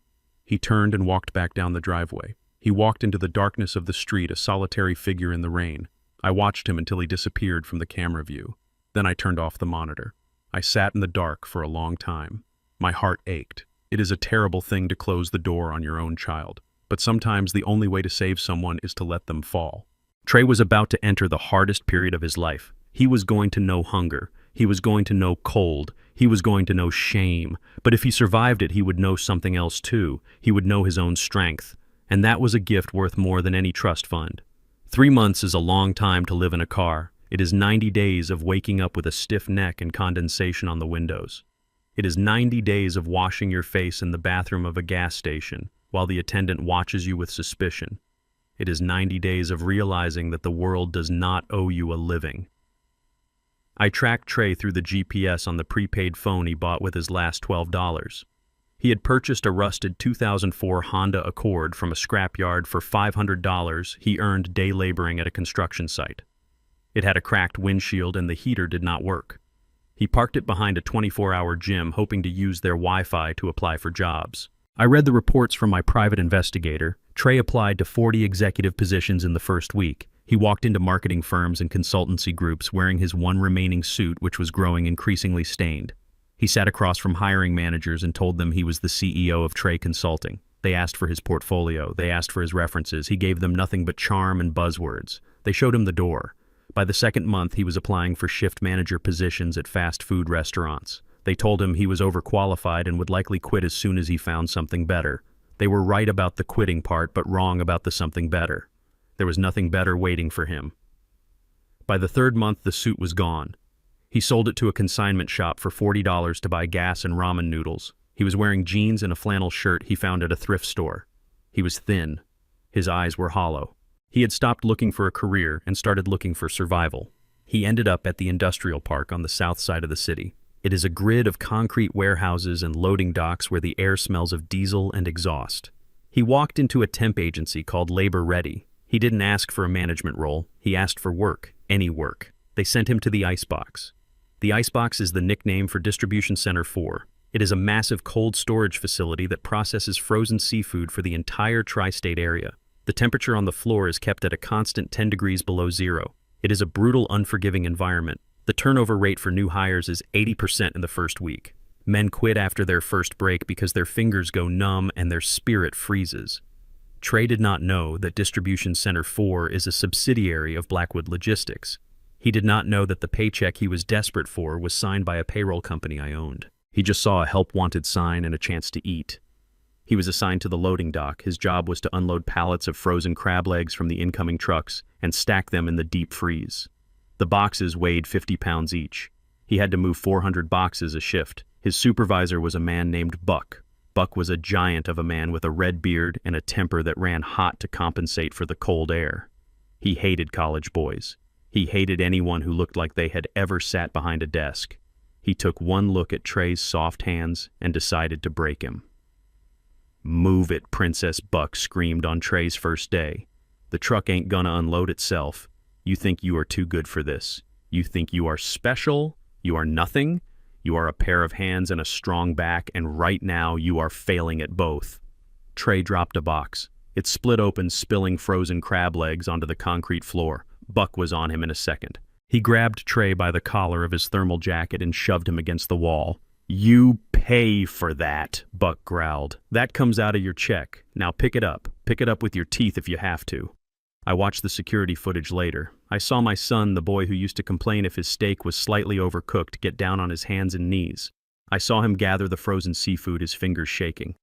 He turned and walked back down the driveway. He walked into the darkness of the street, a solitary figure in the rain. I watched him until he disappeared from the camera view. Then I turned off the monitor. I sat in the dark for a long time. My heart ached. It is a terrible thing to close the door on your own child, but sometimes the only way to save someone is to let them fall. Trey was about to enter the hardest period of his life. He was going to know hunger. He was going to know cold. He was going to know shame. But if he survived it, he would know something else too. He would know his own strength. And that was a gift worth more than any trust fund. 3 months is a long time to live in a car. It is 90 days of waking up with a stiff neck and condensation on the windows. It is 90 days of washing your face in the bathroom of a gas station while the attendant watches you with suspicion. It is 90 days of realizing that the world does not owe you a living. I tracked Trey through the GPS on the prepaid phone he bought with his last $12. He had purchased a rusted 2004 Honda Accord from a scrapyard for $500 he earned day laboring at a construction site. It had a cracked windshield and the heater did not work. He parked it behind a 24-hour gym, hoping to use their Wi-Fi to apply for jobs. I read the reports from my private investigator. Trey applied to 40 executive positions in the first week. He walked into marketing firms and consultancy groups wearing his one remaining suit, which was growing increasingly stained. He sat across from hiring managers and told them he was the CEO of Trey Consulting. They asked for his portfolio. They asked for his references. He gave them nothing but charm and buzzwords. They showed him the door. By the second month, he was applying for shift manager positions at fast food restaurants. They told him he was overqualified and would likely quit as soon as he found something better. They were right about the quitting part, but wrong about the something better. There was nothing better waiting for him. By the third month, the suit was gone. He sold it to a consignment shop for $40 to buy gas and ramen noodles. He was wearing jeans and a flannel shirt he found at a thrift store. He was thin. His eyes were hollow. He had stopped looking for a career and started looking for survival. He ended up at the industrial park on the south side of the city. It is a grid of concrete warehouses and loading docks where the air smells of diesel and exhaust. He walked into a temp agency called Labor Ready. He didn't ask for a management role. He asked for work, any work. They sent him to the Icebox. The Icebox is the nickname for Distribution Center 4. It is a massive cold storage facility that processes frozen seafood for the entire tri-state area. The temperature on the floor is kept at a constant 10 degrees below zero. It is a brutal, unforgiving environment. The turnover rate for new hires is 80% in the first week. Men quit after their first break because their fingers go numb and their spirit freezes. Trey did not know that Distribution Center 4 is a subsidiary of Blackwood Logistics. He did not know that the paycheck he was desperate for was signed by a payroll company I owned. He just saw a help wanted sign and a chance to eat. He was assigned to the loading dock. His job was to unload pallets of frozen crab legs from the incoming trucks and stack them in the deep freeze. The boxes weighed 50 pounds each. He had to move 400 boxes a shift. His supervisor was a man named Buck. Buck was a giant of a man with a red beard and a temper that ran hot to compensate for the cold air. He hated college boys. He hated anyone who looked like they had ever sat behind a desk. He took one look at Trey's soft hands and decided to break him. "Move it, Princess," Buck screamed on Trey's first day. "The truck ain't gonna unload itself. You think you are too good for this. You think you are special. You are nothing. You are a pair of hands and a strong back, and right now you are failing at both." Trey dropped a box. It split open, spilling frozen crab legs onto the concrete floor. Buck was on him in a second. He grabbed Trey by the collar of his thermal jacket and shoved him against the wall. "You pay for that," Buck growled. "That comes out of your check. Now pick it up. Pick it up with your teeth if you have to." I watched the security footage later. I saw my son, the boy who used to complain if his steak was slightly overcooked, get down on his hands and knees. I saw him gather the frozen seafood, his fingers shaking.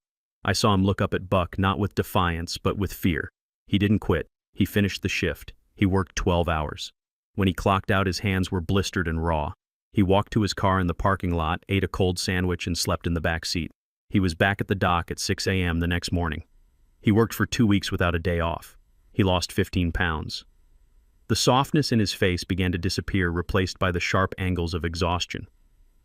I saw him look up at Buck, not with defiance, but with fear. He didn't quit. He finished the shift. He worked 12 hours. When he clocked out, his hands were blistered and raw. He walked to his car in the parking lot, ate a cold sandwich, and slept in the back seat. He was back at the dock at 6 a.m. the next morning. He worked for 2 weeks without a day off. He lost 15 pounds. The softness in his face began to disappear, replaced by the sharp angles of exhaustion.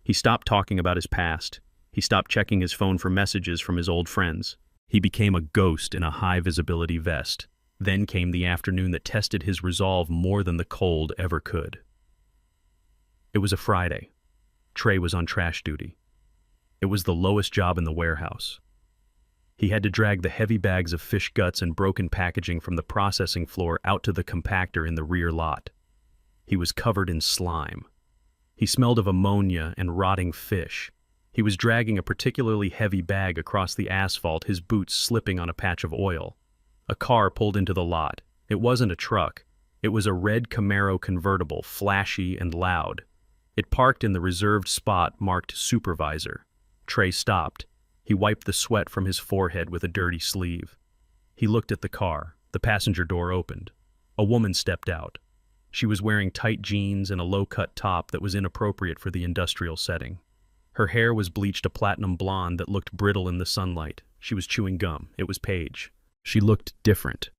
He stopped talking about his past. He stopped checking his phone for messages from his old friends. He became a ghost in a high-visibility vest. Then came the afternoon that tested his resolve more than the cold ever could. It was a Friday. Trey was on trash duty. It was the lowest job in the warehouse. He had to drag the heavy bags of fish guts and broken packaging from the processing floor out to the compactor in the rear lot. He was covered in slime. He smelled of ammonia and rotting fish. He was dragging a particularly heavy bag across the asphalt, his boots slipping on a patch of oil. A car pulled into the lot. It wasn't a truck. It was a red Camaro convertible, flashy and loud. It parked in the reserved spot marked Supervisor. Trey stopped. He wiped the sweat from his forehead with a dirty sleeve. He looked at the car. The passenger door opened. A woman stepped out. She was wearing tight jeans and a low-cut top that was inappropriate for the industrial setting. Her hair was bleached a platinum blonde that looked brittle in the sunlight. She was chewing gum. It was Paige. She looked different.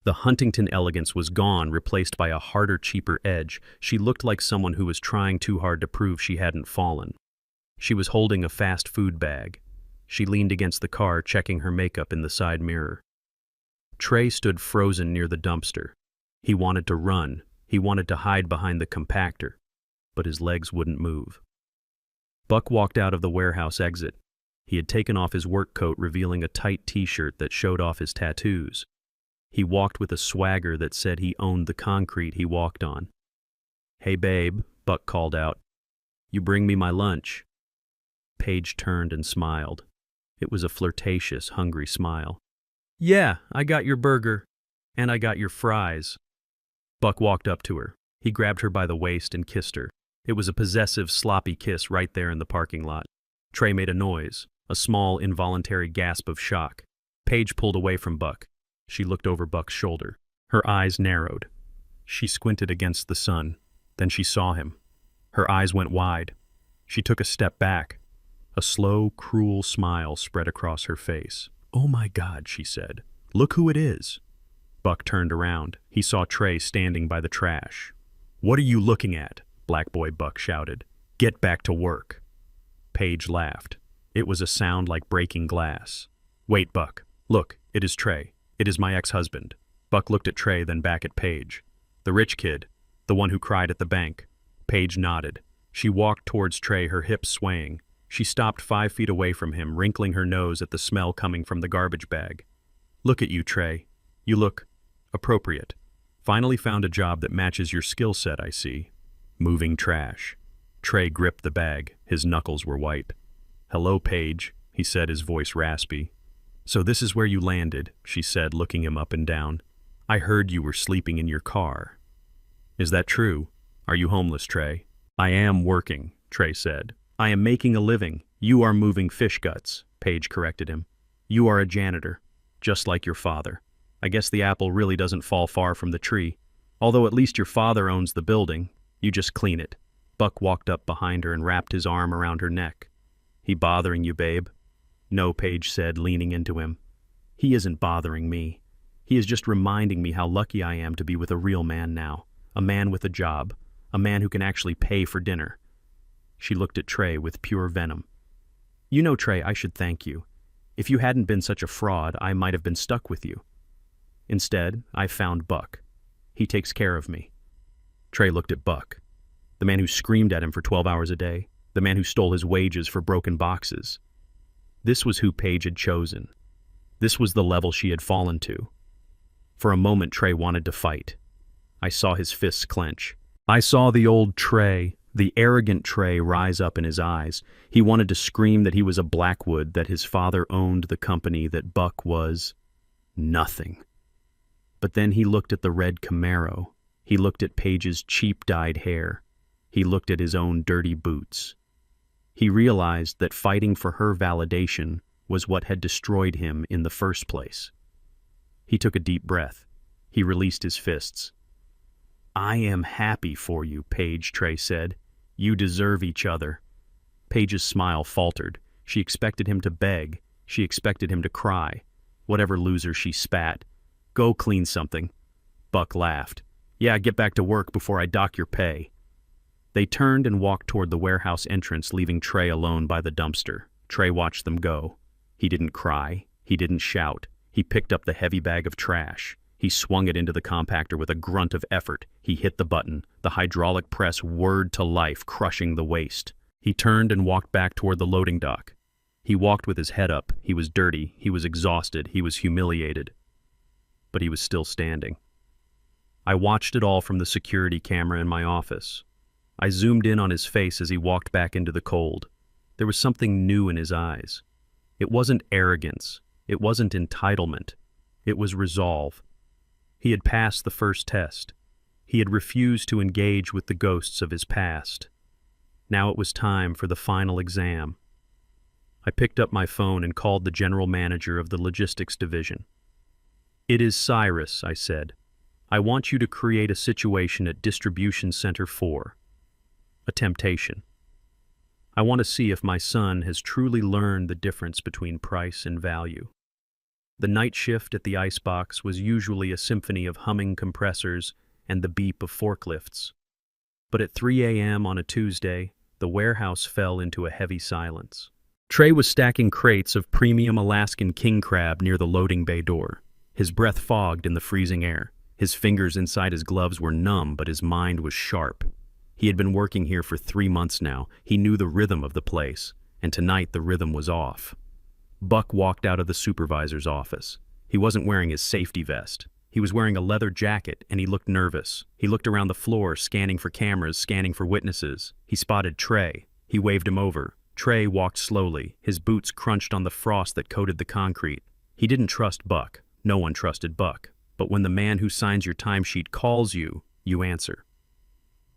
The Huntington elegance was gone, replaced by a harder, cheaper edge. She looked like someone who was trying too hard to prove she hadn't fallen. She was holding a fast food bag. She leaned against the car, checking her makeup in the side mirror. Trey stood frozen near the dumpster. He wanted to run. He wanted to hide behind the compactor, but his legs wouldn't move. Buck walked out of the warehouse exit. He had taken off his work coat, revealing a tight t-shirt that showed off his tattoos. He walked with a swagger that said he owned the concrete he walked on. "Hey, babe," Buck called out. "You bring me my lunch." Paige turned and smiled. It was a flirtatious, hungry smile. "Yeah, I got your burger. And I got your fries." Buck walked up to her. He grabbed her by the waist and kissed her. It was a possessive, sloppy kiss right there in the parking lot. Trey made a noise, a small, involuntary gasp of shock. Paige pulled away from Buck. She looked over Buck's shoulder. Her eyes narrowed. She squinted against the sun. Then she saw him. Her eyes went wide. She took a step back. A slow, cruel smile spread across her face. "Oh my God," she said. "Look who it is." Buck turned around. He saw Trey standing by the trash. "What are you looking at?" Black Boy Buck shouted. "Get back to work." Paige laughed. It was a sound like breaking glass. "Wait, Buck. Look, it is Trey. It is my ex-husband." Buck looked at Trey, then back at Paige. "The rich kid, the one who cried at the bank." Paige nodded. She walked towards Trey, her hips swaying. She stopped 5 feet away from him, wrinkling her nose at the smell coming from the garbage bag. "Look at you, Trey. You look appropriate. Finally found a job that matches your skill set, I see. Moving trash." Trey gripped the bag. His knuckles were white. "Hello, Paige," he said, his voice raspy. "So this is where you landed," she said, looking him up and down. "I heard you were sleeping in your car." "Is that true? Are you homeless, Trey?" "I am working," Trey said. "I am making a living. You are moving fish guts," Paige corrected him. "You are a janitor, just like your father. I guess the apple really doesn't fall far from the tree. Although at least your father owns the building. You just clean it." Buck walked up behind her and wrapped his arm around her neck. "He bothering you, babe?" "No," Paige said, leaning into him. "He isn't bothering me. He is just reminding me how lucky I am to be with a real man now. A man with a job. A man who can actually pay for dinner." She looked at Trey with pure venom. "You know, Trey, I should thank you. If you hadn't been such a fraud, I might have been stuck with you. Instead, I found Buck. He takes care of me." Trey looked at Buck. The man who screamed at him for 12 hours a day. The man who stole his wages for broken boxes. This was who Paige had chosen. This was the level she had fallen to. For a moment, Trey wanted to fight. I saw his fists clench. I saw the old Trey, the arrogant Trey, rise up in his eyes. He wanted to scream that he was a Blackwood, that his father owned the company, that Buck was nothing. But then he looked at the red Camaro. He looked at Paige's cheap-dyed hair. He looked at his own dirty boots. He realized that fighting for her validation was what had destroyed him in the first place. He took a deep breath. He released his fists. "I am happy for you, Paige," Trey said. "You deserve each other." Paige's smile faltered. She expected him to beg. She expected him to cry. Whatever loser, she spat. "Go clean something." Buck laughed. "Yeah, get back to work before I dock your pay." They turned and walked toward the warehouse entrance, leaving Trey alone by the dumpster. Trey watched them go. He didn't cry. He didn't shout. He picked up the heavy bag of trash. He swung it into the compactor with a grunt of effort. He hit the button. The hydraulic press whirred to life, crushing the waste. He turned and walked back toward the loading dock. He walked with his head up. He was dirty. He was exhausted. He was humiliated. But he was still standing. I watched it all from the security camera in my office. I zoomed in on his face as he walked back into the cold. There was something new in his eyes. It wasn't arrogance. It wasn't entitlement. It was resolve. He had passed the first test. He had refused to engage with the ghosts of his past. Now it was time for the final exam. I picked up my phone and called the general manager of the logistics division. "It is Cyrus," I said. "I want you to create a situation at Distribution Center 4. A temptation. I want to see if my son has truly learned the difference between price and value." The night shift at the icebox was usually a symphony of humming compressors and the beep of forklifts. But at 3 a.m. on a Tuesday, the warehouse fell into a heavy silence. Trey was stacking crates of premium Alaskan king crab near the loading bay door. His breath fogged in the freezing air. His fingers inside his gloves were numb, but his mind was sharp. He had been working here for 3 months now. He knew the rhythm of the place, and tonight the rhythm was off. Buck walked out of the supervisor's office. He wasn't wearing his safety vest. He was wearing a leather jacket, and he looked nervous. He looked around the floor, scanning for cameras, scanning for witnesses. He spotted Trey. He waved him over. Trey walked slowly. His boots crunched on the frost that coated the concrete. He didn't trust Buck. No one trusted Buck. But when the man who signs your timesheet calls you, you answer.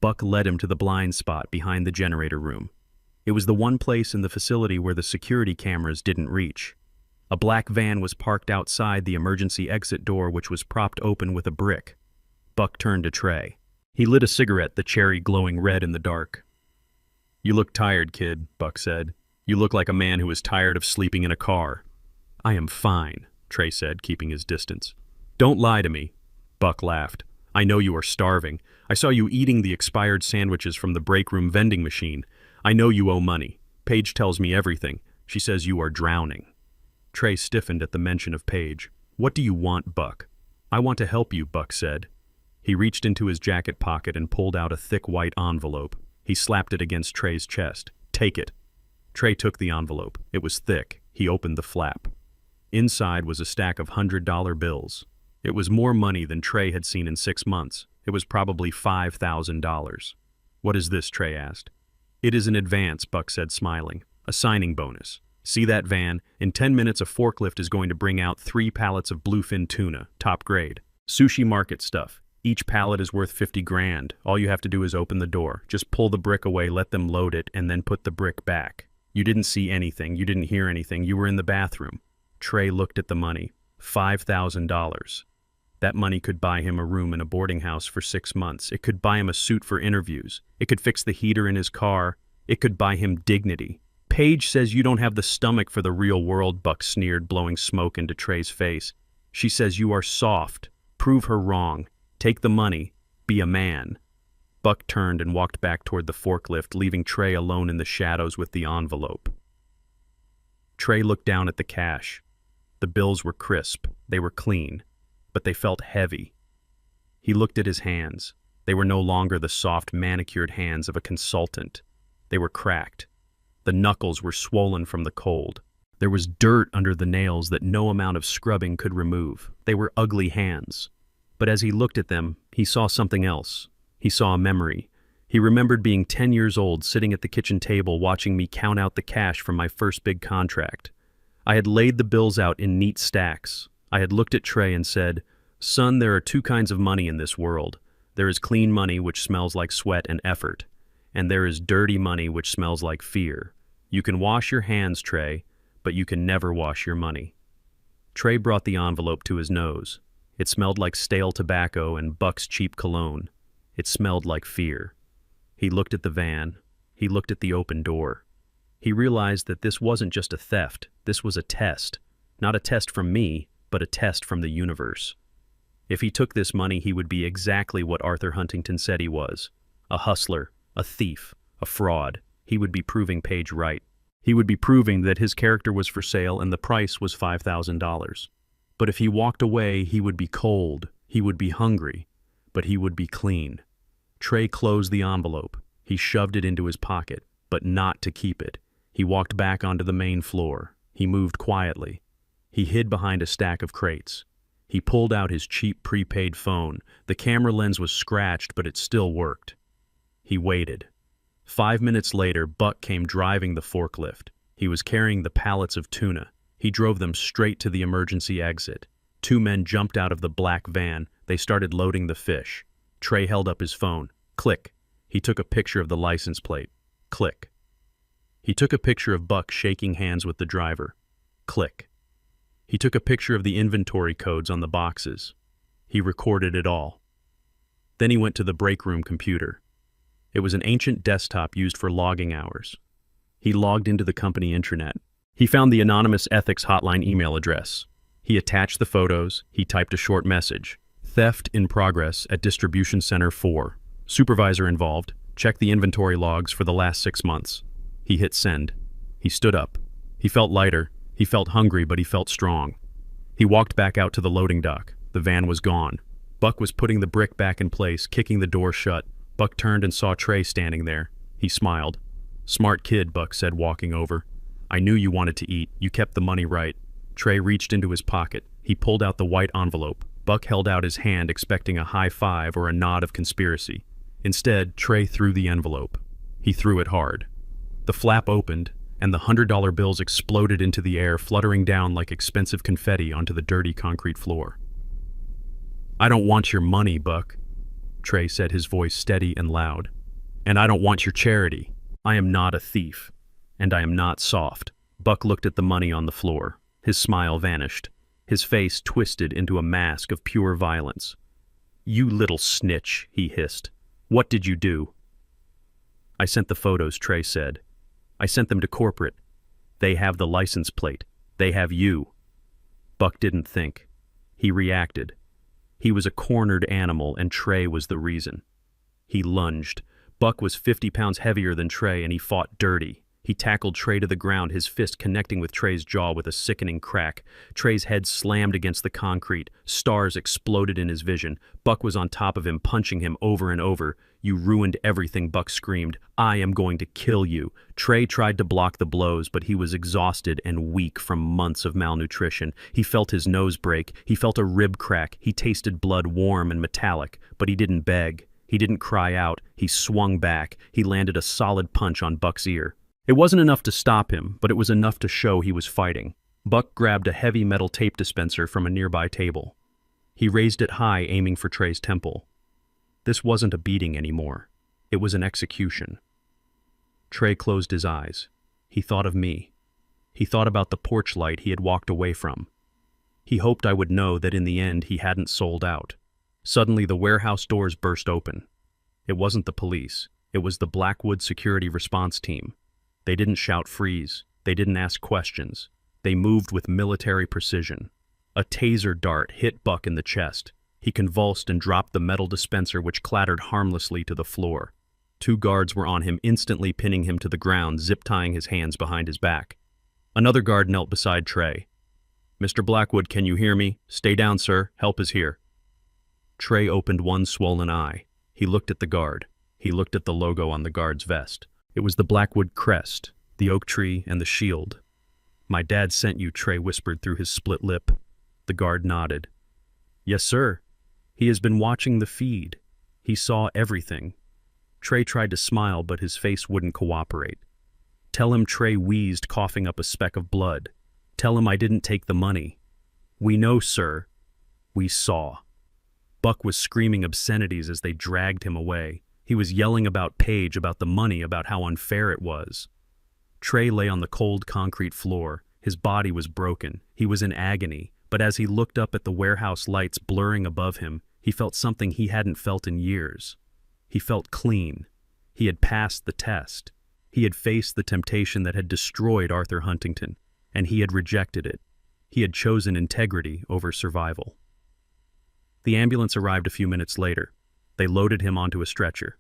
Buck led him to the blind spot behind the generator room. It was the one place in the facility where the security cameras didn't reach. A black van was parked outside the emergency exit door, which was propped open with a brick. Buck turned to Trey. He lit a cigarette, the cherry glowing red in the dark. "You look tired, kid," Buck said. "You look like a man who is tired of sleeping in a car." "I am fine," Trey said, keeping his distance. "Don't lie to me." Buck laughed. "I know you are starving. I saw you eating the expired sandwiches from the break room vending machine. I know you owe money. Paige tells me everything. She says you are drowning." Trey stiffened at the mention of Paige. "What do you want, Buck?" "I want to help you," Buck said. He reached into his jacket pocket and pulled out a thick white envelope. He slapped it against Trey's chest. "Take it." Trey took the envelope. It was thick. He opened the flap. Inside was a stack of $100 bills. It was more money than Trey had seen in 6 months. It was probably $5,000. "What is this?" Trey asked. "It is an advance," Buck said, smiling. "A signing bonus. See that van? In 10 minutes a forklift is going to bring out 3 pallets of bluefin tuna, top grade. Sushi market stuff. Each pallet is worth 50 grand. All you have to do is open the door. Just pull the brick away, let them load it, and then put the brick back. You didn't see anything. You didn't hear anything. You were in the bathroom." Trey looked at the money. $5,000. That money could buy him a room in a boarding house for 6 months. It could buy him a suit for interviews. It could fix the heater in his car. It could buy him dignity. "Paige says you don't have the stomach for the real world," Buck sneered, blowing smoke into Trey's face. "She says you are soft. Prove her wrong. Take the money. Be a man." Buck turned and walked back toward the forklift, leaving Trey alone in the shadows with the envelope. Trey looked down at the cash. The bills were crisp. They were clean. But they felt heavy. He looked at his hands. They were no longer the soft, manicured hands of a consultant. They were cracked. The knuckles were swollen from the cold. There was dirt under the nails that no amount of scrubbing could remove. They were ugly hands. But as he looked at them, he saw something else. He saw a memory. He remembered being 10 years old, sitting at the kitchen table, watching me count out the cash from my first big contract. I had laid the bills out in neat stacks. I had looked at Trey and said, "Son, there are 2 kinds of money in this world. There is clean money, which smells like sweat and effort. And there is dirty money, which smells like fear. You can wash your hands, Trey, but you can never wash your money." Trey brought the envelope to his nose. It smelled like stale tobacco and Buck's cheap cologne. It smelled like fear. He looked at the van. He looked at the open door. He realized that this wasn't just a theft. This was a test. Not a test from me, but a test from the universe. If he took this money, he would be exactly what Arthur Huntington said he was. A hustler, a thief, a fraud. He would be proving Paige right. He would be proving that his character was for sale and the price was $5,000. But if he walked away, he would be cold, he would be hungry, but he would be clean. Trey closed the envelope. He shoved it into his pocket, but not to keep it. He walked back onto the main floor. He moved quietly. He hid behind a stack of crates. He pulled out his cheap prepaid phone. The camera lens was scratched, but it still worked. He waited. 5 minutes later, Buck came driving the forklift. He was carrying the pallets of tuna. He drove them straight to the emergency exit. 2 men jumped out of the black van. They started loading the fish. Trey held up his phone. Click. He took a picture of the license plate. Click. He took a picture of Buck shaking hands with the driver. Click. He took a picture of the inventory codes on the boxes. He recorded it all. Then he went to the break room computer. It was an ancient desktop used for logging hours. He logged into the company intranet. He found the anonymous ethics hotline email address. He attached the photos. He typed a short message. Theft in progress at Distribution Center 4. Supervisor involved. Check the inventory logs for the last 6 months. He hit send. He stood up. He felt lighter. He felt hungry, but he felt strong. He walked back out to the loading dock. The van was gone. Buck was putting the brick back in place, kicking the door shut. Buck turned and saw Trey standing there. He smiled. "Smart kid," Buck said, walking over. "I knew you wanted to eat. You kept the money right." Trey reached into his pocket. He pulled out the white envelope. Buck held out his hand, expecting a high five or a nod of conspiracy. Instead, Trey threw the envelope. He threw it hard. The flap opened, and the $100 bills exploded into the air, fluttering down like expensive confetti onto the dirty concrete floor. "I don't want your money, Buck," Trey said, his voice steady and loud. "And I don't want your charity. I am not a thief. And I am not soft." Buck looked at the money on the floor. His smile vanished. His face twisted into a mask of pure violence. "You little snitch," he hissed. "What did you do?" "I sent the photos," Trey said. "I sent them to corporate. They have the license plate. They have you." Buck didn't think. He reacted. He was a cornered animal, and Trey was the reason. He lunged. Buck was 50 pounds heavier than Trey, and he fought dirty. He tackled Trey to the ground, his fist connecting with Trey's jaw with a sickening crack. Trey's head slammed against the concrete. Stars exploded in his vision. Buck was on top of him, punching him over and over. "You ruined everything," Buck screamed. "I am going to kill you." Trey tried to block the blows, but he was exhausted and weak from months of malnutrition. He felt his nose break. He felt a rib crack. He tasted blood warm and metallic, but he didn't beg. He didn't cry out. He swung back. He landed a solid punch on Buck's ear. It wasn't enough to stop him, but it was enough to show he was fighting. Buck grabbed a heavy metal tape dispenser from a nearby table. He raised it high, aiming for Trey's temple. This wasn't a beating anymore. It was an execution. Trey closed his eyes. He thought of me. He thought about the porch light he had walked away from. He hoped I would know that in the end he hadn't sold out. Suddenly the warehouse doors burst open. It wasn't the police. It was the Blackwood Security Response Team. They didn't shout freeze. They didn't ask questions. They moved with military precision. A taser dart hit Buck in the chest. He convulsed and dropped the metal dispenser, which clattered harmlessly to the floor. 2 guards were on him, instantly pinning him to the ground, zip-tying his hands behind his back. Another guard knelt beside Trey. "Mr. Blackwood, can you hear me? Stay down, sir. Help is here." Trey opened one swollen eye. He looked at the guard. He looked at the logo on the guard's vest. It was the Blackwood crest, the oak tree, and the shield. "My dad sent you," Trey whispered through his split lip. The guard nodded. "Yes, sir. He has been watching the feed. He saw everything." Trey tried to smile, but his face wouldn't cooperate. "Tell him," Trey wheezed, coughing up a speck of blood. "Tell him I didn't take the money." "We know, sir." "We saw." Buck was screaming obscenities as they dragged him away. He was yelling about Paige, about the money, about how unfair it was. Trey lay on the cold concrete floor. His body was broken. He was in agony, but as he looked up at the warehouse lights blurring above him, he felt something he hadn't felt in years. He felt clean. He had passed the test. He had faced the temptation that had destroyed Arthur Huntington, and he had rejected it. He had chosen integrity over survival. The ambulance arrived a few minutes later. They loaded him onto a stretcher.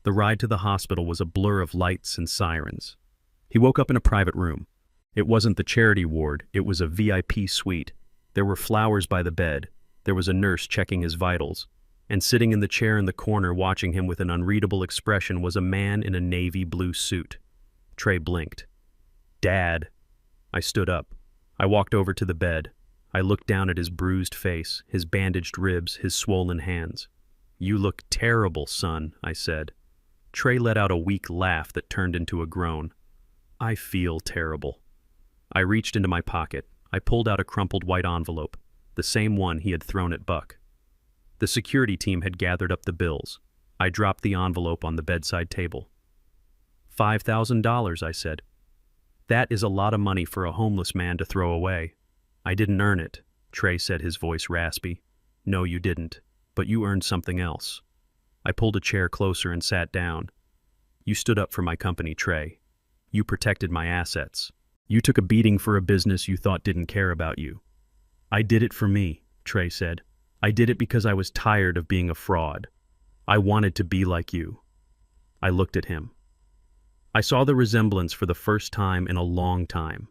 The ride to the hospital was a blur of lights and sirens. He woke up in a private room. It wasn't the charity ward, it was a VIP suite. There were flowers by the bed. There was a nurse checking his vitals. And sitting in the chair in the corner watching him with an unreadable expression was a man in a navy blue suit. Trey blinked. "Dad." I stood up. I walked over to the bed. I looked down at his bruised face, his bandaged ribs, his swollen hands. "You look terrible, son," I said. Trey let out a weak laugh that turned into a groan. "I feel terrible." I reached into my pocket. I pulled out a crumpled white envelope, the same one he had thrown at Buck. The security team had gathered up the bills. I dropped the envelope on the bedside table. $5,000, I said. "That is a lot of money for a homeless man to throw away." "I didn't earn it," Trey said, his voice raspy. "No, you didn't. But you earned something else." I pulled a chair closer and sat down. "You stood up for my company, Trey. You protected my assets. You took a beating for a business you thought didn't care about you." "I did it for me," Trey said. "I did it because I was tired of being a fraud. I wanted to be like you." I looked at him. I saw the resemblance for the first time in a long time.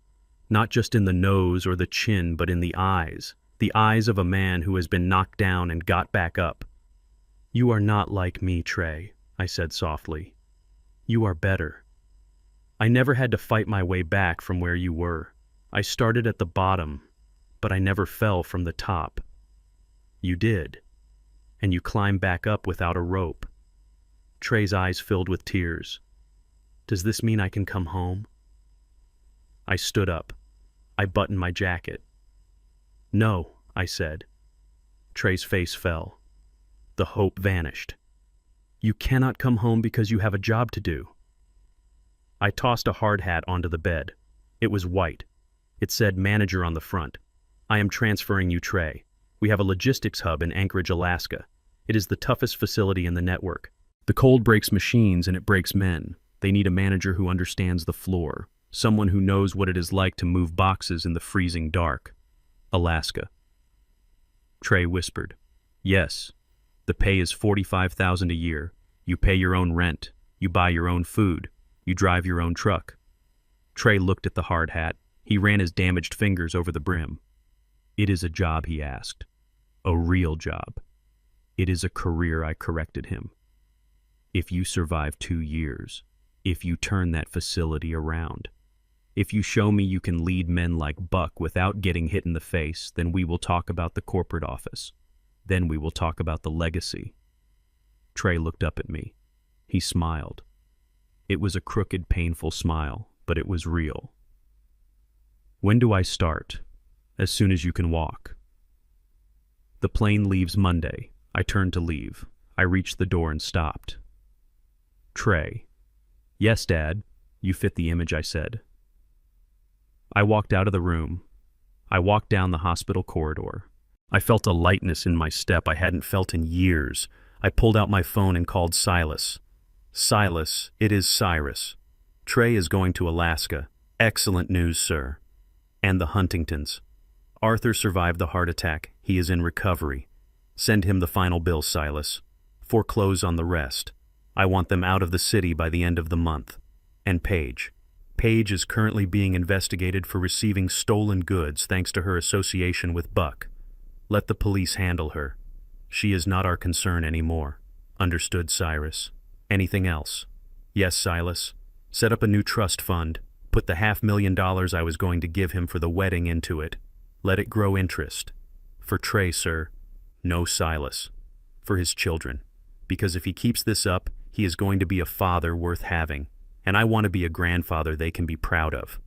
Not just in the nose or the chin, but in the eyes of a man who has been knocked down and got back up. "You are not like me, Trey," I said softly. "You are better. I never had to fight my way back from where you were. I started at the bottom, but I never fell from the top. You did, and you climbed back up without a rope." Trey's eyes filled with tears. "Does this mean I can come home?" I stood up. I buttoned my jacket. "No," I said. Trey's face fell. The hope vanished. "You cannot come home because you have a job to do." I tossed a hard hat onto the bed. It was white. It said manager on the front. I am transferring you, Trey. We have a logistics hub in Anchorage, Alaska. It is the toughest facility in the network. The cold breaks machines and it breaks men. They need a manager who understands the floor, someone who knows what it is like to move boxes in the freezing dark. Alaska. Trey whispered. Yes. The pay is $45,000 a year. You pay your own rent. You buy your own food. You drive your own truck. Trey looked at the hard hat. He ran his damaged fingers over the brim. It is a job, he asked. A real job. It is a career, I corrected him. If you survive 2 years, if you turn that facility around, if you show me you can lead men like Buck without getting hit in the face, then we will talk about the corporate office. Then we will talk about the legacy. Trey looked up at me. He smiled. It was a crooked, painful smile, but it was real. When do I start? As soon as you can walk. The plane leaves Monday. I turned to leave. I reached the door and stopped. Trey. Yes, Dad. You fit the image, I said. I walked out of the room. I walked down the hospital corridor. I felt a lightness in my step I hadn't felt in years. I pulled out my phone and called Silas. Silas, it is Cyrus. Trey is going to Alaska. Excellent news, sir. And the Huntingtons. Arthur survived the heart attack. He is in recovery. Send him the final bill, Silas. Foreclose on the rest. I want them out of the city by the end of the month. And Paige. Paige is currently being investigated for receiving stolen goods thanks to her association with Buck. Let the police handle her. She is not our concern anymore. Understood, Cyrus. Anything else? Yes, Silas. Set up a new trust fund. Put the $500,000 I was going to give him for the wedding into it. Let it grow interest. For Trey, sir. No, Silas. For his children. Because if he keeps this up, he is going to be a father worth having. And I want to be a grandfather they can be proud of.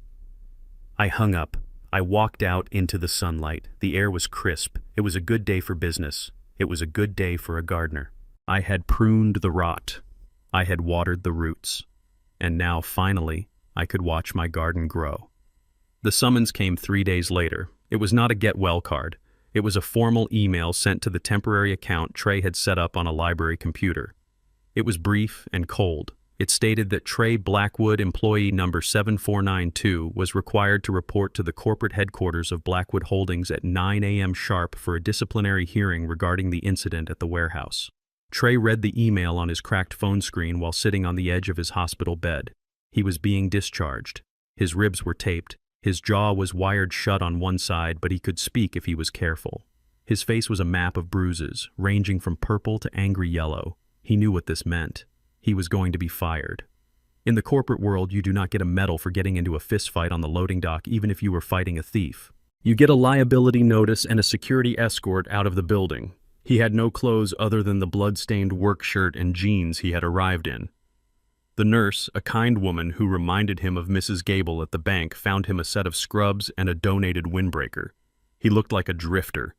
I hung up. I walked out into the sunlight. The air was crisp. It was a good day for business. It was a good day for a gardener. I had pruned the rot. I had watered the roots. And now, finally, I could watch my garden grow. The summons came 3 days later. It was not a get well card. It was a formal email sent to the temporary account Trey had set up on a library computer. It was brief and cold. It stated that Trey Blackwood, employee number 7492, was required to report to the corporate headquarters of Blackwood Holdings at 9 a.m. sharp for a disciplinary hearing regarding the incident at the warehouse. Trey read the email on his cracked phone screen while sitting on the edge of his hospital bed. He was being discharged. His ribs were taped. His jaw was wired shut on one side, but he could speak if he was careful. His face was a map of bruises, ranging from purple to angry yellow. He knew what this meant. He was going to be fired. In the corporate world, you do not get a medal for getting into a fistfight on the loading dock, even if you were fighting a thief. You get a liability notice and a security escort out of the building. He had no clothes other than the blood-stained work shirt and jeans he had arrived in. The nurse, a kind woman who reminded him of Mrs. Gable at the bank, found him a set of scrubs and a donated windbreaker. He looked like a drifter.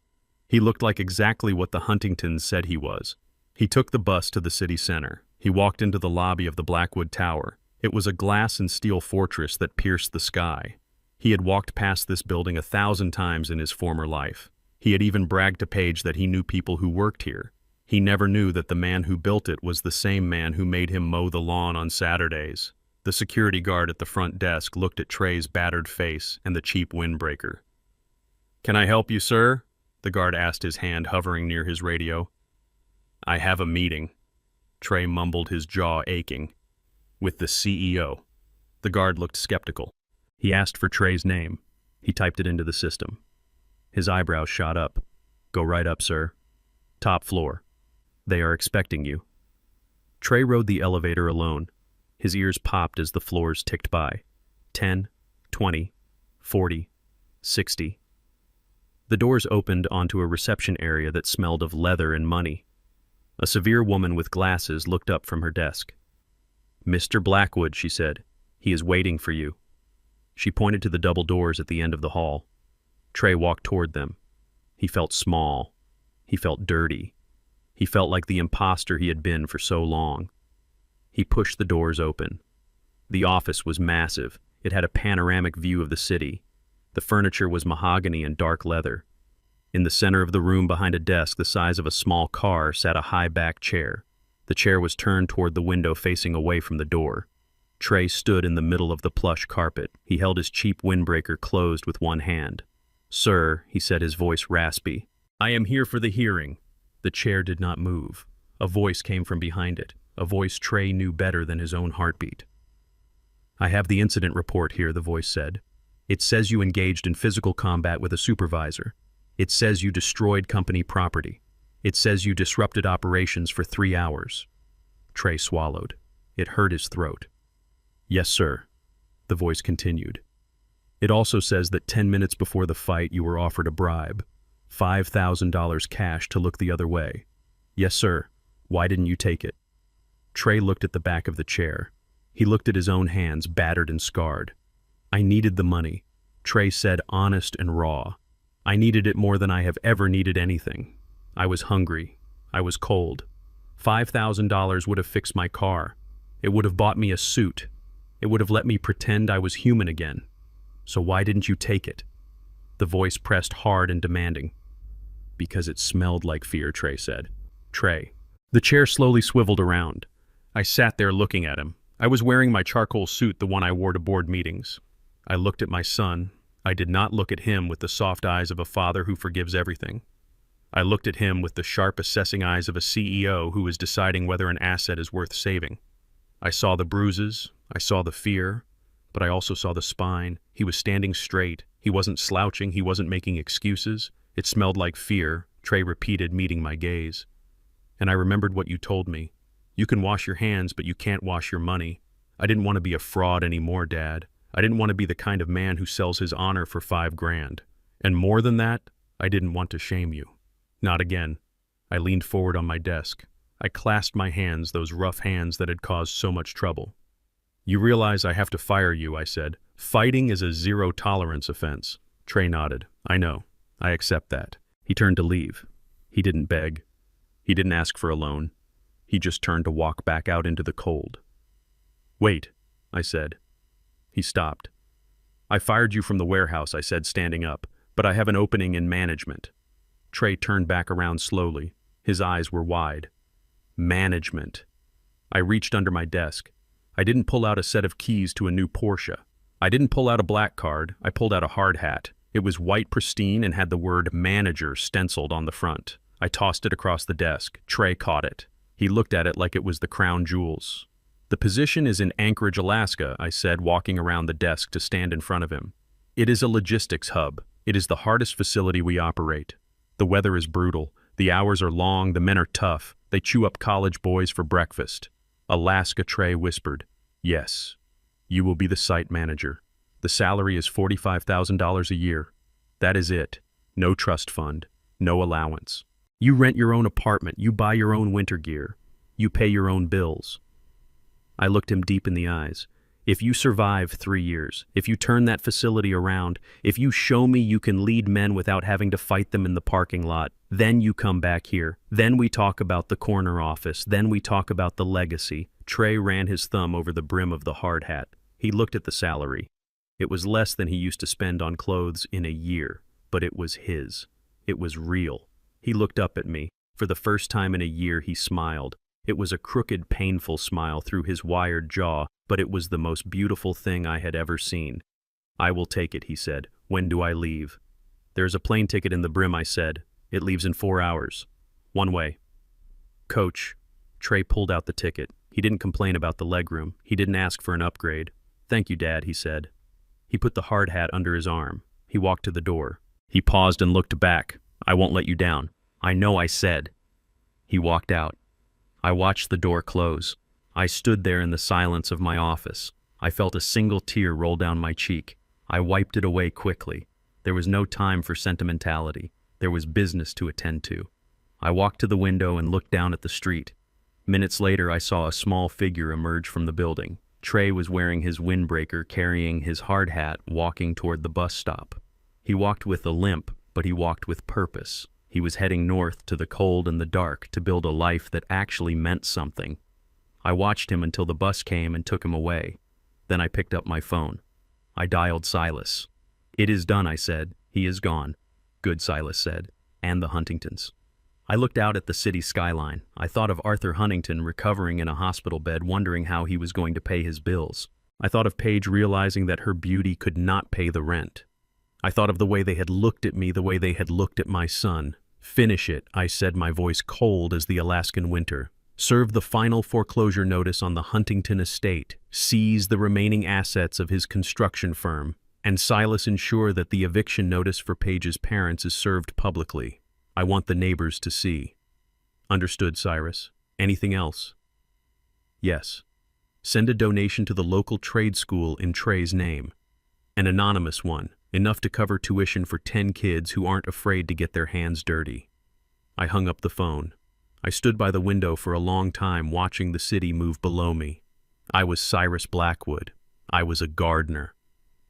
He looked like exactly what the Huntingtons said he was. He took the bus to the city center. He walked into the lobby of the Blackwood Tower. It was a glass and steel fortress that pierced the sky. He had walked past this building 1,000 times in his former life. He had even bragged to Paige that he knew people who worked here. He never knew that the man who built it was the same man who made him mow the lawn on Saturdays. The security guard at the front desk looked at Trey's battered face and the cheap windbreaker. "Can I help you, sir?" the guard asked, his hand hovering near his radio. "I have a meeting." Trey mumbled, his jaw aching. "With the CEO." The guard looked skeptical. He asked for Trey's name. He typed it into the system. His eyebrows shot up. "Go right up, sir. Top floor. They are expecting you." Trey rode the elevator alone. His ears popped as the floors ticked by. 10, 20, 40, 60. The doors opened onto a reception area that smelled of leather and money. A severe woman with glasses looked up from her desk. "Mr. Blackwood," she said. "He is waiting for you." She pointed to the double doors at the end of the hall. Trey walked toward them. He felt small. He felt dirty. He felt like the imposter he had been for so long. He pushed the doors open. The office was massive. It had a panoramic view of the city. The furniture was mahogany and dark leather. In the center of the room, behind a desk the size of a small car, sat a high-backed chair. The chair was turned toward the window facing away from the door. Trey stood in the middle of the plush carpet. He held his cheap windbreaker closed with one hand. "Sir," he said, his voice raspy, "I am here for the hearing." The chair did not move. A voice came from behind it, a voice Trey knew better than his own heartbeat. "I have the incident report here," the voice said. "It says you engaged in physical combat with a supervisor. It says you destroyed company property. It says you disrupted operations for 3 hours." Trey swallowed. It hurt his throat. "Yes, sir," the voice continued. "It also says that 10 minutes before the fight you were offered a bribe, $5,000 cash to look the other way. Yes, sir. Why didn't you take it?" Trey looked at the back of the chair. He looked at his own hands, battered and scarred. "I needed the money," Trey said, honest and raw. "I needed it more than I have ever needed anything. I was hungry. I was cold. $5,000 would have fixed my car. It would have bought me a suit. It would have let me pretend I was human again. So why didn't you take it?" The voice pressed hard and demanding. "Because it smelled like fear," Trey said. "Trey." The chair slowly swiveled around. I sat there looking at him. I was wearing my charcoal suit, the one I wore to board meetings. I looked at my son. I did not look at him with the soft eyes of a father who forgives everything. I looked at him with the sharp, assessing eyes of a CEO who is deciding whether an asset is worth saving. I saw the bruises. I saw the fear. But I also saw the spine. He was standing straight. He wasn't slouching. He wasn't making excuses. It smelled like fear, Trey repeated, meeting my gaze. And I remembered what you told me. You can wash your hands, but you can't wash your money. I didn't want to be a fraud anymore, Dad. I didn't want to be the kind of man who sells his honor for $5,000. And more than that, I didn't want to shame you. Not again. I leaned forward on my desk. I clasped my hands, those rough hands that had caused so much trouble. "You realize I have to fire you," I said. "Fighting is a zero-tolerance offense." Trey nodded. "I know. I accept that." He turned to leave. He didn't beg. He didn't ask for a loan. He just turned to walk back out into the cold. "Wait," I said. He stopped. "I fired you from the warehouse," I said, standing up, "but I have an opening in management." Trey turned back around slowly. His eyes were wide. Management. I reached under my desk. I didn't pull out a set of keys to a new Porsche. I didn't pull out a black card. I pulled out a hard hat. It was white pristine and had the word manager stenciled on the front. I tossed it across the desk. Trey caught it. He looked at it like it was the crown jewels. "The position is in Anchorage, Alaska," I said, walking around the desk to stand in front of him. "It is a logistics hub. It is the hardest facility we operate. The weather is brutal. The hours are long. The men are tough. They chew up college boys for breakfast." "Alaska," Trey whispered. "Yes. You will be the site manager. The salary is $45,000 a year. That is it. No trust fund. No allowance. You rent your own apartment. You buy your own winter gear. You pay your own bills." I looked him deep in the eyes. "If you survive 3 years, if you turn that facility around, if you show me you can lead men without having to fight them in the parking lot, then you come back here. Then we talk about the corner office. Then we talk about the legacy." Trey ran his thumb over the brim of the hard hat. He looked at the salary. It was less than he used to spend on clothes in a year, but it was his. It was real. He looked up at me. For the first time in a year, he smiled. It was a crooked, painful smile through his wired jaw, but it was the most beautiful thing I had ever seen. "I will take it," he said. "When do I leave?" "There's a plane ticket in the brim," I said. "It leaves in 4 hours. One way." "Coach." Trey pulled out the ticket. He didn't complain about the legroom. He didn't ask for an upgrade. "Thank you, Dad," he said. He put the hard hat under his arm. He walked to the door. He paused and looked back. "I won't let you down." "I know," I said. He walked out. I watched the door close. I stood there in the silence of my office. I felt a single tear roll down my cheek. I wiped it away quickly. There was no time for sentimentality. There was business to attend to. I walked to the window and looked down at the street. Minutes later, I saw a small figure emerge from the building. Trey was wearing his windbreaker, carrying his hard hat, walking toward the bus stop. He walked with a limp, but he walked with purpose. He was heading north to the cold and the dark to build a life that actually meant something. I watched him until the bus came and took him away. Then I picked up my phone. I dialed Silas. "It is done," I said. "He is gone," good Silas said. "And the Huntingtons." I looked out at the city skyline. I thought of Arthur Huntington recovering in a hospital bed, wondering how he was going to pay his bills. I thought of Paige realizing that her beauty could not pay the rent. I thought of the way they had looked at me, the way they had looked at my son. "Finish it," I said, my voice cold as the Alaskan winter. "Serve the final foreclosure notice on the Huntington estate. Seize the remaining assets of his construction firm. And Silas, ensure that the eviction notice for Paige's parents is served publicly. I want the neighbors to see." "Understood, Cyrus. Anything else?" "Yes. Send a donation to the local trade school in Trey's name. An anonymous one, enough to cover tuition for 10 kids who aren't afraid to get their hands dirty." I hung up the phone. I stood by the window for a long time, watching the city move below me. I was Cyrus Blackwood. I was a gardener.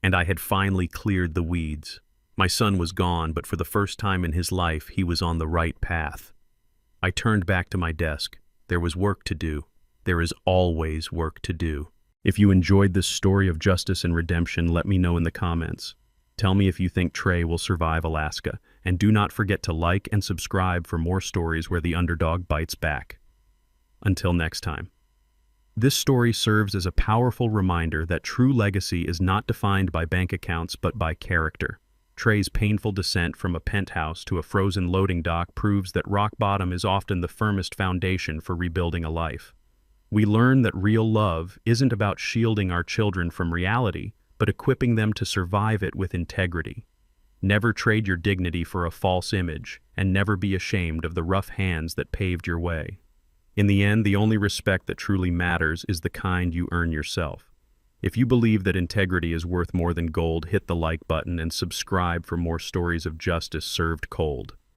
And I had finally cleared the weeds. My son was gone, but for the first time in his life, he was on the right path. I turned back to my desk. There was work to do. There is always work to do. If you enjoyed this story of justice and redemption, let me know in the comments. Tell me if you think Trey will survive Alaska, and do not forget to like and subscribe for more stories where the underdog bites back. Until next time. This story serves as a powerful reminder that true legacy is not defined by bank accounts but by character. Trey's painful descent from a penthouse to a frozen loading dock proves that rock bottom is often the firmest foundation for rebuilding a life. We learn that real love isn't about shielding our children from reality, but equipping them to survive it with integrity. Never trade your dignity for a false image, and never be ashamed of the rough hands that paved your way. In the end, the only respect that truly matters is the kind you earn yourself. If you believe that integrity is worth more than gold, hit the like button and subscribe for more stories of justice served cold.